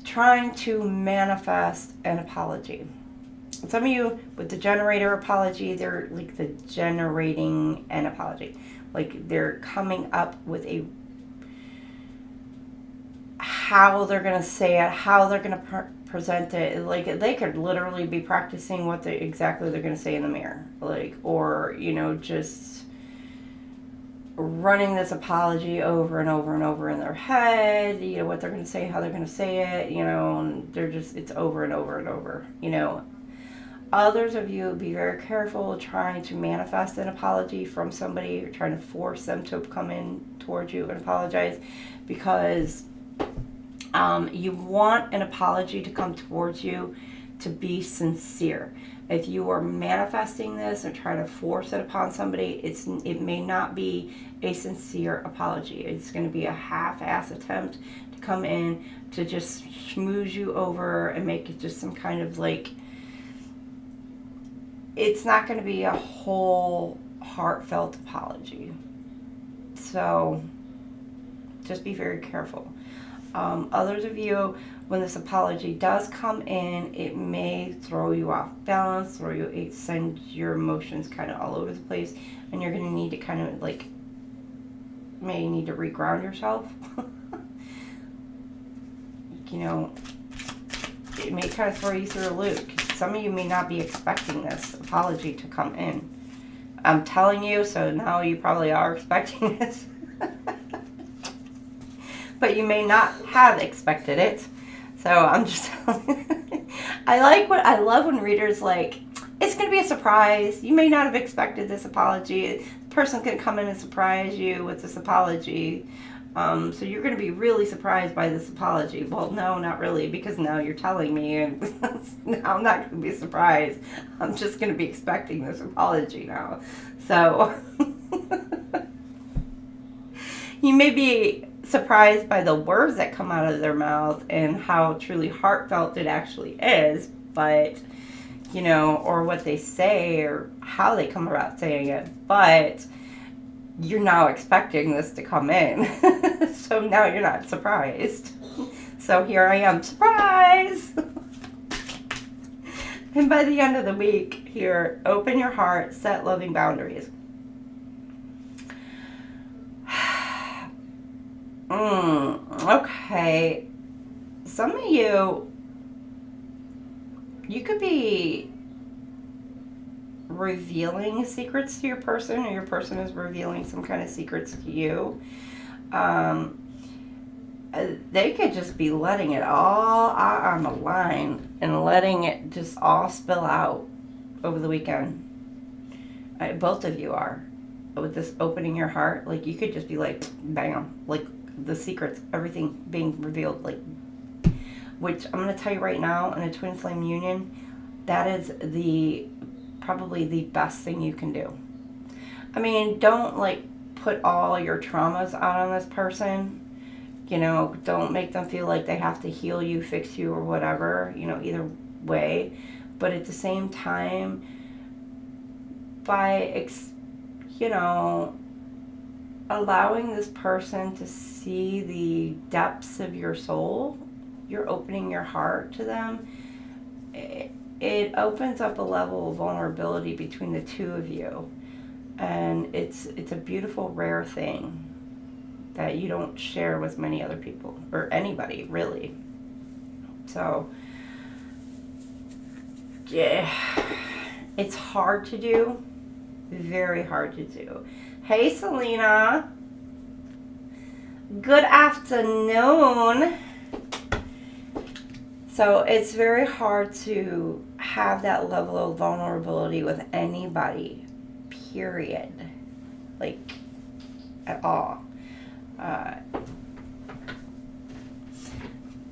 trying to manifest an apology. Some of you with the generator apology, they're like the generating an apology. Like they're coming up with how they're going to say it, how they're going to present it. Like they could literally be practicing what exactly they're going to say in the mirror. Like, or, you know, just running this apology over and over and over in their head, you know, what they're going to say, how they're going to say it, you know, and they're just, it's over and over and over, you know. Others of you, be very careful trying to manifest an apology from somebody or trying to force them to come in towards you and apologize, because you want an apology to come towards you to be sincere. If you are manifesting this and trying to force it upon somebody, it may not be a sincere apology. It's going to be a half-ass attempt to come in to just schmooze you over and make it just some kind of like, it's not going to be a whole heartfelt apology. So just be very careful. Others of you, when this apology does come in, it may throw you off balance, send your emotions kind of all over the place, and you're going to need to kind of like, may need to reground yourself. You know, it may kind of throw you through a loop. Some of you may not be expecting this apology to come in. I'm telling you, so now you probably are expecting it. But you may not have expected it. So I'm just telling you. I love when readers like, it's going to be a surprise. You may not have expected this apology. The person's going to come in and surprise you with this apology. So you're going to be really surprised by this apology. Well, no, not really, because now you're telling me, and now I'm not going to be surprised. I'm just going to be expecting this apology now. So you may be surprised by the words that come out of their mouth and how truly heartfelt it actually is, but, you know, or what they say or how they come about saying it, but you're now expecting this to come in. So now you're not surprised. So here I am, surprise! And by the end of the week here, open your heart, set loving boundaries. Okay. Some of you could be revealing secrets to your person, or your person is revealing some kind of secrets to you. They could just be letting it all out on the line and letting it just all spill out over the weekend. Both of you are. With this opening your heart, like you could just be like, bam, like the secrets, everything being revealed, like, which I'm going to tell you right now, in a twin flame union, that is probably the best thing you can do. I mean, don't like put all your traumas out on this person. You know, don't make them feel like they have to heal you, fix you, or whatever, you know, either way. But at the same time, by, you know, allowing this person to see the depths of your soul, you're opening your heart to them, it opens up a level of vulnerability between the two of you. And it's a beautiful, rare thing that you don't share with many other people, or anybody, really. So, yeah, it's hard to do, very hard to do. Hey, Selena. Good afternoon. So it's very hard to have that level of vulnerability with anybody, period. Like, at all.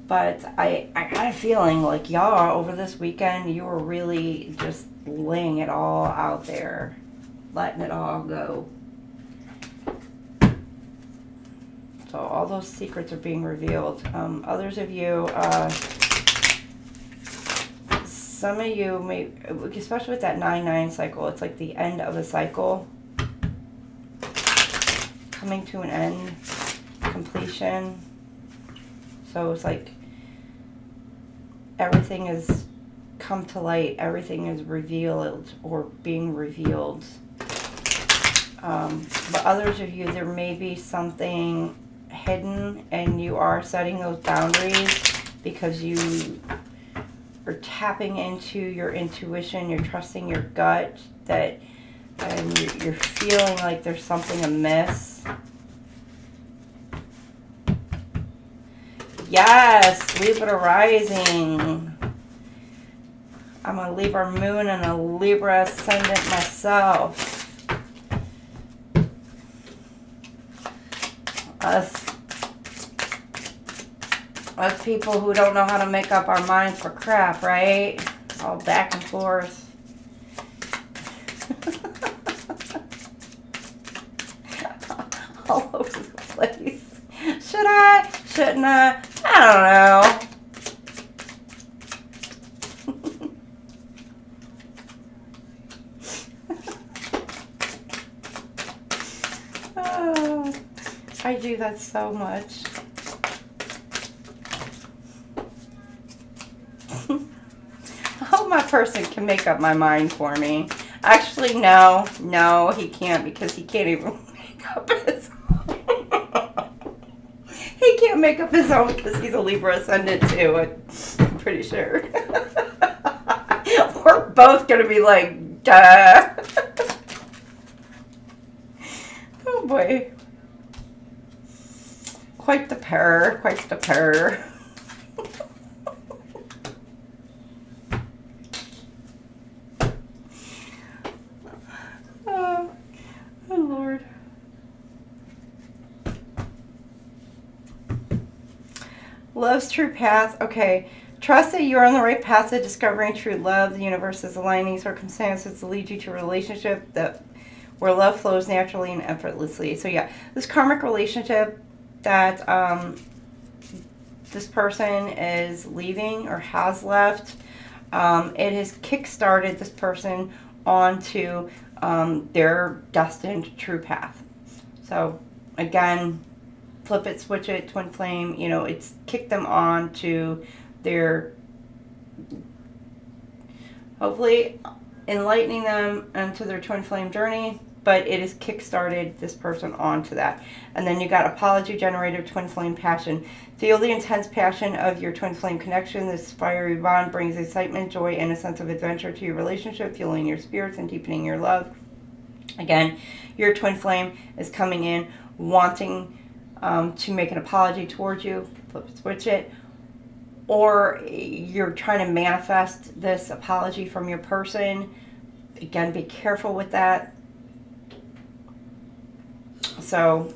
But I got a feeling like y'all over this weekend, you were really just laying it all out there, letting it all go. So all those secrets are being revealed. Others of you, some of you may, especially with that 9/9 cycle, it's like the end of a cycle, coming to an end, completion. So it's like everything is come to light, everything is revealed or being revealed. But others of you, there may be something hidden, and you are setting those boundaries because you are tapping into your intuition, you're trusting your gut, that, and you're feeling like there's something amiss. Yes, Libra rising. I'm a Libra moon and a Libra ascendant myself. Us people who don't know how to make up our minds for crap, right? all back and forth. All over the place. Should I? Shouldn't I? I don't know. Oh, I do that so much. I hope my person can make up my mind for me. Actually, no, he can't, because he can't even make up his own. He can't make up his own because he's a Libra Ascendant too, I'm pretty sure. We're both going to be like, duh. Oh boy. Quite the pair, quite the pair. Oh Lord. Love's true path. Okay. Trust that you're on the right path to discovering true love. The universe is aligning circumstances to lead you to a relationship where love flows naturally and effortlessly. So yeah, this karmic relationship that this person is leaving or has left, it has kick-started this person onto their destined true path. So again, flip it, switch it, twin flame, you know, it's kicked them on to their, hopefully enlightening them into their twin flame journey, but it has kick-started this person onto that. And then you got apology generator, twin flame passion. Feel the intense passion of your twin flame connection. This fiery bond brings excitement, joy, and a sense of adventure to your relationship, fueling your spirits and deepening your love. Again, your twin flame is coming in wanting to make an apology towards you, flip it, switch it, or you're trying to manifest this apology from your person. Again, be careful with that. So,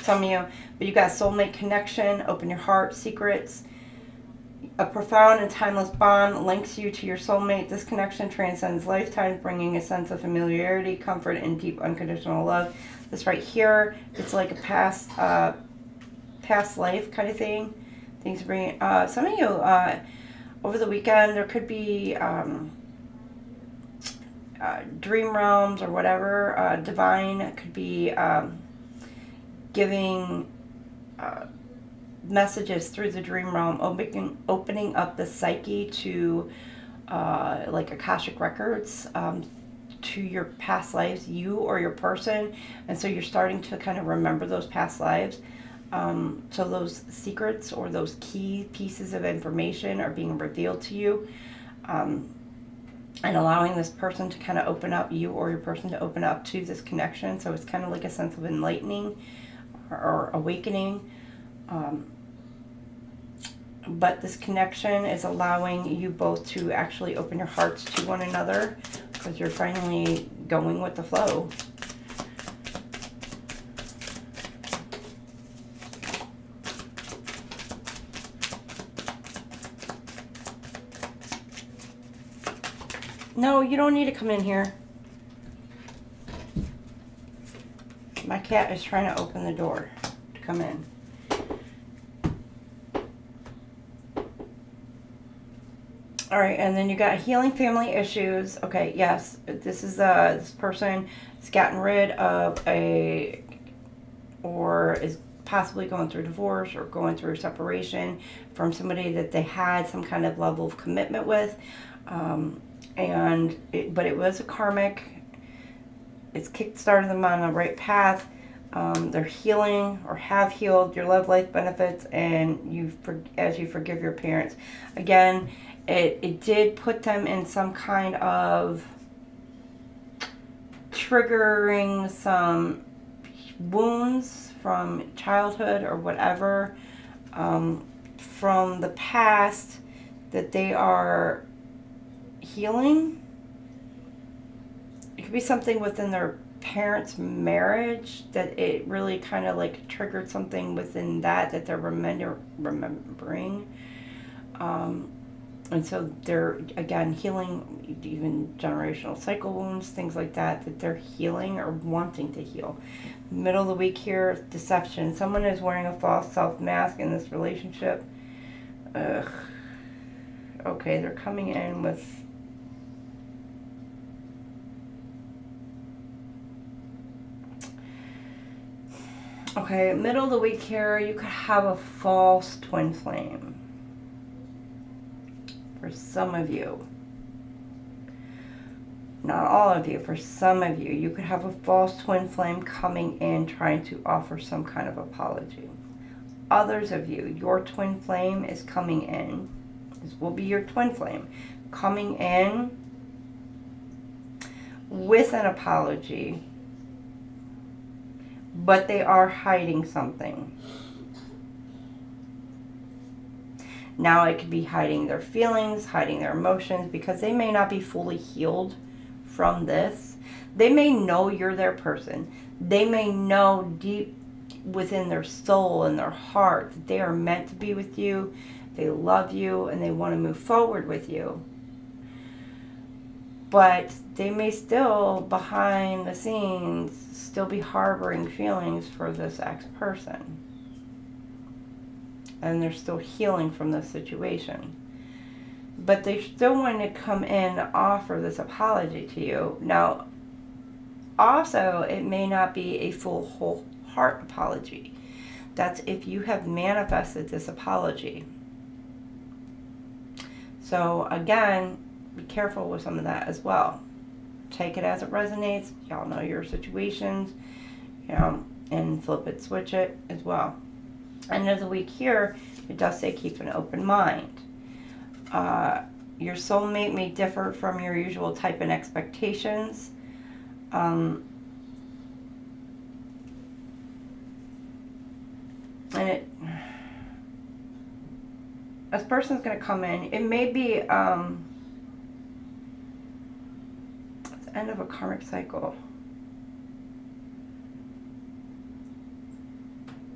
some of you, but you got soulmate connection, open your heart, secrets. A profound and timeless bond links you to your soulmate. This connection transcends lifetimes, bringing a sense of familiarity, comfort, and deep unconditional love. This right here, it's like a past life kind of thing. Things bring some of you over the weekend. There could be dream realms or whatever. Divine could be giving messages through the dream realm, opening up the psyche to like Akashic records, to your past lives, you or your person, and so you're starting to kind of remember those past lives. So those secrets or those key pieces of information are being revealed to you, and allowing this person to kind of open up, you or your person to open up to this connection. So it's kind of like a sense of enlightening or awakening. But this connection is allowing you both to actually open your hearts to one another, because you're finally going with the flow. No, you don't need to come in here. My cat is trying to open the door to come in. All right, and then you got healing family issues. Okay, yes, this is this person has gotten rid of or is possibly going through divorce or going through separation from somebody that they had some kind of level of commitment with. But it was a karmic. It's kick-started them on the right path. They're healing or have healed. Your love life benefits, and as you forgive your parents. Again, it did put them in some kind of triggering some wounds from childhood or whatever, from the past that they are healing. It could be something within their parents' marriage that it really kind of like triggered something within that they're remembering. And so they're, again, healing even generational cycle wounds, things like that, that they're healing or wanting to heal. Middle of the week here, deception. Someone is wearing a false self mask in this relationship. Ugh. Okay, they're coming in with... Okay, middle of the week here, you could have a false twin flame. For some of you. Not all of you, for some of you. You could have a false twin flame coming in trying to offer some kind of apology. Others of you, your twin flame is coming in. This will be your twin flame. Coming in with an apology. But they are hiding something. Now it could be hiding their feelings, hiding their emotions, because they may not be fully healed from this. They may know you're their person. They may know deep within their soul and their heart that they are meant to be with you. They love you and they want to move forward with you. But they may still, behind the scenes, still be harboring feelings for this ex-person. And they're still healing from this situation. But they still want to come in and offer this apology to you. Now, also, it may not be a full, whole heart apology. That's if you have manifested this apology. So, again, be careful with some of that as well. Take it as it resonates. Y'all know your situations, you know, and flip it, switch it as well. End of the week here, it does say keep an open mind. Your soulmate may differ from your usual type and expectations. And this person's going to come in. It may be it's the end of a karmic cycle.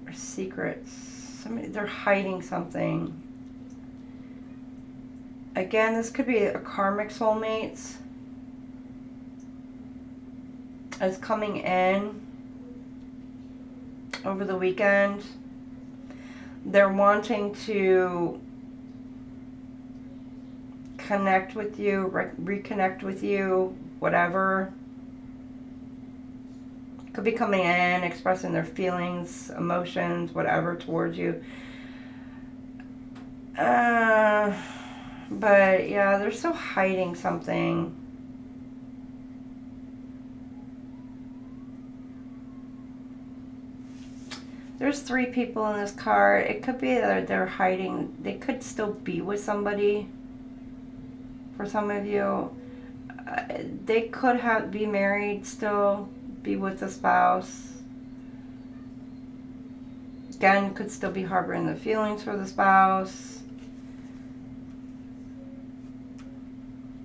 Or secrets. They're hiding something. Again, this could be a karmic soulmate is coming in over the weekend. They're wanting to connect with you, reconnect with you, whatever. Could be coming in, expressing their feelings, emotions, whatever towards you. But yeah, they're still hiding something. There's 3 people in this card. It could be that they're hiding. They could still be with somebody. For some of you, they could be married still, be with a spouse. Again, could still be harboring the feelings for the spouse.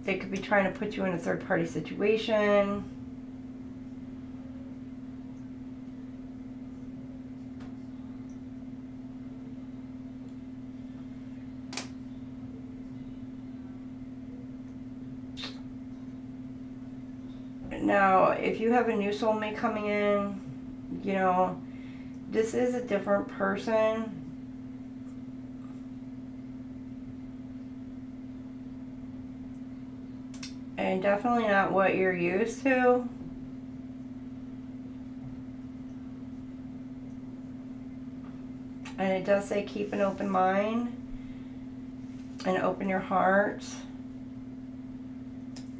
They could be trying to put you in a third-party situation. Now, if you have a new soulmate coming in, you know, this is a different person. And definitely not what you're used to. And it does say keep an open mind and open your heart.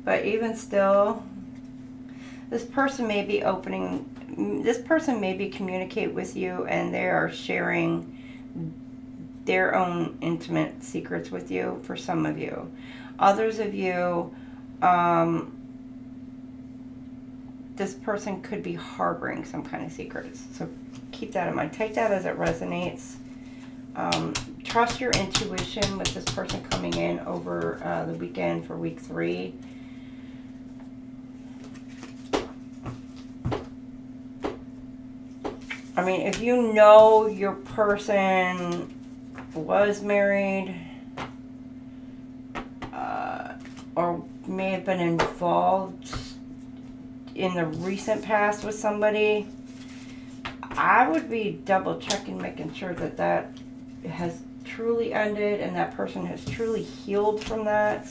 But even still, this person may be communicate with you and they are sharing their own intimate secrets with you for some of you. Others of you, this person could be harboring some kind of secrets. So keep that in mind. Take that as it resonates. Trust your intuition with this person coming in over the weekend for week 3. I mean, if you know your person was married, may have been involved in the recent past with somebody, I would be double checking, making sure that that has truly ended and that person has truly healed from that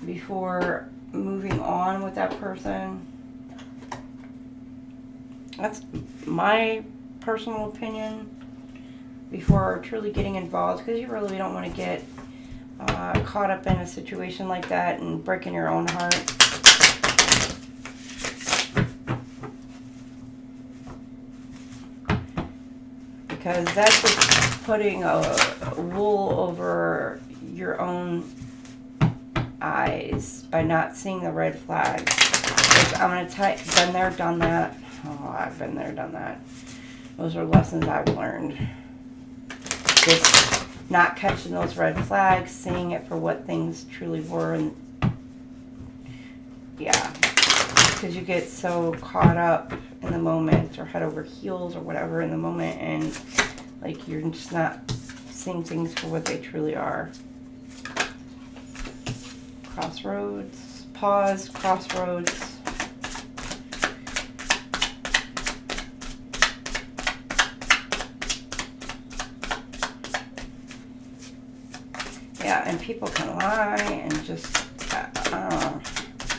before moving on with that person. That's my personal opinion before truly getting involved, because you really don't want to get caught up in a situation like that and breaking your own heart. Because that's just putting a wool over your own eyes by not seeing the red flags. Like, I'm going to tell you, been there, done that. Oh, I've been there, done that. Those are lessons I've learned. Just not catching those red flags, seeing it for what things truly were. And yeah, because you get so caught up in the moment or head over heels or whatever in the moment, and like you're just not seeing things for what they truly are. Crossroads, pause, crossroads. Yeah, and people can lie and just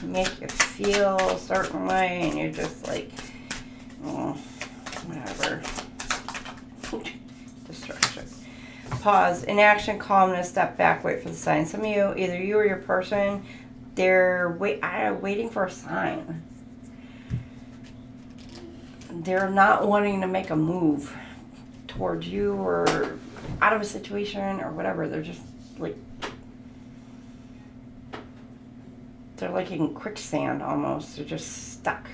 make you feel a certain way, and you're just like, oh, whatever. Destruction. Pause. Inaction, calmness, step back, wait for the sign. Some of you, either you or your person, they're waiting for a sign. They're not wanting to make a move towards you or out of a situation or whatever. They're just like, they're like in quicksand almost. They're just stuck.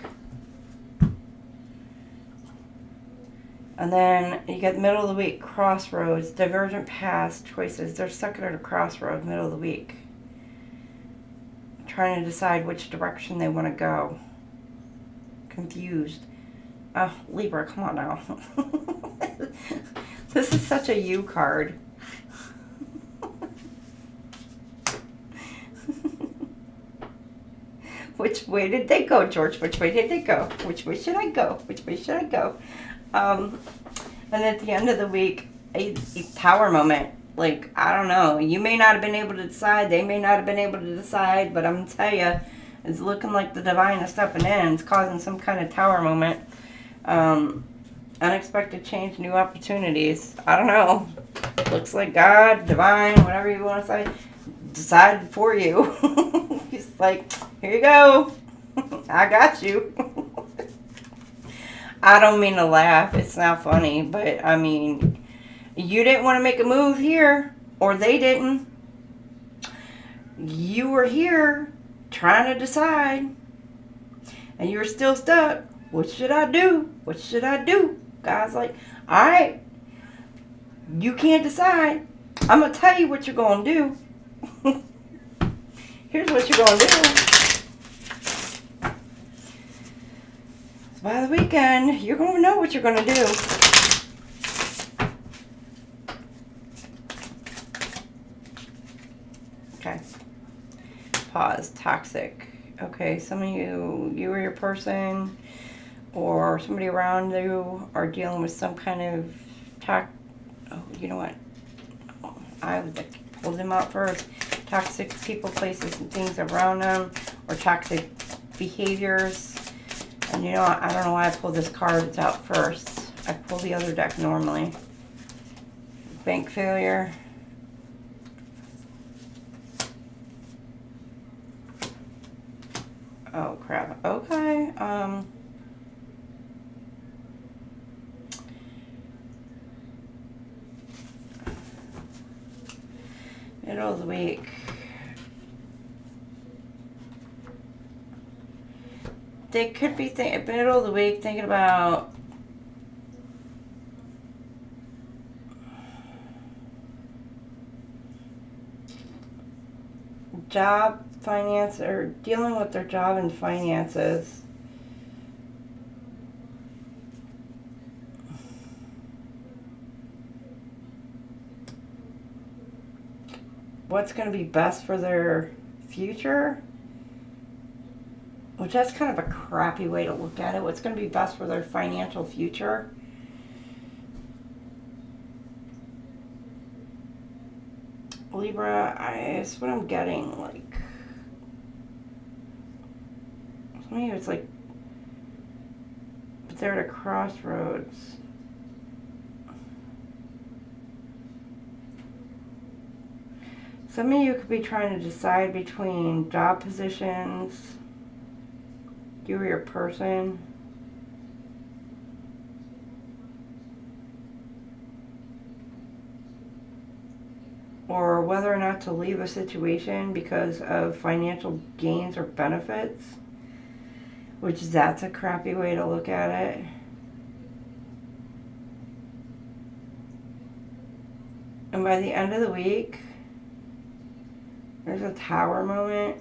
And then you get middle of the week, crossroads, divergent paths, choices. They're stuck at a crossroad, middle of the week, trying to decide which direction they want to go. Confused. Oh, Libra, come on now. This is such a you card. Which way did they go, George? Which way did they go? Which way should I go? Which way should I go? And at the end of the week, a power moment. Like, I don't know. You may not have been able to decide. They may not have been able to decide. But I'm going to tell you, it's looking like the divine is stepping in. It's causing some kind of tower moment. Unexpected change, new opportunities. I don't know. Looks like God, divine, whatever you want to say, decided for you. He's like, here you go. I got you. I don't mean to laugh. It's not funny. But, I mean, you didn't want to make a move here. Or they didn't. You were here trying to decide. And you were still stuck. What should I do? What should I do? God's like, all right. You can't decide. I'm going to tell you what you're going to do. Here's what you're going to do. By the weekend, you're going to know what you're going to do. Okay. Pause. Toxic. Okay, some of you or your person or somebody around you are dealing with some kind of oh, you know what? I would pull them out first. Toxic people, places, and things around them, or toxic behaviors. And you know, I don't know why I pulled this card out first. I pull the other deck normally. Bank failure. Oh crap. Okay. Middle of the week. They could be middle of the week thinking about job, finance, or dealing with their job and finances. What's going to be best for their future, which that's kind of a crappy way to look at it. What's going to be best for their financial future. Libra, it's what I'm getting, like, some of you, it's like, but they're at a crossroads. Some of you could be trying to decide between job positions, you or your person. Or whether or not to leave a situation because of financial gains or benefits, which that's a crappy way to look at it. And by the end of the week, there's a Tower moment.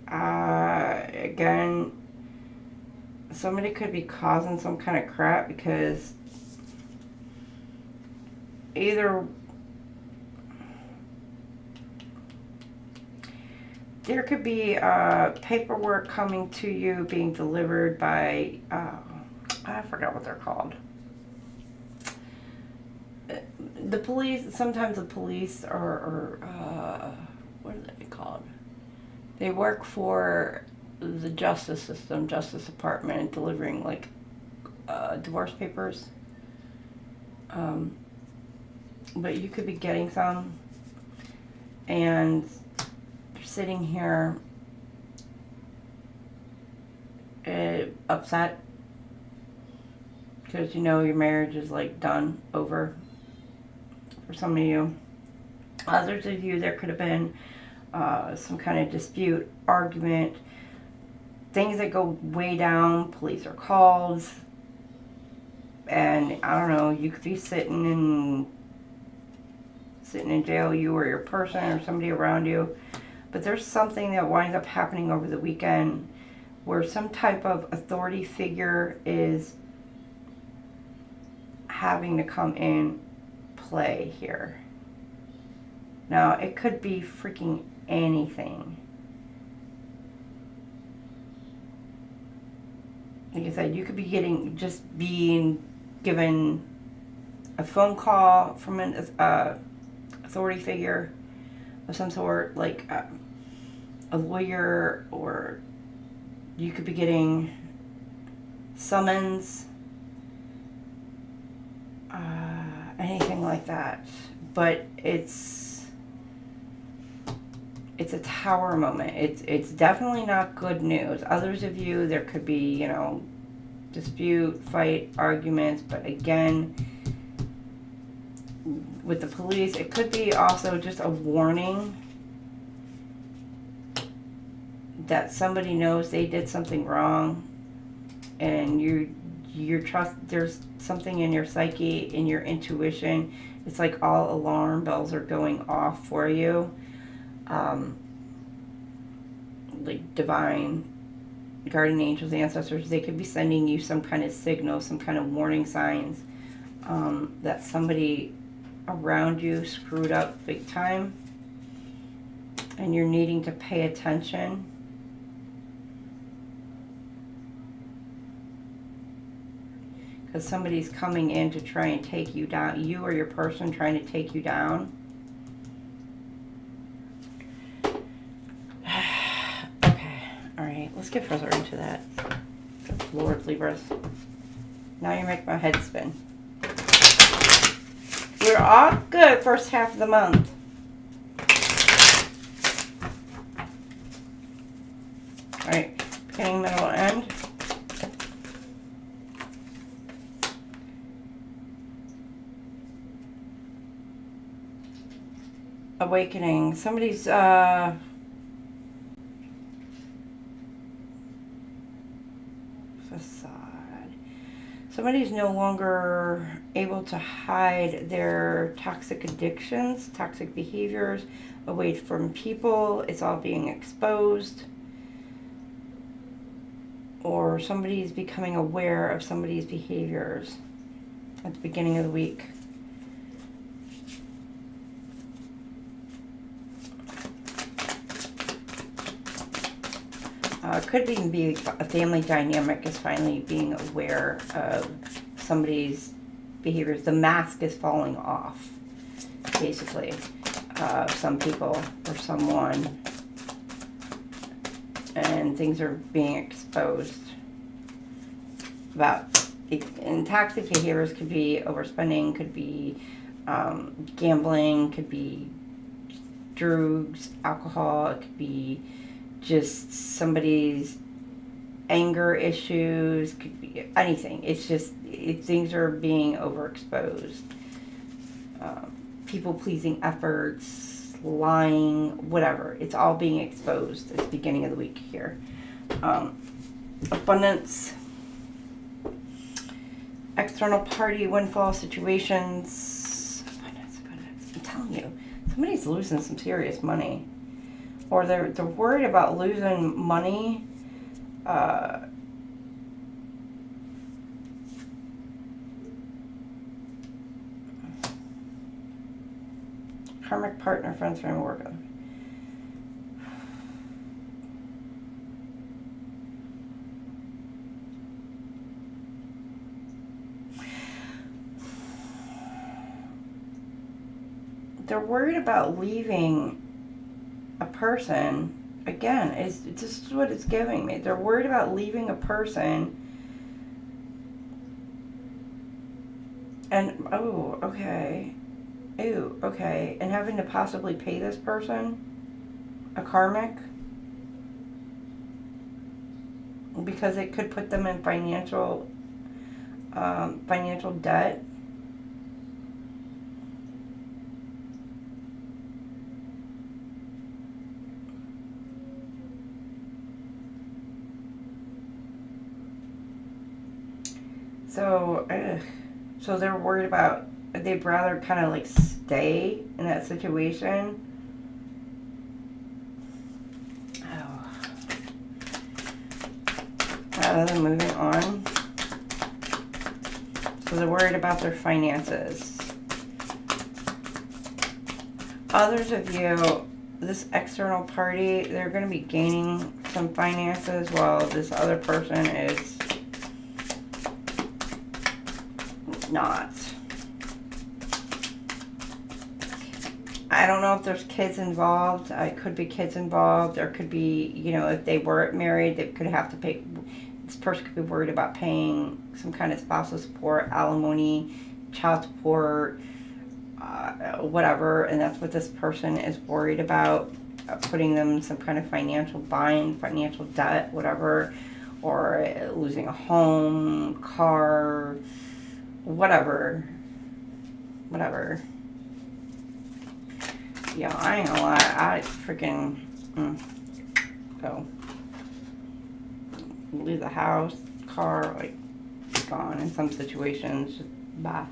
Again, somebody could be causing some kind of crap because either there could be paperwork coming to you being delivered by, I forgot what they're called. The police, sometimes the police are what are they called? They work for the justice system, justice department, delivering like divorce papers. But you could be getting some, and you're sitting here upset because you know your marriage is like done, over. For some of you, others of you, there could have been some kind of dispute, argument, things that go way down. Police are called, and I don't know, you could be sitting in jail, you or your person or somebody around you. But there's something that winds up happening over the weekend where some type of authority figure is having to come in play here. Now, it could be freaking anything. Like I said, you could be being given a phone call from an authority figure of some sort, like a lawyer, or you could be getting summons, anything like that. But it's a Tower moment. It's definitely not good news. Others of you, there could be, you know, dispute, fight, arguments, but again, with the police, it could be also just a warning that somebody knows they did something wrong, and there's something in your psyche, in your intuition. It's like all alarm bells are going off for you. Like divine guardian angels, ancestors, they could be sending you some kind of signal, some kind of warning signs that somebody around you screwed up big time, and you're needing to pay attention. Because somebody's coming in to try and take you down, you or your person trying to take you down. Okay, alright, let's get further into that. Lord, Libras. Now you make my head spin. We're all good first half of the month. Alright, beginning, middle, end. Awakening. Somebody's facade. Somebody's no longer able to hide their toxic addictions, toxic behaviors away from people. It's all being exposed. Or somebody's becoming aware of somebody's behaviors at the beginning of the week. Could even be a family dynamic is finally being aware of somebody's behaviors. The mask is falling off, basically. Some people or someone. And things are being exposed. And toxic behaviors could be overspending, could be gambling, could be drugs, alcohol, it could be just somebody's anger issues, could be anything. It's just, things are being overexposed. People-pleasing efforts, lying, whatever. It's all being exposed at the beginning of the week here. Abundance, external party, windfall situations. Abundance. I'm telling you, somebody's losing some serious money. Or they're worried about losing money. Karmic partner, friends, family, work. They're worried about leaving a person. Again, this is what it's giving me. They're worried about leaving a person. And, oh, okay. Ooh, okay. And having to possibly pay this person a karmic. Because it could put them in financial debt. So they're worried about, they'd rather kind of like stay in that situation. Oh. Rather than moving on. So they're worried about their finances. Others of you, this external party, they're going to be gaining some finances while this other person is not. I don't know if there's kids involved. It could be kids involved. There could be, you know, if they were married, they could have to pay. This person could be worried about paying some kind of spousal support, alimony, child support, whatever. And that's what this person is worried about, putting them in some kind of financial bind, financial debt, whatever, or losing a home, car, whatever. Yeah, I ain't gonna lie, I freaking go. Leave the house, car, like, gone in some situations. Just bye.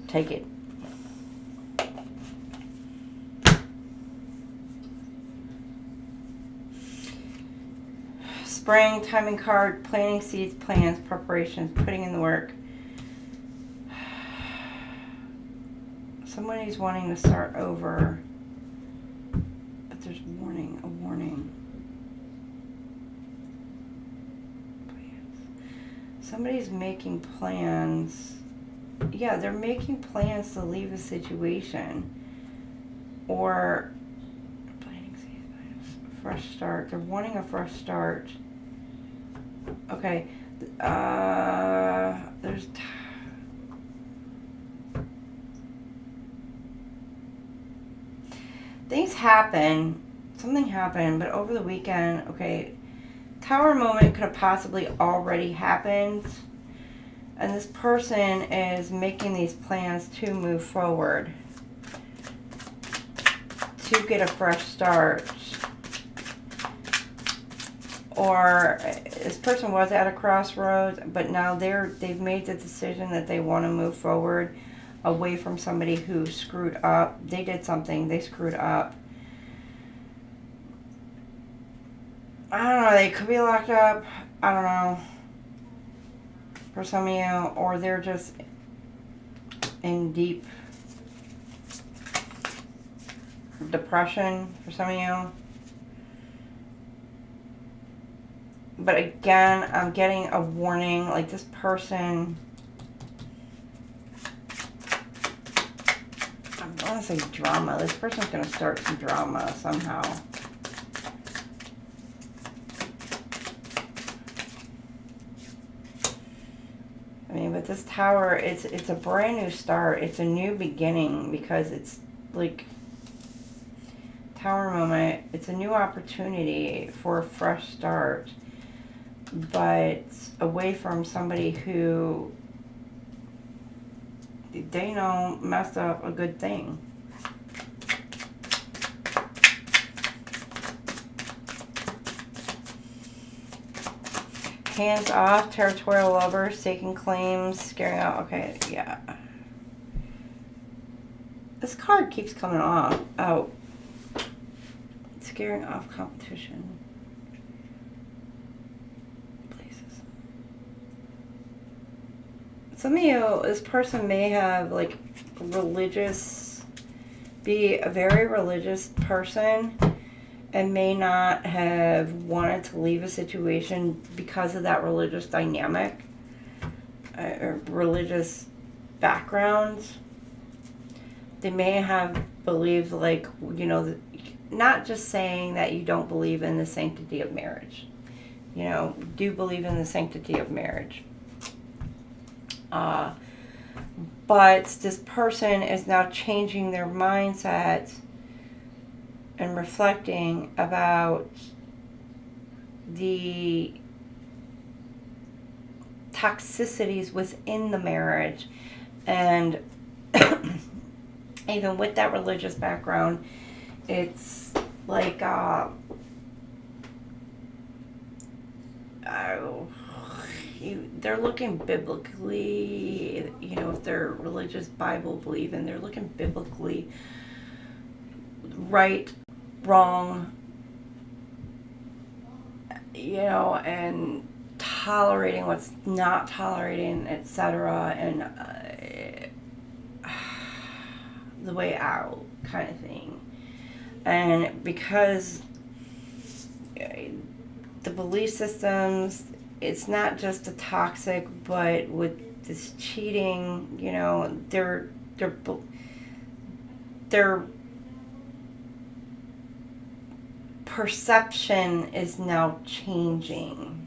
Take it. Spring, timing card, planting seeds, plans, preparations, putting in the work. Somebody's wanting to start over, but there's a warning. Somebody's making plans. Yeah, they're making plans to leave a situation. Or planning seeds, fresh start. They're wanting a fresh start. Okay. There's things happen. Something happened, but over the weekend, okay, Tower moment could have possibly already happened. And this person is making these plans to move forward, to get a fresh start. Or this person was at a crossroads, but now they've made the decision that they want to move forward away from somebody who screwed up. They did something, they screwed up. I don't know, they could be locked up. I don't know. For some of you, or they're just in deep depression for some of you. But again, I'm getting a warning, like this person, I want to say drama. This person's going to start some drama somehow. I mean, with this Tower, it's a brand new start. It's a new beginning because it's like Tower moment. It's a new opportunity for a fresh start, but away from somebody who they know messed up a good thing. Hands off, territorial lovers, taking claims, scaring out. Okay, yeah. This card keeps coming off. Oh. Scaring off competition. Places. Some of you, this person may have like be a very religious person, and may not have wanted to leave a situation because of that religious dynamic or religious background. They may have believed, like, you know, not just saying that you don't believe in the sanctity of marriage. You know, do believe in the sanctity of marriage. But this person is now changing their mindset and reflecting about the toxicities within the marriage. And even with that religious background, it's like they're looking biblically, you know, if they're religious Bible believing, they're looking biblically right, wrong, you know, and tolerating what's not tolerating, etc., and the way out kind of thing. And because the belief systems, it's not just a toxic, but with this cheating, you know, their perception is now changing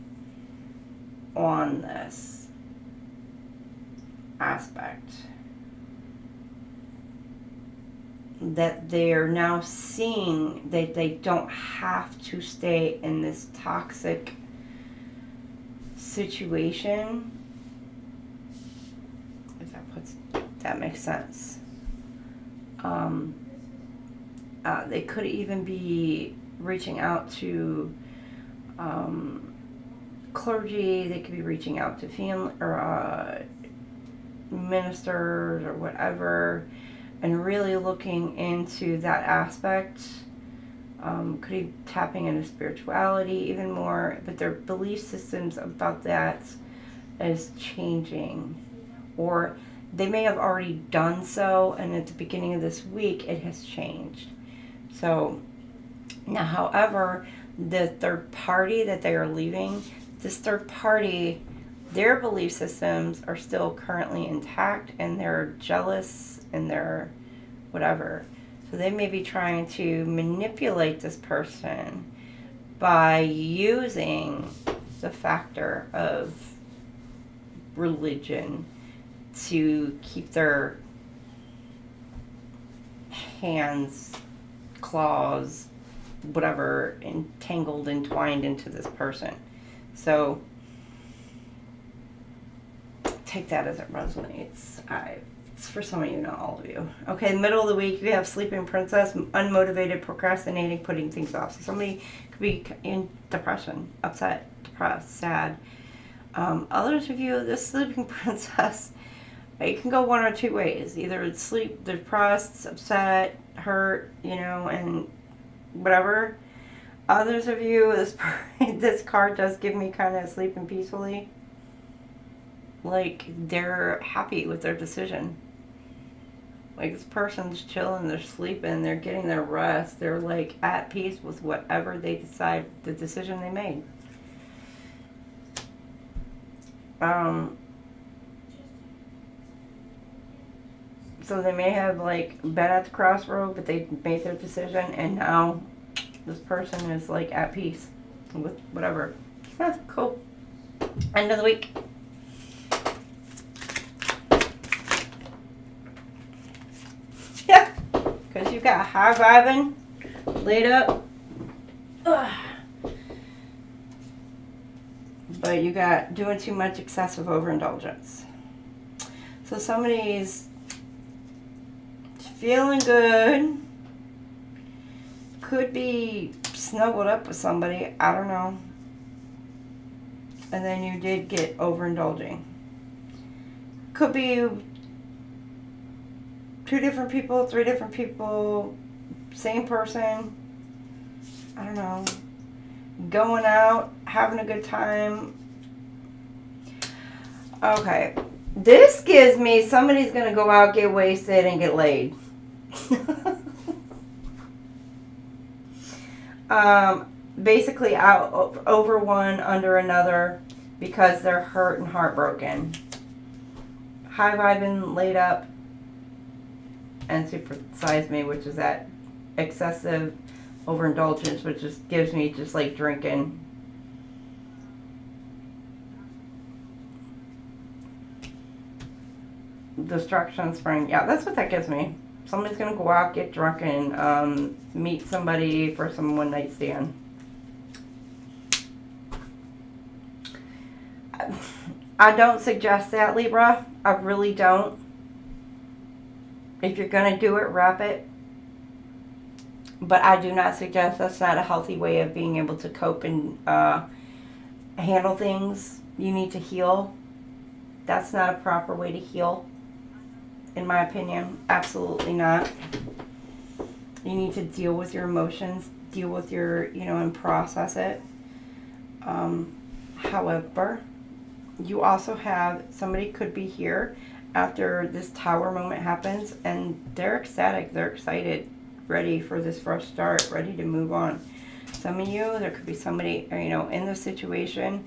on this aspect. That they're now seeing that they don't have to stay in this toxic situation. If that makes sense. They could even be reaching out to clergy. They could be reaching out to family or ministers or whatever, and really looking into that aspect. Could be tapping into spirituality even more, but their belief systems about that is changing, or they may have already done so, and at the beginning of this week it has changed. So now, however, the third party that they are leaving, this third party, their belief systems are still currently intact, and they're jealous and they're whatever. So they may be trying to manipulate this person by using the factor of religion to keep their hands, claws, whatever, entangled, entwined into this person. So take that as it resonates. It's for some of you, not all of you. Okay, middle of the week, we have Sleeping Princess, unmotivated, procrastinating, putting things off. So somebody could be in depression, upset, depressed, sad. Others of you, this Sleeping Princess, it can go one or two ways. Either it's sleep, depressed, upset, hurt, you know, and whatever. Others of you, this card does give me kind of sleeping peacefully. Like, they're happy with their decision. Like, this person's chilling, they're sleeping, they're getting their rest. They're, like, at peace with whatever they decide, the decision they made. So they may have like been at the crossroad, but they made their decision, and now this person is like at peace with whatever. Yeah, cool. End of the week. Yeah, because you got high vibing, laid up. Ugh. But you got doing too much excessive overindulgence. So somebody's feeling good. Could be snuggled up with somebody. I don't know. And then you did get overindulging. Could be 2 different people, 3 different people, same person. I don't know. Going out, having a good time. Okay. This gives me somebody's going to go out, get wasted, and get laid. Basically out over one, under another, because they're hurt and heartbroken. High vibing, laid up, and supersize me, which is that excessive overindulgence, which just gives me just like drinking. Destruction, spring. Yeah, that's what that gives me. Somebody's gonna go out, get drunk, and meet somebody for some one night stand. I don't suggest that, Libra. I really don't. If you're gonna do it, wrap it. But I do not suggest. That's not a healthy way of being able to cope and handle things. You need to heal. That's not a proper way to heal, in my opinion. Absolutely not. You need to deal with your emotions, deal with your, and process it. However, you also have, somebody could be here after this tower moment happens, and they're ecstatic, they're excited, ready for this fresh start, ready to move on. Some of you, there could be somebody, in this situation,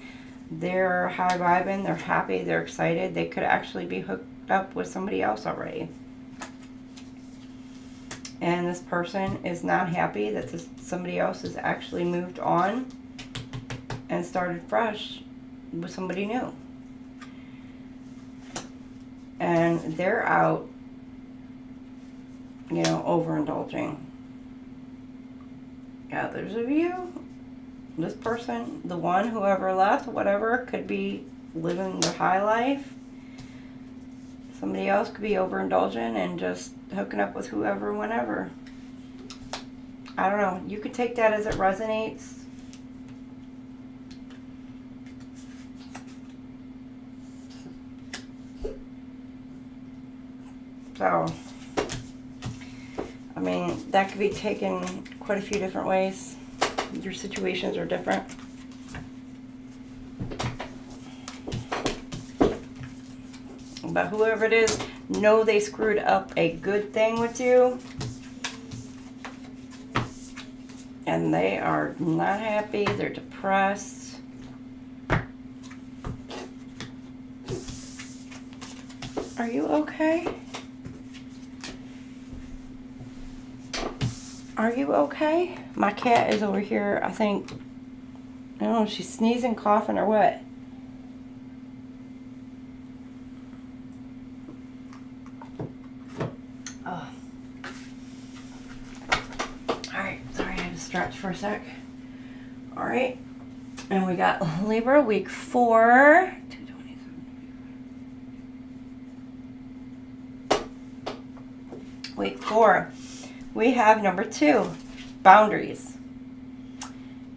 they're high vibing, they're happy, they're excited. They could actually be hooked up with somebody else already. And this person is not happy that somebody else has actually moved on and started fresh with somebody new. And they're out, overindulging. Others of you, this person, the one, whoever left, whatever, could be living their high life. Somebody else could be overindulging and just hooking up with whoever, whenever. I don't know. You could take that as it resonates. So, I mean, that could be taken quite a few different ways. Your situations are different. But whoever it is, know they screwed up a good thing with you. And they are not happy. They're depressed. Are you okay? Are you okay? My cat is over here, I think. I don't know if she's sneezing, coughing, or what. Oh. Alright, sorry, I had to stretch for a sec. Alright. And we got Libra, week 4. Week 4. We have number 2, boundaries.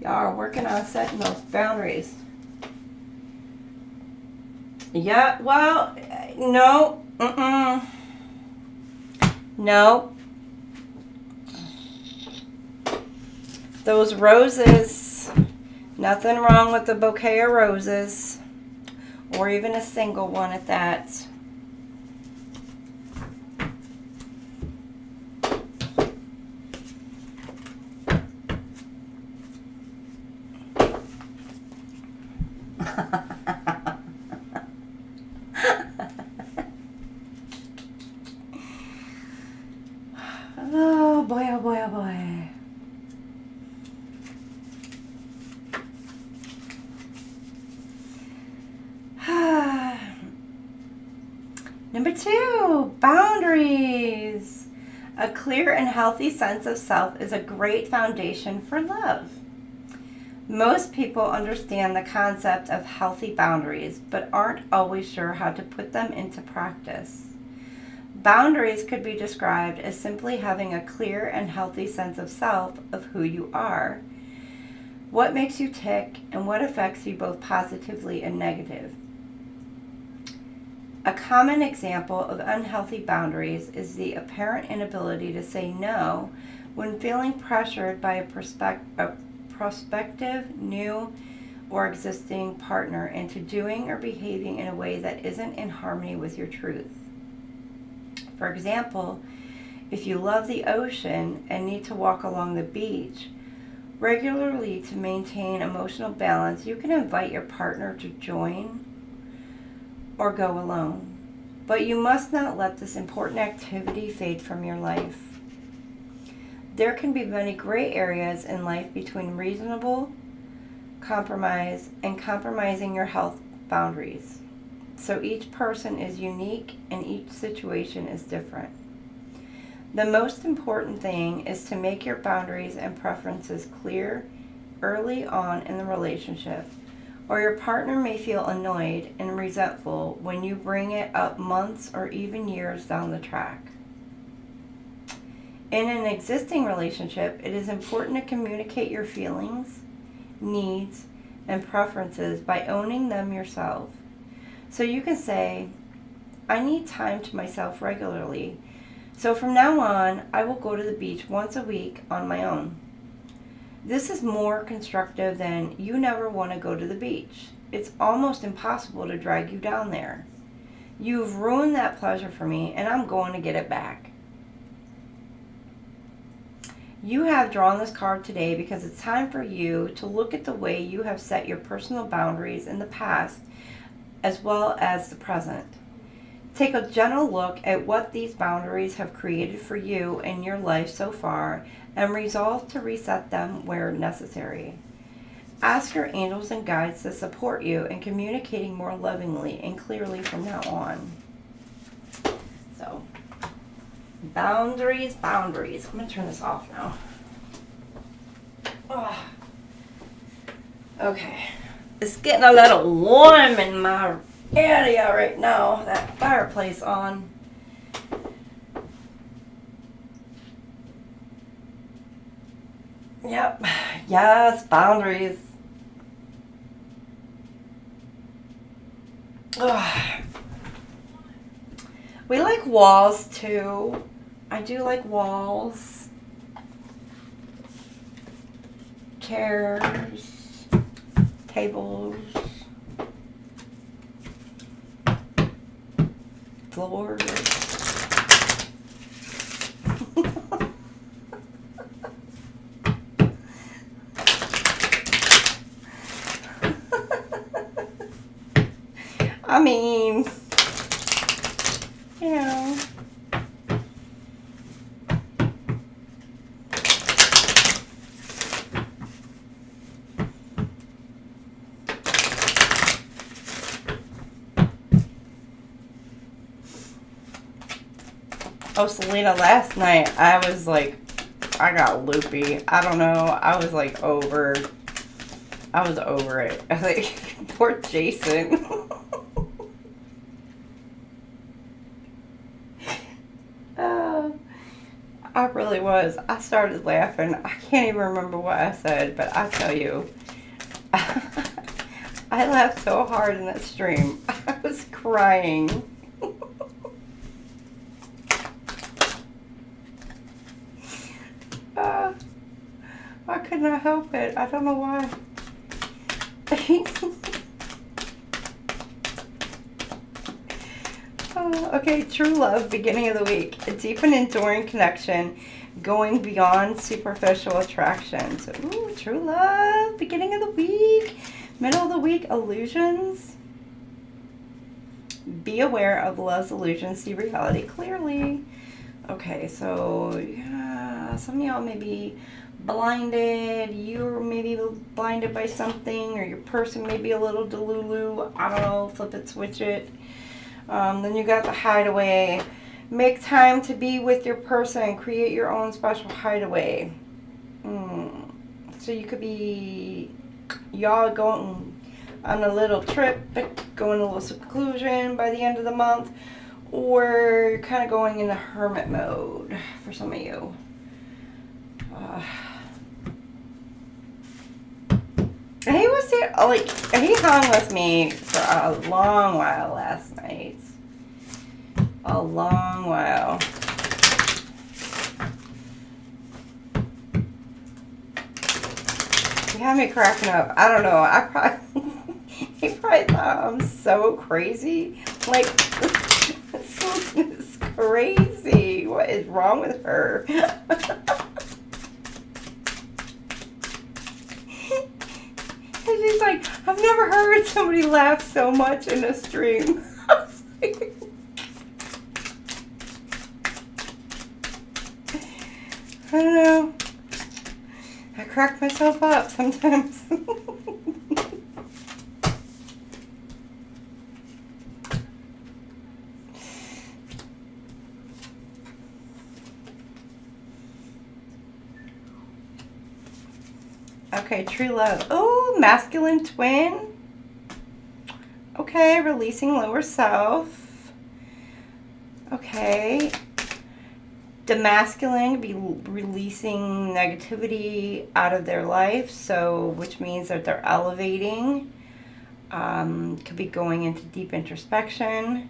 Y'all are working on setting those boundaries. Yeah, well, no. No. Those roses, nothing wrong with a bouquet of roses, or even a single one at that. Oh boy, oh boy, oh boy. Number 2, boundaries. A clear and healthy sense of self is a great foundation for love. Most people understand the concept of healthy boundaries, but aren't always sure how to put them into practice. Boundaries could be described as simply having a clear and healthy sense of self, of who you are, what makes you tick, and what affects you both positively and negative. A common example of unhealthy boundaries is the apparent inability to say no when feeling pressured by a prospective, new, or existing partner into doing or behaving in a way that isn't in harmony with your truth. For example, if you love the ocean and need to walk along the beach regularly to maintain emotional balance, you can invite your partner to join or go alone. But you must not let this important activity fade from your life. There can be many gray areas in life between reasonable compromise and compromising your health boundaries. So each person is unique and each situation is different. The most important thing is to make your boundaries and preferences clear early on in the relationship, or your partner may feel annoyed and resentful when you bring it up months or even years down the track. In an existing relationship, it is important to communicate your feelings, needs, and preferences by owning them yourself. So you can say, I need time to myself regularly, so from now on, I will go to the beach once a week on my own. This is more constructive than, you never want to go to the beach. It's almost impossible to drag you down there. You've ruined that pleasure for me, and I'm going to get it back. You have drawn this card today because it's time for you to look at the way you have set your personal boundaries in the past as well as the present. Take a gentle look at what these boundaries have created for you in your life so far and resolve to reset them where necessary. Ask your angels and guides to support you in communicating more lovingly and clearly from now on. So, boundaries, boundaries. I'm going to turn this off now. Oh. Okay. It's getting a little warm in my area right now. That fireplace on. Yep. Yes, boundaries. Ugh. We like walls too. I do like walls. Chairs. Tables. Floors. I mean, you know. Oh, Selena, last night I was like, I got loopy. I don't know. I was like over it. I was like, poor Jason. I really was. I started laughing. I can't even remember what I said, but I tell you, I laughed so hard in that stream. I was crying. I could not help it. I don't know why. Okay, true love, beginning of the week. A deep and enduring connection, going beyond superficial attractions. Ooh, true love, beginning of the week. Middle of the week, illusions. be aware of love's illusions, see reality clearly. Okay, so yeah, some of y'all may be blinded. You're maybe blinded by something, or your person may be a little delulu. I don't know, flip it, switch it. Then you got the hideaway. Make time to be with your person. Create your own special hideaway. So you could be y'all going on a little trip, going a little seclusion by the end of the month, or you're kind of going into hermit mode for some of you. And he was there, like, he hung with me for a long while last night. A long while. He had me cracking up. I don't know. He probably thought I'm so crazy. Like, this woman is crazy. What is wrong with her? And she's like, I've never heard somebody laugh so much in a stream. I was like, I don't know. I crack myself up sometimes. Okay, true love. Oh, masculine twin. Okay, releasing lower self. Okay. The masculine be releasing negativity out of their life, so which means that they're elevating. Could be going into deep introspection.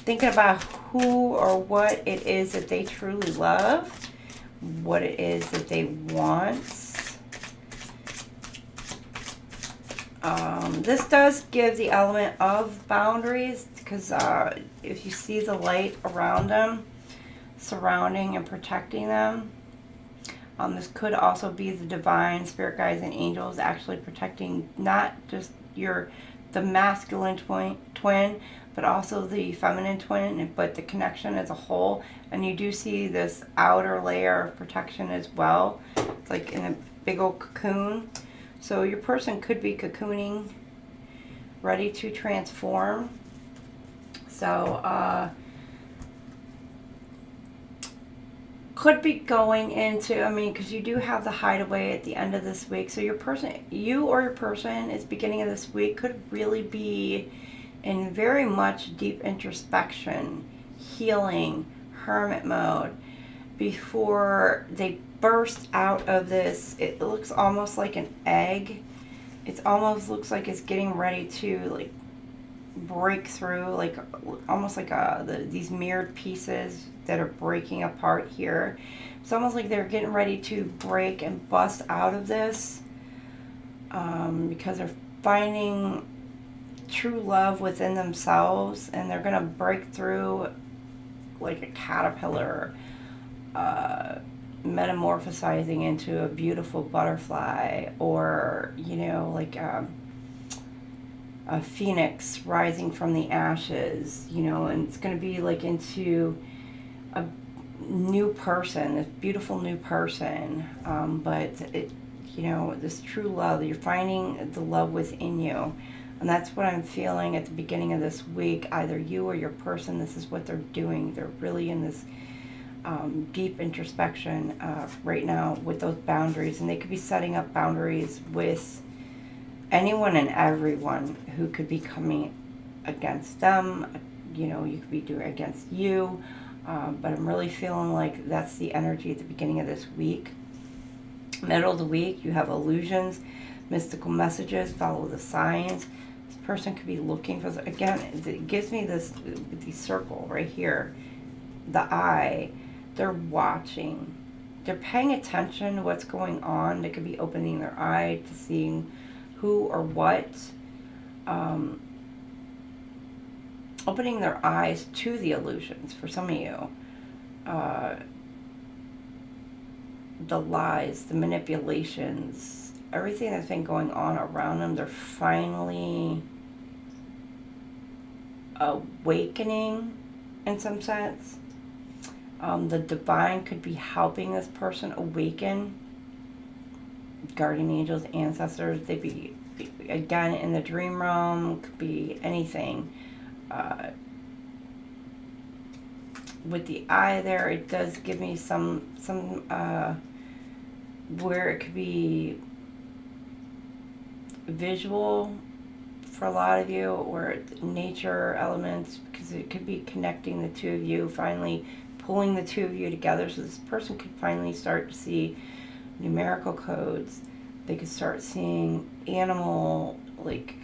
Thinking about who or what it is that they truly love. What it is that they want. This does give the element of boundaries, because if you see the light around them, surrounding and protecting them, this could also be the divine spirit guides and angels actually protecting not just the masculine twin, but also the feminine twin, but the connection as a whole. And you do see this outer layer of protection as well. It's like in a big old cocoon. So your person could be cocooning, ready to transform. So, could be going into, because you do have the hideaway at the end of this week. So your person, you or your person is beginning of this week could really be in very much deep introspection, healing, hermit mode before they burst out of this. It looks almost like an egg. It almost looks like it's getting ready to like break through, like almost like these mirrored pieces that are breaking apart here. It's almost like they're getting ready to break and bust out of this because they're finding true love within themselves, and they're gonna break through like a caterpillar, metamorphosizing into a beautiful butterfly, or like a phoenix rising from the ashes, and it's going to be like into a new person, this beautiful new person, but it, this true love, you're finding the love within you. And that's what I'm feeling at the beginning of this week. Either you or your person, this is what they're doing. They're really in this deep introspection right now with those boundaries. And they could be setting up boundaries with anyone and everyone who could be coming against them. You could be doing against you. But I'm really feeling like that's the energy at the beginning of this week. Middle of the week, you have illusions, mystical messages, follow the signs. This person could be looking for, again, it gives me this circle right here, the eye. They're watching. They're paying attention to what's going on. They could be opening their eye to seeing who or what. Opening their eyes to the illusions for some of you. The lies, the manipulations, everything that's been going on around them, they're finally awakening in some sense. The divine could be helping this person awaken. Guardian angels, ancestors, they'd be, again, in the dream realm, could be anything. With the eye there, it does give me some where it could be visual for a lot of you, or nature elements, because it could be connecting the two of you, finally pulling the two of you together, so this person could finally start to see numerical codes. They could start seeing animal, like,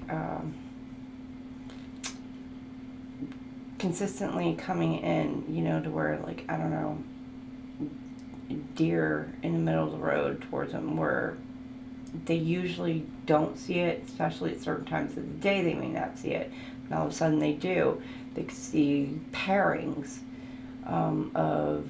consistently coming in, you know, to where, like, I don't know, deer in the middle of the road towards them, where they usually don't see it, especially at certain times of the day they may not see it, and all of a sudden they do. They could see pairings of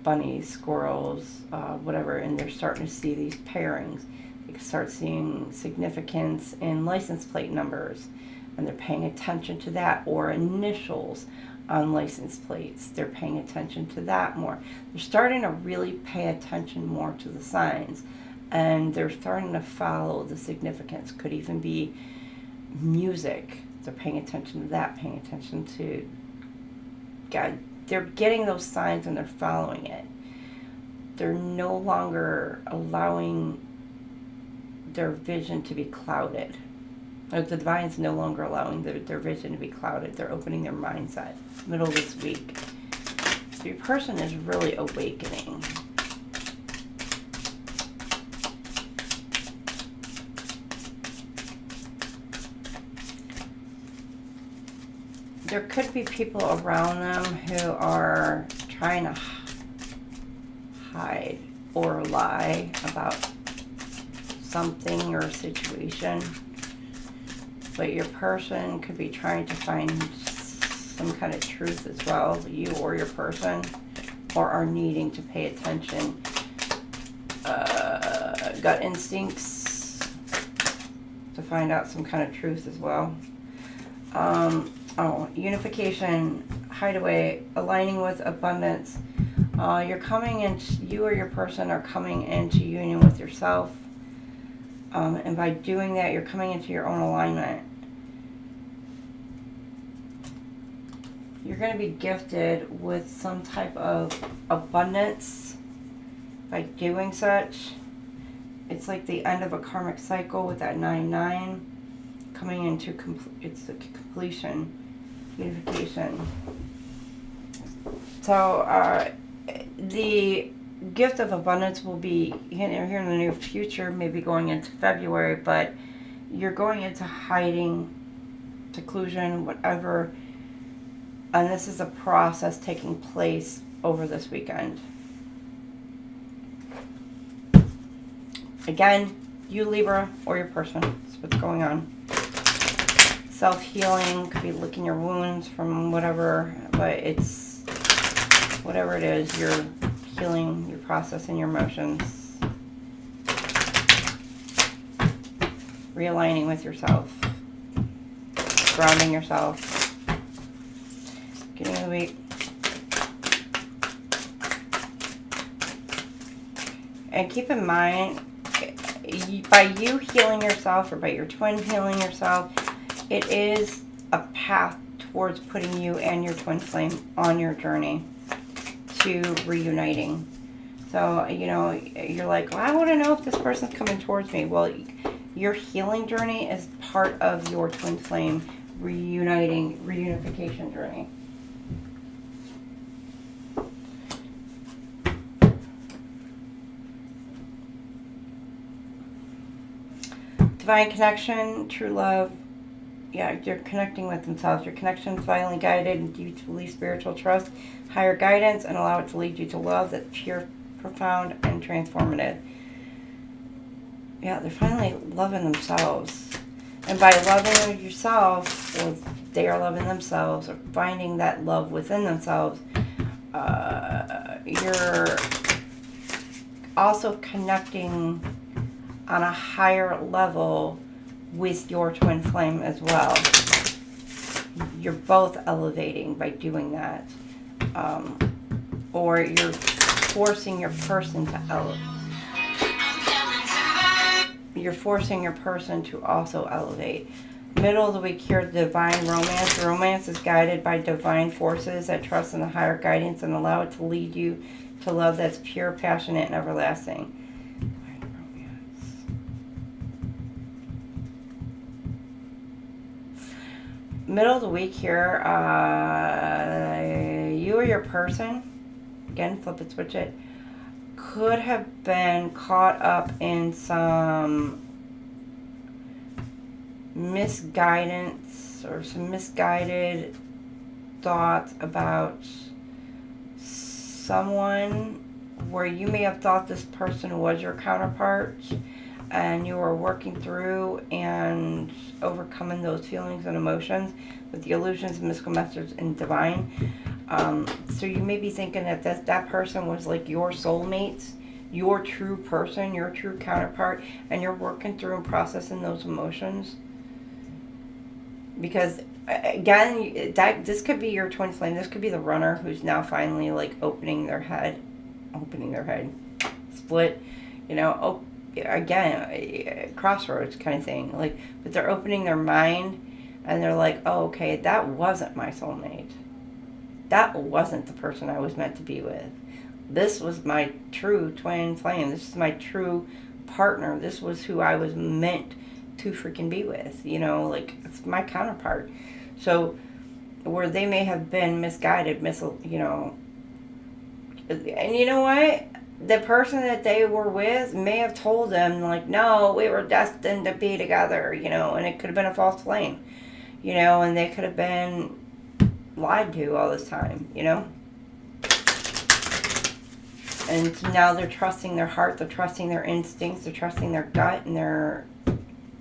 bunnies, squirrels, whatever, and they're starting to see these pairings. They can start seeing significance in license plate numbers, and they're paying attention to that, or initials on license plates. They're paying attention to that more. They're starting to really pay attention more to the signs, and they're starting to follow the significance. Could even be music. They're paying attention to that, paying attention to God. They're getting those signs and they're following it. They're no longer allowing their vision to be clouded. The divine's no longer allowing their vision to be clouded. They're opening their mindset middle of this week. So your person is really awakening. There could be people around them who are trying to hide or lie about something or a situation. But your person could be trying to find some kind of truth as well, you or your person, or are needing to pay attention. Gut instincts to find out some kind of truth as well. Unification, hideaway, aligning with abundance. You're coming in, you or your person are coming into union with yourself. And by doing that, you're coming into your own alignment. You're going to be gifted with some type of abundance by doing such. It's like the end of a karmic cycle with that 9-9 coming into it's the completion, unification. So the gift of abundance will be here in the near future, maybe going into February, but you're going into hiding, seclusion, whatever, and this is a process taking place over this weekend. Again, you Libra or your person, that's what's going on. Self-healing, could be licking your wounds from whatever, but it's whatever it is, you're healing, you're processing your emotions, realigning with yourself, grounding yourself, beginning of the week. And keep in mind, by you healing yourself, or by your twin healing yourself, it is a path towards putting you and your twin flame on your journey to reuniting. So, you know, you're like, well, I want to know if this person's coming towards me. Well, your healing journey is part of your twin flame reunification journey. Divine connection, true love. Yeah, you're connecting with themselves. Your connection is divinely guided, and you believe spiritual trust, higher guidance, and allow it to lead you to love that's pure, profound, and transformative. Yeah, they're finally loving themselves. And by loving yourself, or they are loving themselves, or finding that love within themselves, you're also connecting on a higher level with your twin flame as well. You're both elevating by doing that. Or you're forcing your person to elevate. You're forcing your person to also elevate. Middle of the week here, divine romance. Romance is guided by divine forces that trust in the higher guidance and allow it to lead you to love that's pure, passionate, and everlasting. Middle of the week here, you or your person, again, flip it, switch it, could have been caught up in some misguidance or some misguided thoughts about someone where you may have thought this person was your counterpart and you were working through and overcoming those feelings and emotions with the illusions, mystical messages, and divine. So you may be thinking that that person was like your soulmate, your true person, your true counterpart, and you're working through and processing those emotions. Because again, this could be your twin flame. This could be the runner who's now finally like opening their head, split, again, crossroads kind of thing. Like, but they're opening their mind and they're like, oh, okay, that wasn't my soulmate. That wasn't the person I was meant to be with. This was my true twin flame. This is my true partner. This was who I was meant to freaking be with. It's my counterpart. So, where they may have been misguided, and you know what? The person that they were with may have told them, like, no, we were destined to be together, and it could have been a false flame, and they could have been lied to all this time, And now they're trusting their heart, they're trusting their instincts, they're trusting their gut, and they're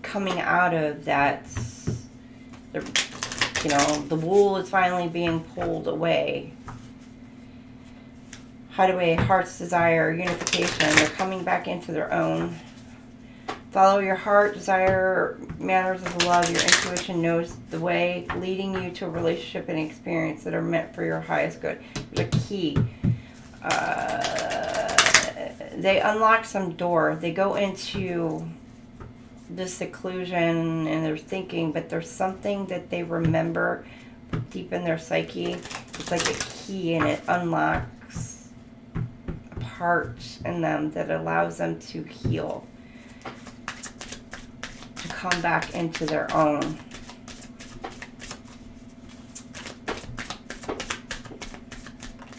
coming out of that, the wool is finally being pulled away. Hideaway, heart's desire, unification. They're coming back into their own. Follow your heart, desire, matters of love. Your intuition knows the way, leading you to a relationship and experience that are meant for your highest good. There's a key. They unlock some door. They go into the seclusion and they're thinking, but there's something that they remember deep in their psyche. It's like a key, and it unlocks a part in them that allows them to heal, to come back into their own.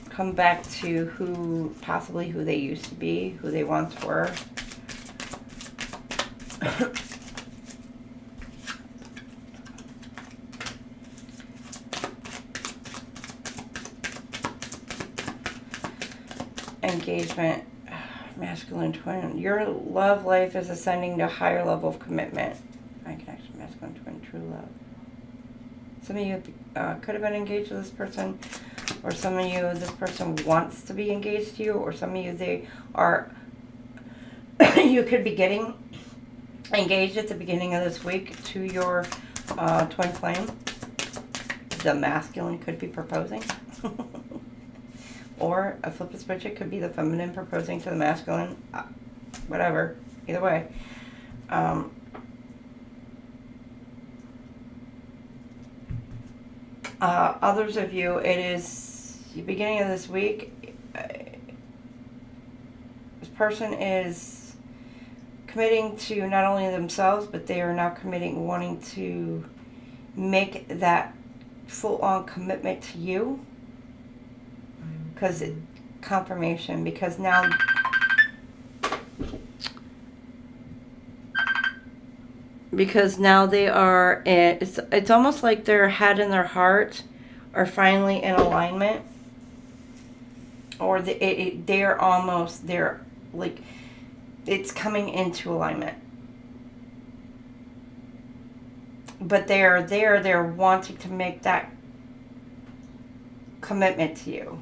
Come back to who they used to be, who they once were. Engagement, masculine twin. Your love life is ascending to a higher level of commitment. I can actually masculine twin, true love. Some of you could have been engaged with this person, or some of you, this person wants to be engaged to you, or some of you, they are, you could be getting engaged at the beginning of this week to your twin flame. The masculine could be proposing. Or a flip a switch, it could be the feminine proposing to the masculine. Whatever. Either way. Others of you, it is the beginning of this week. This person is committing to not only themselves, but they are now wanting to make that full-on commitment to you. Because confirmation, because now they are, it's almost like their head and their heart are finally in alignment, or they're like, it's coming into alignment, but they're wanting to make that commitment to you,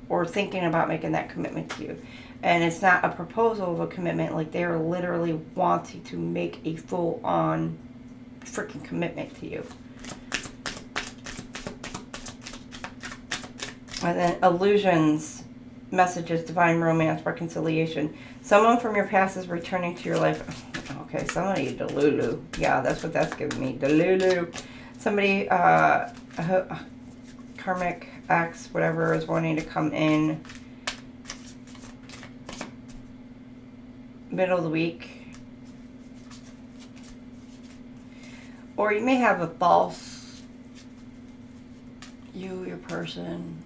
or thinking about making that commitment to you. And it's not a proposal of a commitment. Like, they are literally wanting to make a full-on freaking commitment to you. And then illusions, messages, divine romance, reconciliation. Someone from your past is returning to your life. Okay, somebody, Delulu. Yeah, that's what that's giving me. Delulu. Somebody, karmic ex, whatever, is wanting to come in middle of the week. Or you may have a false, your person,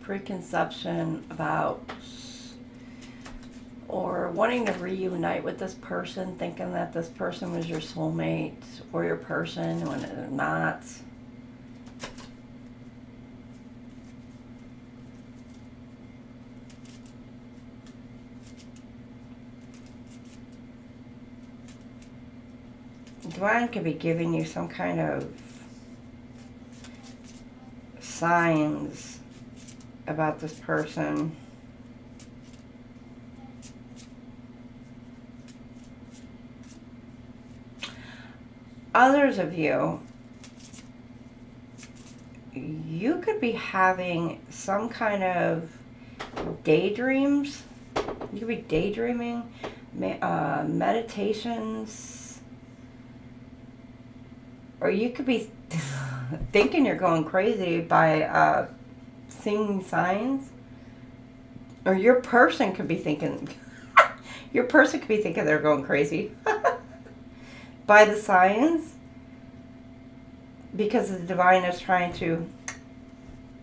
preconception about, or wanting to reunite with this person, thinking that this person was your soulmate or your person when they're not. Divine could be giving you some kind of signs about this person. Others of you, you could be having some kind of daydreams. You could be daydreaming, meditations, or you could be thinking you're going crazy by seeing signs. Or your person could be thinking, they're going crazy by the signs, because the divine is trying to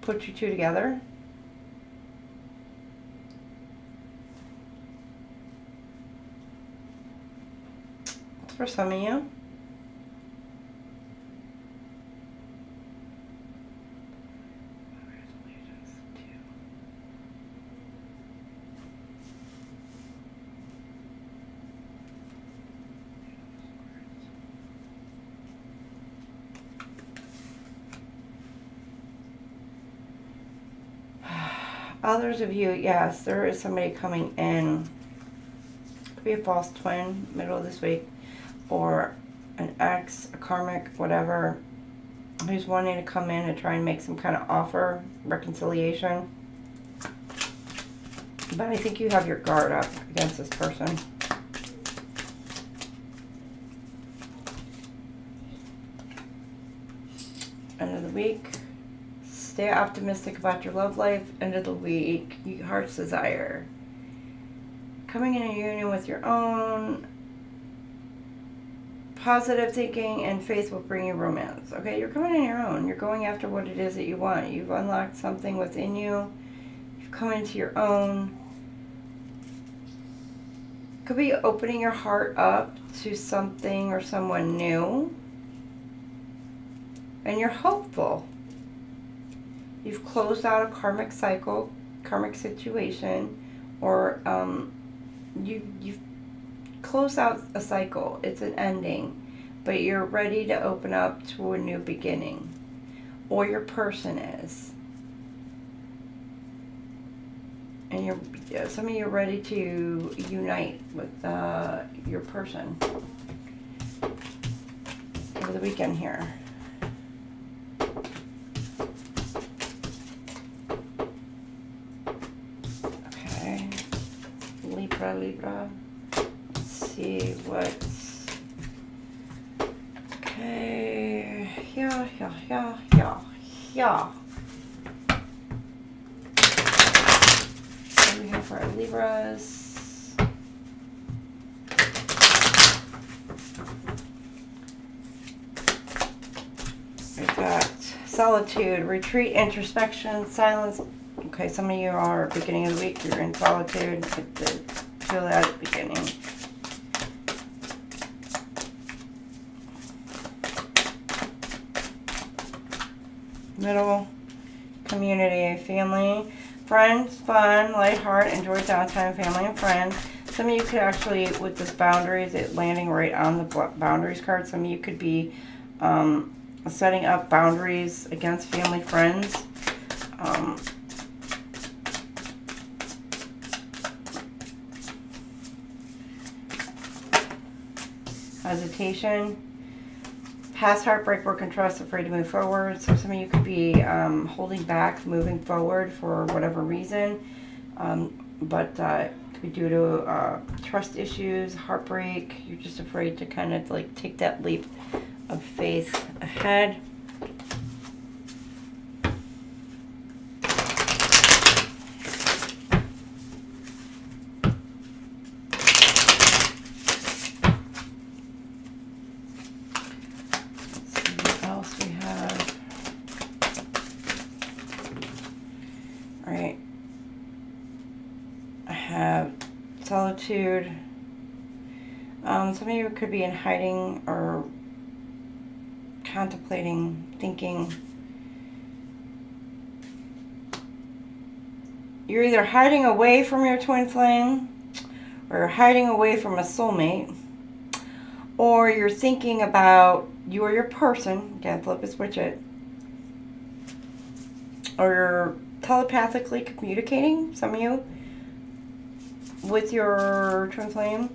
put you two together. It's for some of you. Others of you, yes, there is somebody coming in. Could be a false twin, middle of this week, or an ex, a karmic, whatever, who's wanting to come in and try and make some kind of offer, reconciliation. But I think you have your guard up against this person. End of the week. Stay optimistic about your love life. End of the week. Your heart's desire. Coming in a union with your own. Positive thinking and faith will bring you romance. Okay, you're coming in your own. You're going after what it is that you want. You've unlocked something within you. You've come into your own. Could be opening your heart up to something or someone new. And you're hopeful. You've closed out a karmic cycle, karmic situation, or you've closed out a cycle. It's an ending, but you're ready to open up to a new beginning, or your person is. And some of you are ready to unite with your person over the weekend here. Libra. Let's see what's okay. Yeah. What do we have for our Libras? We've got solitude, retreat, introspection, silence. Okay, some of you are beginning of the week, you're in solitude. Feel that at the beginning. Middle, community, family, friends, fun, light heart, enjoy downtime, family and friends. Some of you could actually, with this boundaries, it landing right on the boundaries card, some of you could be setting up boundaries against family, friends. hesitation, past heartbreak, broken trust, afraid to move forward. So some of you could be holding back moving forward for whatever reason, but it could be due to trust issues, heartbreak. You're just afraid to kind of like take that leap of faith ahead. Solitude. Some of you could be in hiding or contemplating, thinking. You're either hiding away from your twin flame, or you're hiding away from a soulmate, or you're thinking about you or your person. Again, flip and switch it. Or you're telepathically communicating, some of you, with your twin flame,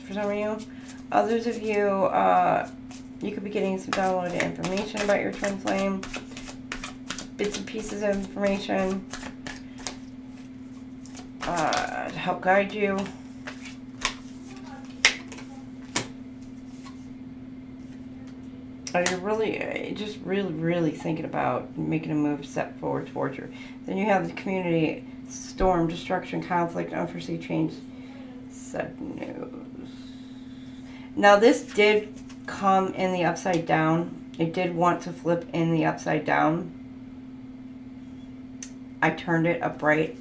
for some of you. Others of you, you could be getting some downloaded information about your twin flame, bits and pieces of information to help guide you. Or you're really, just really thinking about making a move, step forward towards you. Then you have the community. Storm, destruction, conflict, unforeseen change, sad news. Now this did come in the upside down. It did want to flip in the upside down. I turned it upright.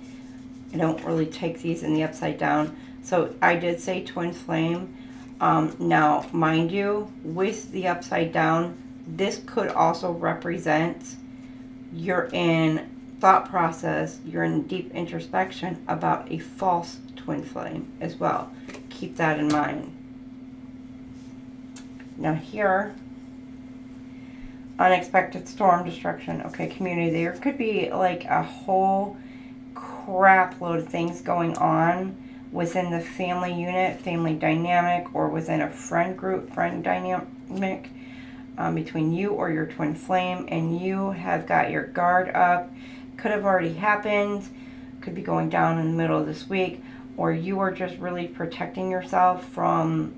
I don't really take these in the upside down. So I did say twin flame. Now, mind you, with the upside down, this could also represent you're in thought process, you're in deep introspection about a false twin flame as well. Keep that in mind. Now here, unexpected storm, destruction. Okay, community. There could be like a whole crap load of things going on within the family unit, family dynamic, or within a friend group, friend dynamic between you or your twin flame, and you have got your guard up. Could have already happened, could be going down in the middle of this week, or you are just really protecting yourself from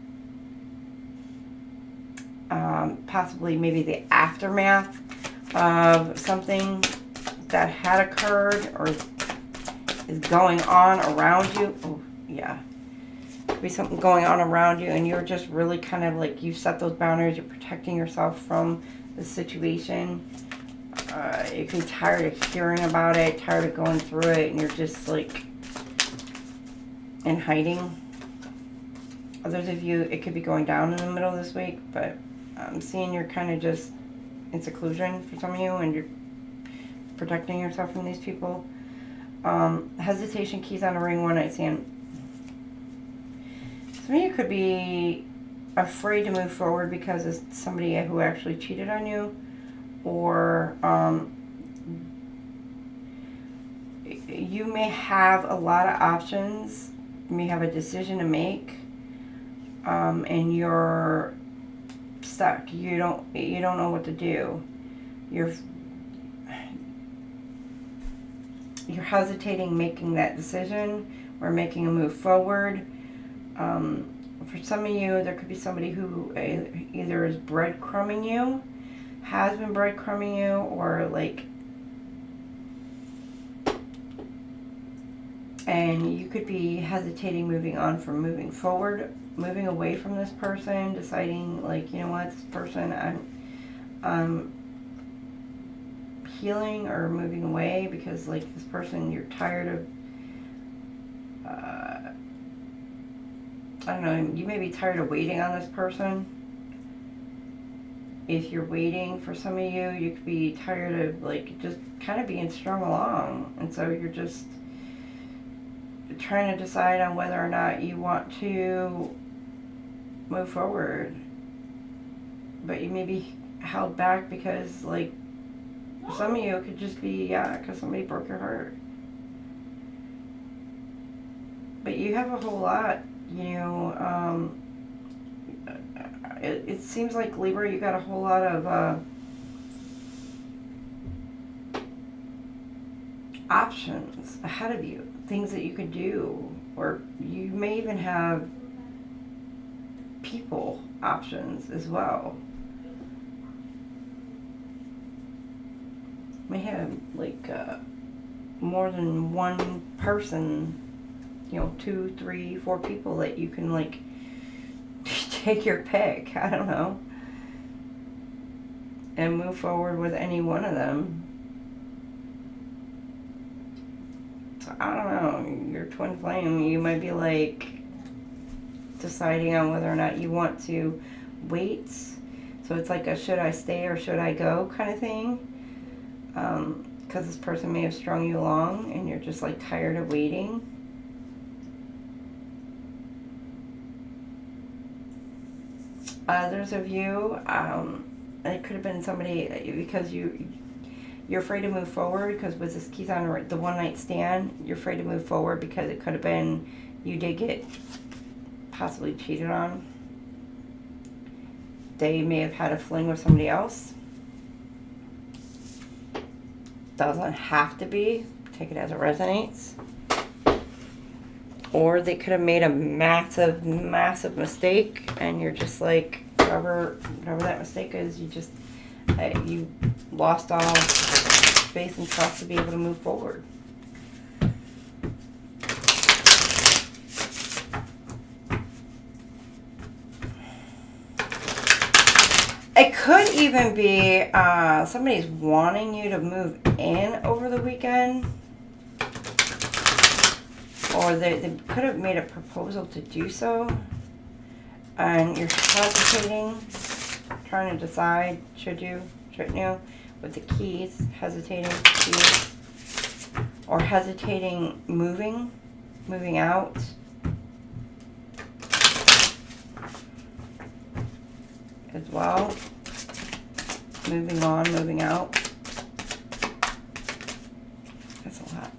possibly maybe the aftermath of something that had occurred or is going on around you. Oh, yeah. Could be something going on around you, and you're just really kind of like, you set those boundaries, you're protecting yourself from the situation. You can be tired of hearing about it, tired of going through it, and you're just like in hiding. Others of you, it could be going down in the middle of this week, but I'm seeing you're kind of just in seclusion for some of you, and you're protecting yourself from these people. Hesitation, keys on a ring, one night stand. Some of you could be afraid to move forward because of somebody who actually cheated on you. Or you may have a lot of options. You may have a decision to make, and you're stuck. You don't know what to do. You're hesitating making that decision or making a move forward. For some of you, there could be somebody who either is breadcrumbing you, has been breadcrumbing you, or like, and you could be hesitating moving on from moving forward, moving away from this person, deciding like, you know what, this person, I'm healing or moving away because like this person, you're tired of, I don't know, you may be tired of waiting on this person. If you're waiting for some of you, you could be tired of like just kind of being strung along, and so you're just trying to decide on whether or not you want to move forward, but you may be held back because like some of you it could just be because somebody broke your heart. But you have a whole lot, you know, It seems like Libra, you got a whole lot of options ahead of you, things that you could do, or you may even have people options as well. May have like more than one person, you know, 2, 3, 4 people that you can like take your pick, I don't know, and move forward with any one of them. So I don't know, your twin flame, you might be like deciding on whether or not you want to wait. So it's like a should I stay or should I go kind of thing. Because this person may have strung you along and you're just like tired of waiting. Others of you, it could have been somebody, because you're afraid to move forward, because with this keys on the one night stand, you're afraid to move forward because it could have been you did get possibly cheated on. They may have had a fling with somebody else. Doesn't have to be. Take it as it resonates. Or they could have made a massive, massive mistake, and you're just like, whatever that mistake is, you lost all faith and trust to be able to move forward. It could even be somebody's wanting you to move in over the weekend. Or they could have made a proposal to do so. And you're hesitating, trying to decide, should you, shouldn't you, with the keys, hesitating keys. Or hesitating moving out. As well. Moving on, moving out. That's a lot.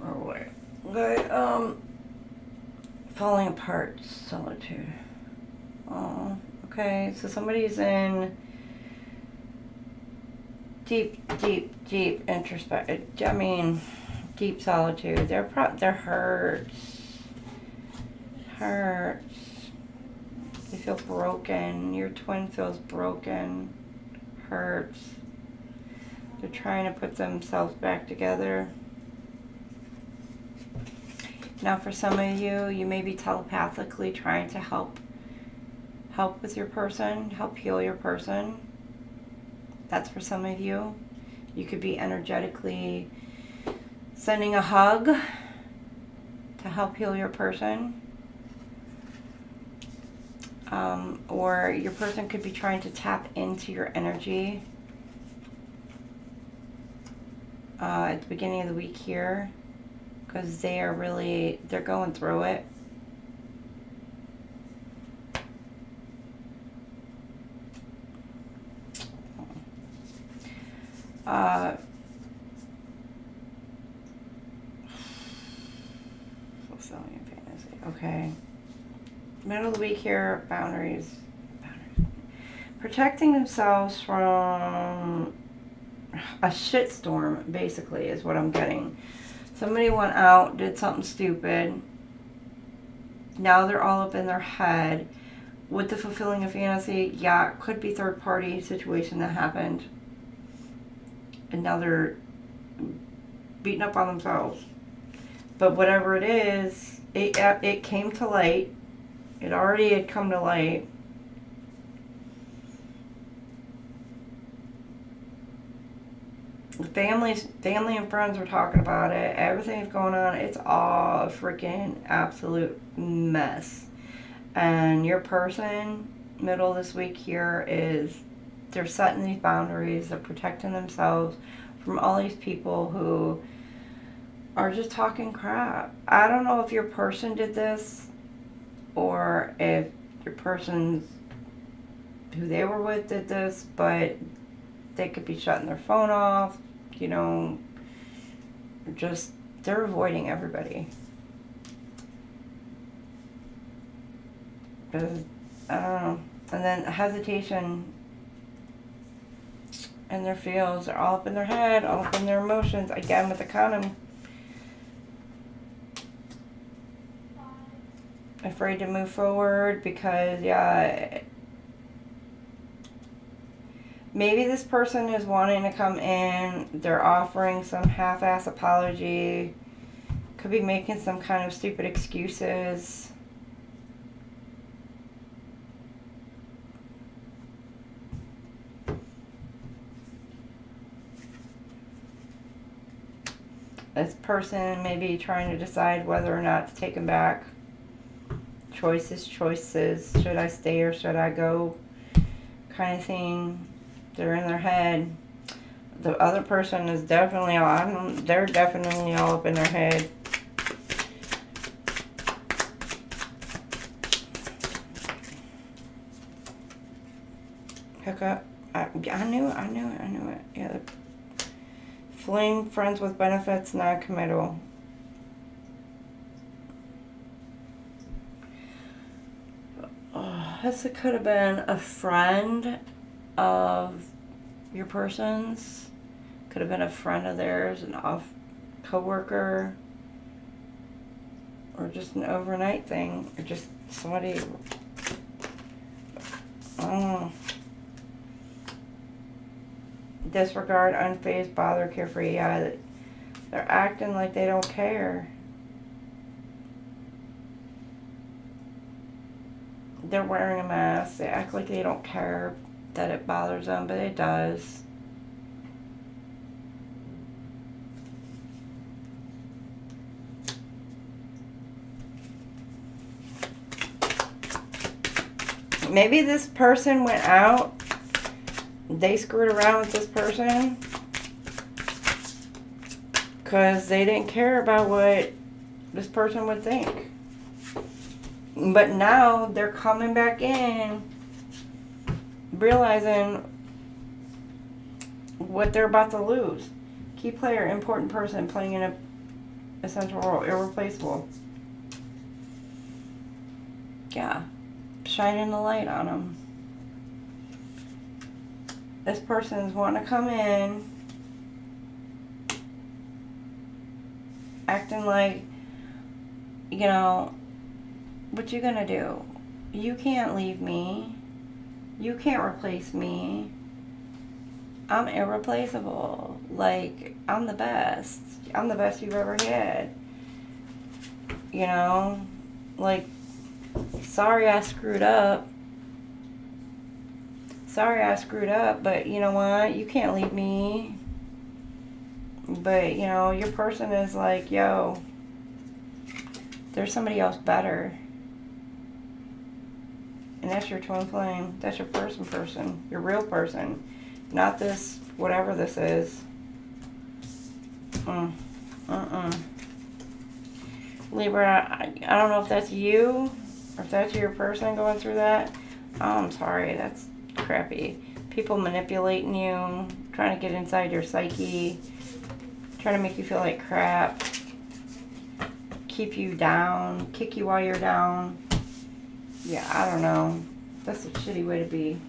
Oh wait. Okay, falling apart, solitude. Oh, okay. So somebody's in deep introspective. I mean, deep solitude. They're hurts. They feel broken. Your twin feels broken, hurts. They're trying to put themselves back together. Now for some of you, you may be telepathically trying to help with your person, help heal your person. That's for some of you. You could be energetically sending a hug to help heal your person. Or your person could be trying to tap into your energy at the beginning of the week here, because they're going through it. Fulfilling fantasy. Okay. Middle of the week here, boundaries. Protecting themselves from a shitstorm, basically, is what I'm getting. Somebody went out, did something stupid. Now they're all up in their head. With the fulfilling a fantasy, yeah, it could be third party situation that happened. And now they're beating up on themselves. But whatever it is, it came to light. It already had come to light. Family and friends are talking about it. Everything's going on. It's all a freaking absolute mess. And your person, middle of this week here, they're setting these boundaries. They're protecting themselves from all these people who are just talking crap. I don't know if your person did this, or if your person who they were with did this, but they could be shutting their phone off, just They're avoiding everybody. I don't know. And then hesitation in their feels. They're all up in their head, all up in their emotions. Again, with the condom. Afraid to move forward because, yeah, maybe this person is wanting to come in. They're offering some half-ass apology. Could be making some kind of stupid excuses. This person may be trying to decide whether or not to take him back. Choices. Should I stay or should I go? Kind of thing. They're in their head. The other person is definitely they're definitely all up in their head. Hook up. I knew it. Yeah. Fling, friends with benefits, non-committal. This could have been a friend of your person's. Could have been a friend of theirs, an co-worker, or just an overnight thing, or just somebody. I don't know. Disregard, unfazed, bother, carefree. Yeah, they're acting like they don't care. They're wearing a mask. They act like they don't care that it bothers them, but it does. Maybe this person went out. They screwed around with this person because they didn't care about what this person would think. But now they're coming back in, realizing what they're about to lose. Key player, important person, playing in a essential role, irreplaceable. Yeah, shining the light on them. This person's wanting to come in, acting like, you know, what you gonna do? You can't leave me. You can't replace me. I'm irreplaceable. Like, I'm the best. I'm the best you've ever had. You know? Like, sorry I screwed up. But you know what? You can't leave me. But, you know, your person is like, yo, there's somebody else better. And that's your twin flame. That's your person. Your real person. Not this, whatever this is. Libra, I don't know if that's you, or if that's your person going through that. Oh, I'm sorry. That's crappy. People manipulating you, trying to get inside your psyche, trying to make you feel like crap, keep you down, kick you while you're down. Yeah, I don't know. That's a shitty way to be.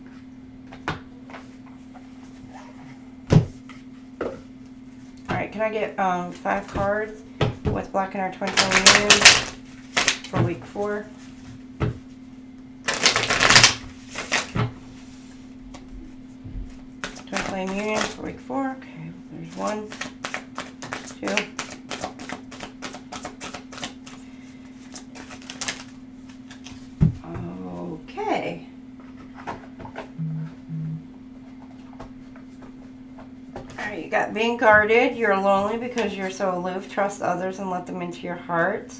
Alright, can I get 5 cards? What's blocking our twin flame union for week 4? Twin flame union for week 4. Okay, there's 1, 2. Okay. Alright, you got being guarded. You're lonely because you're so aloof. Trust others and let them into your heart.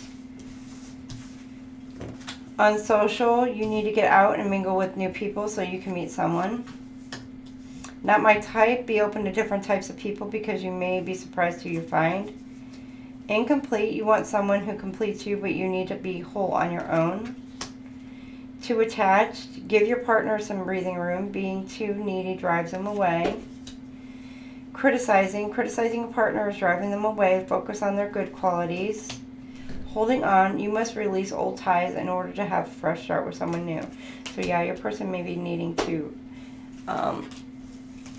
Unsocial. You need to get out and mingle with new people so you can meet someone. Not my type. Be open to different types of people because you may be surprised who you find. Incomplete. You want someone who completes you, but you need to be whole on your own. Too attached. Give your partner some breathing room. Being too needy drives them away. criticizing a partner is driving them away. Focus on their good qualities. Holding on, you must release old ties in order to have a fresh start with someone new. So yeah, your person may be needing to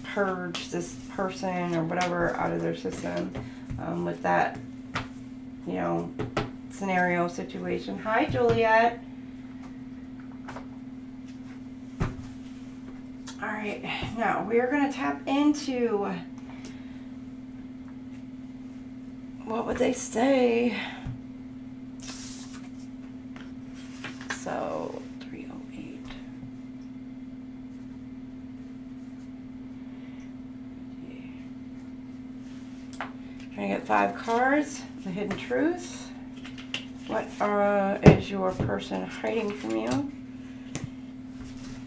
purge this person or whatever out of their system with that, you know, scenario situation. Hi, Juliet. All right, now we are going to tap into, what would they say? So 308. Trying to get 5 cards. The hidden truth. What is your person hiding from you?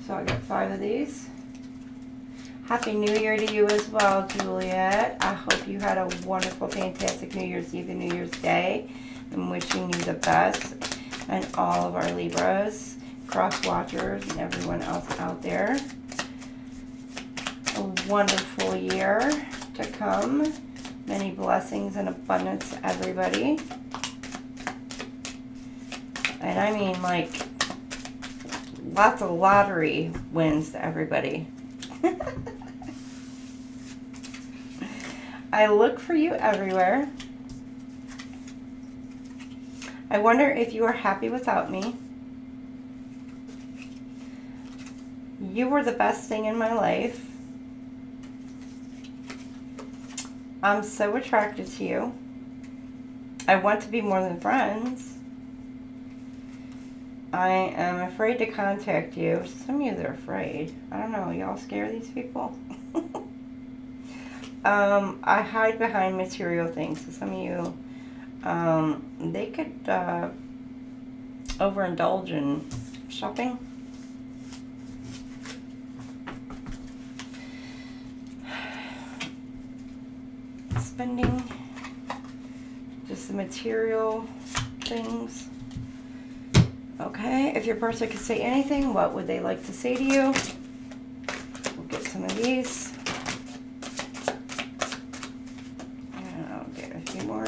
So I got 5 of these. Happy New Year to you as well, Juliet. I hope you had a wonderful, fantastic New Year's Eve and New Year's Day. I'm wishing you the best. And all of our Libras, cross watchers, and everyone else out there. A wonderful year to come. Many blessings and abundance to everybody. And I mean, like, lots of lottery wins to everybody. I look for you everywhere. I wonder if you are happy without me. You were the best thing in my life. I'm so attracted to you. I want to be more than friends. I am afraid to contact you. Some of you are afraid. I don't know. Y'all scare these people? I hide behind material things. So some of you, they could overindulge in shopping. Spending. Just the material things. Okay, if your person could say anything, what would they like to say to you? We'll get some of these. And I'll get a few more.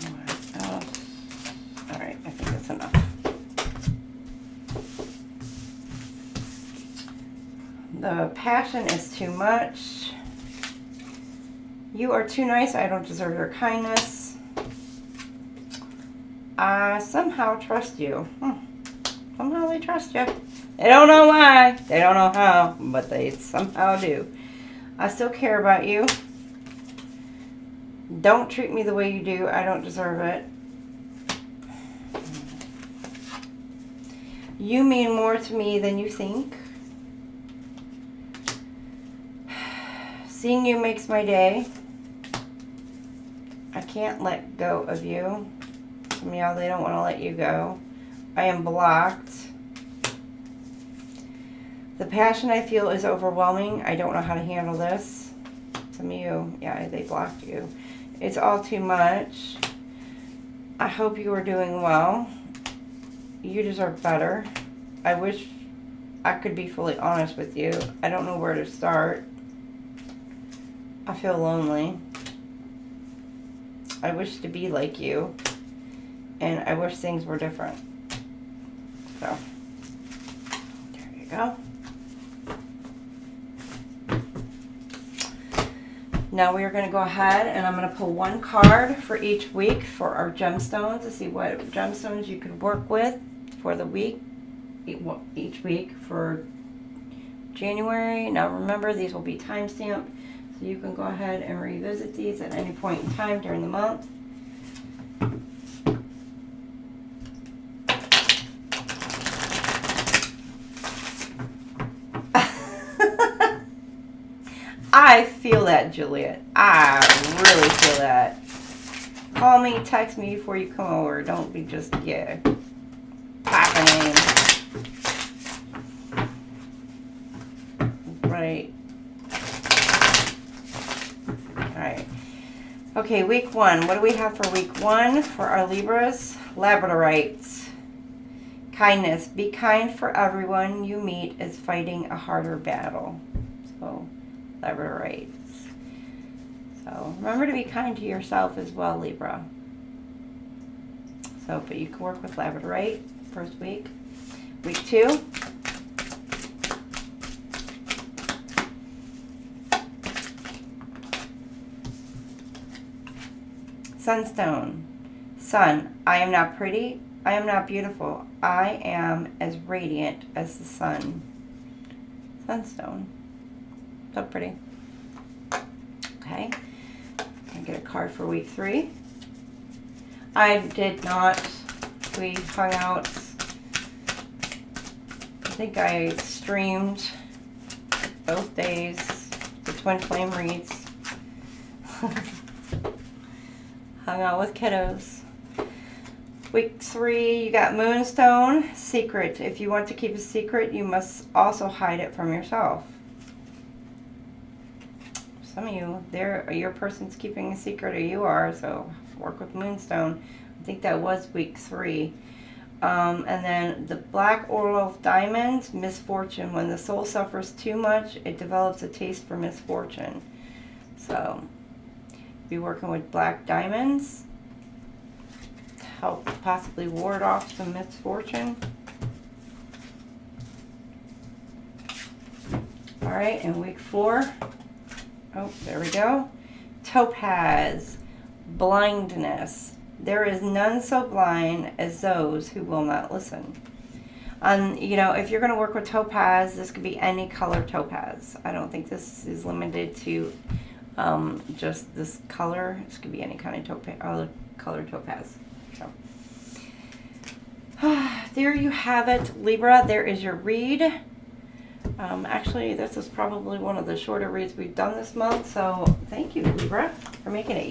What else? All right, I think that's enough. The passion is too much. You are too nice. I don't deserve your kindness. I somehow trust you. Somehow they trust you. They don't know why. They don't know how, but they somehow do. I still care about you. Don't treat me the way you do. I don't deserve it. You mean more to me than you think. Seeing you makes my day. I can't let go of you. Some of y'all, they don't want to let you go. I am blocked. The passion I feel is overwhelming. I don't know how to handle this. Some of you, yeah, they blocked you. It's all too much. I hope you are doing well. You deserve better. I wish I could be fully honest with you. I don't know where to start. I feel lonely. I wish to be like you. And I wish things were different. So, there you go. Now we are going to go ahead and I'm going to pull one card for each week for our gemstones to see what gemstones you could work with for the week, each week for January. Now remember, these will be timestamped. So you can go ahead and revisit these at any point in time during the month. I feel that, Juliet. I really feel that. Call me, text me before you come over. Don't be just, yeah, popping in. Right. Alright. Okay, week 1. What do we have for week 1 for our Libras? Labradorites. Kindness. Be kind, for everyone you meet is fighting a harder battle. So, Labradorites. So, remember to be kind to yourself as well, Libra. So, but you can work with Labradorite first week. Week 2. Sunstone. Sun. I am not pretty. I am not beautiful. I am as radiant as the sun. Sunstone. So pretty. Okay. I get a card for week 3. I did not. We hung out. I think I streamed both days. The Twinflame reads. Hung out with kiddos. Week 3, you got Moonstone. Secret. If you want to keep a secret, you must also hide it from yourself. Some of you, your person's keeping a secret, or you are, so work with Moonstone. I think that was week 3. And then the Black Oral of Diamonds, misfortune. When the soul suffers too much, it develops a taste for misfortune. So, be working with black diamonds to help possibly ward off some misfortune. All right, in week 4, oh, there we go. Topaz, blindness. There is none so blind as those who will not listen. You know, if you're going to work with topaz, this could be any color topaz. I don't think this is limited to just this color. This could be any kind of topaz, color topaz. So, there you have it, Libra. There is your read. Actually, this is probably one of the shorter reads we've done this month. So, thank you, Libra, for making it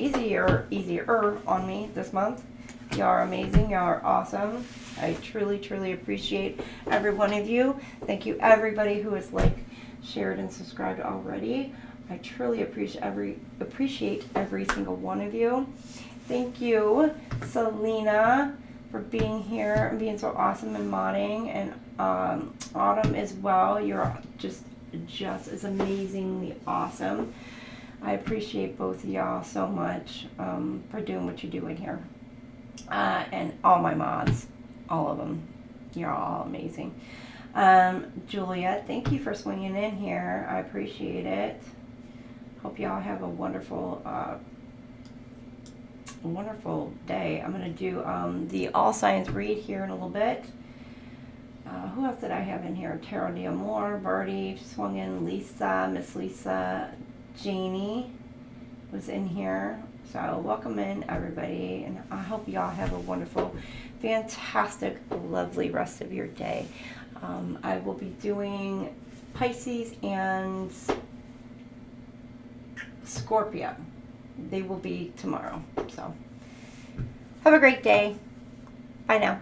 easier on me this month. Y'all are amazing. Y'all are awesome. I truly, truly appreciate every one of you. Thank you, everybody who has liked, shared, and subscribed already. I truly appreciate every single one of you. Thank you, Selena, for being here and being so awesome and modding, and Autumn as well. You're just as amazingly awesome. I appreciate both of y'all so much for doing what you do in here. And all my mods, all of them. You're all amazing. Julia, thank you for swinging in here. I appreciate it. Hope y'all have a wonderful day. I'm going to do the all signs read here in a little bit. Who else did I have in here? Tarot D'Amour, Birdie swung in, Lisa, Miss Lisa, Janie was in here. So welcome in, everybody, and I hope y'all have a wonderful, fantastic, lovely rest of your day. I will be doing Pisces and Scorpio. They will be tomorrow. So have a great day. Bye now.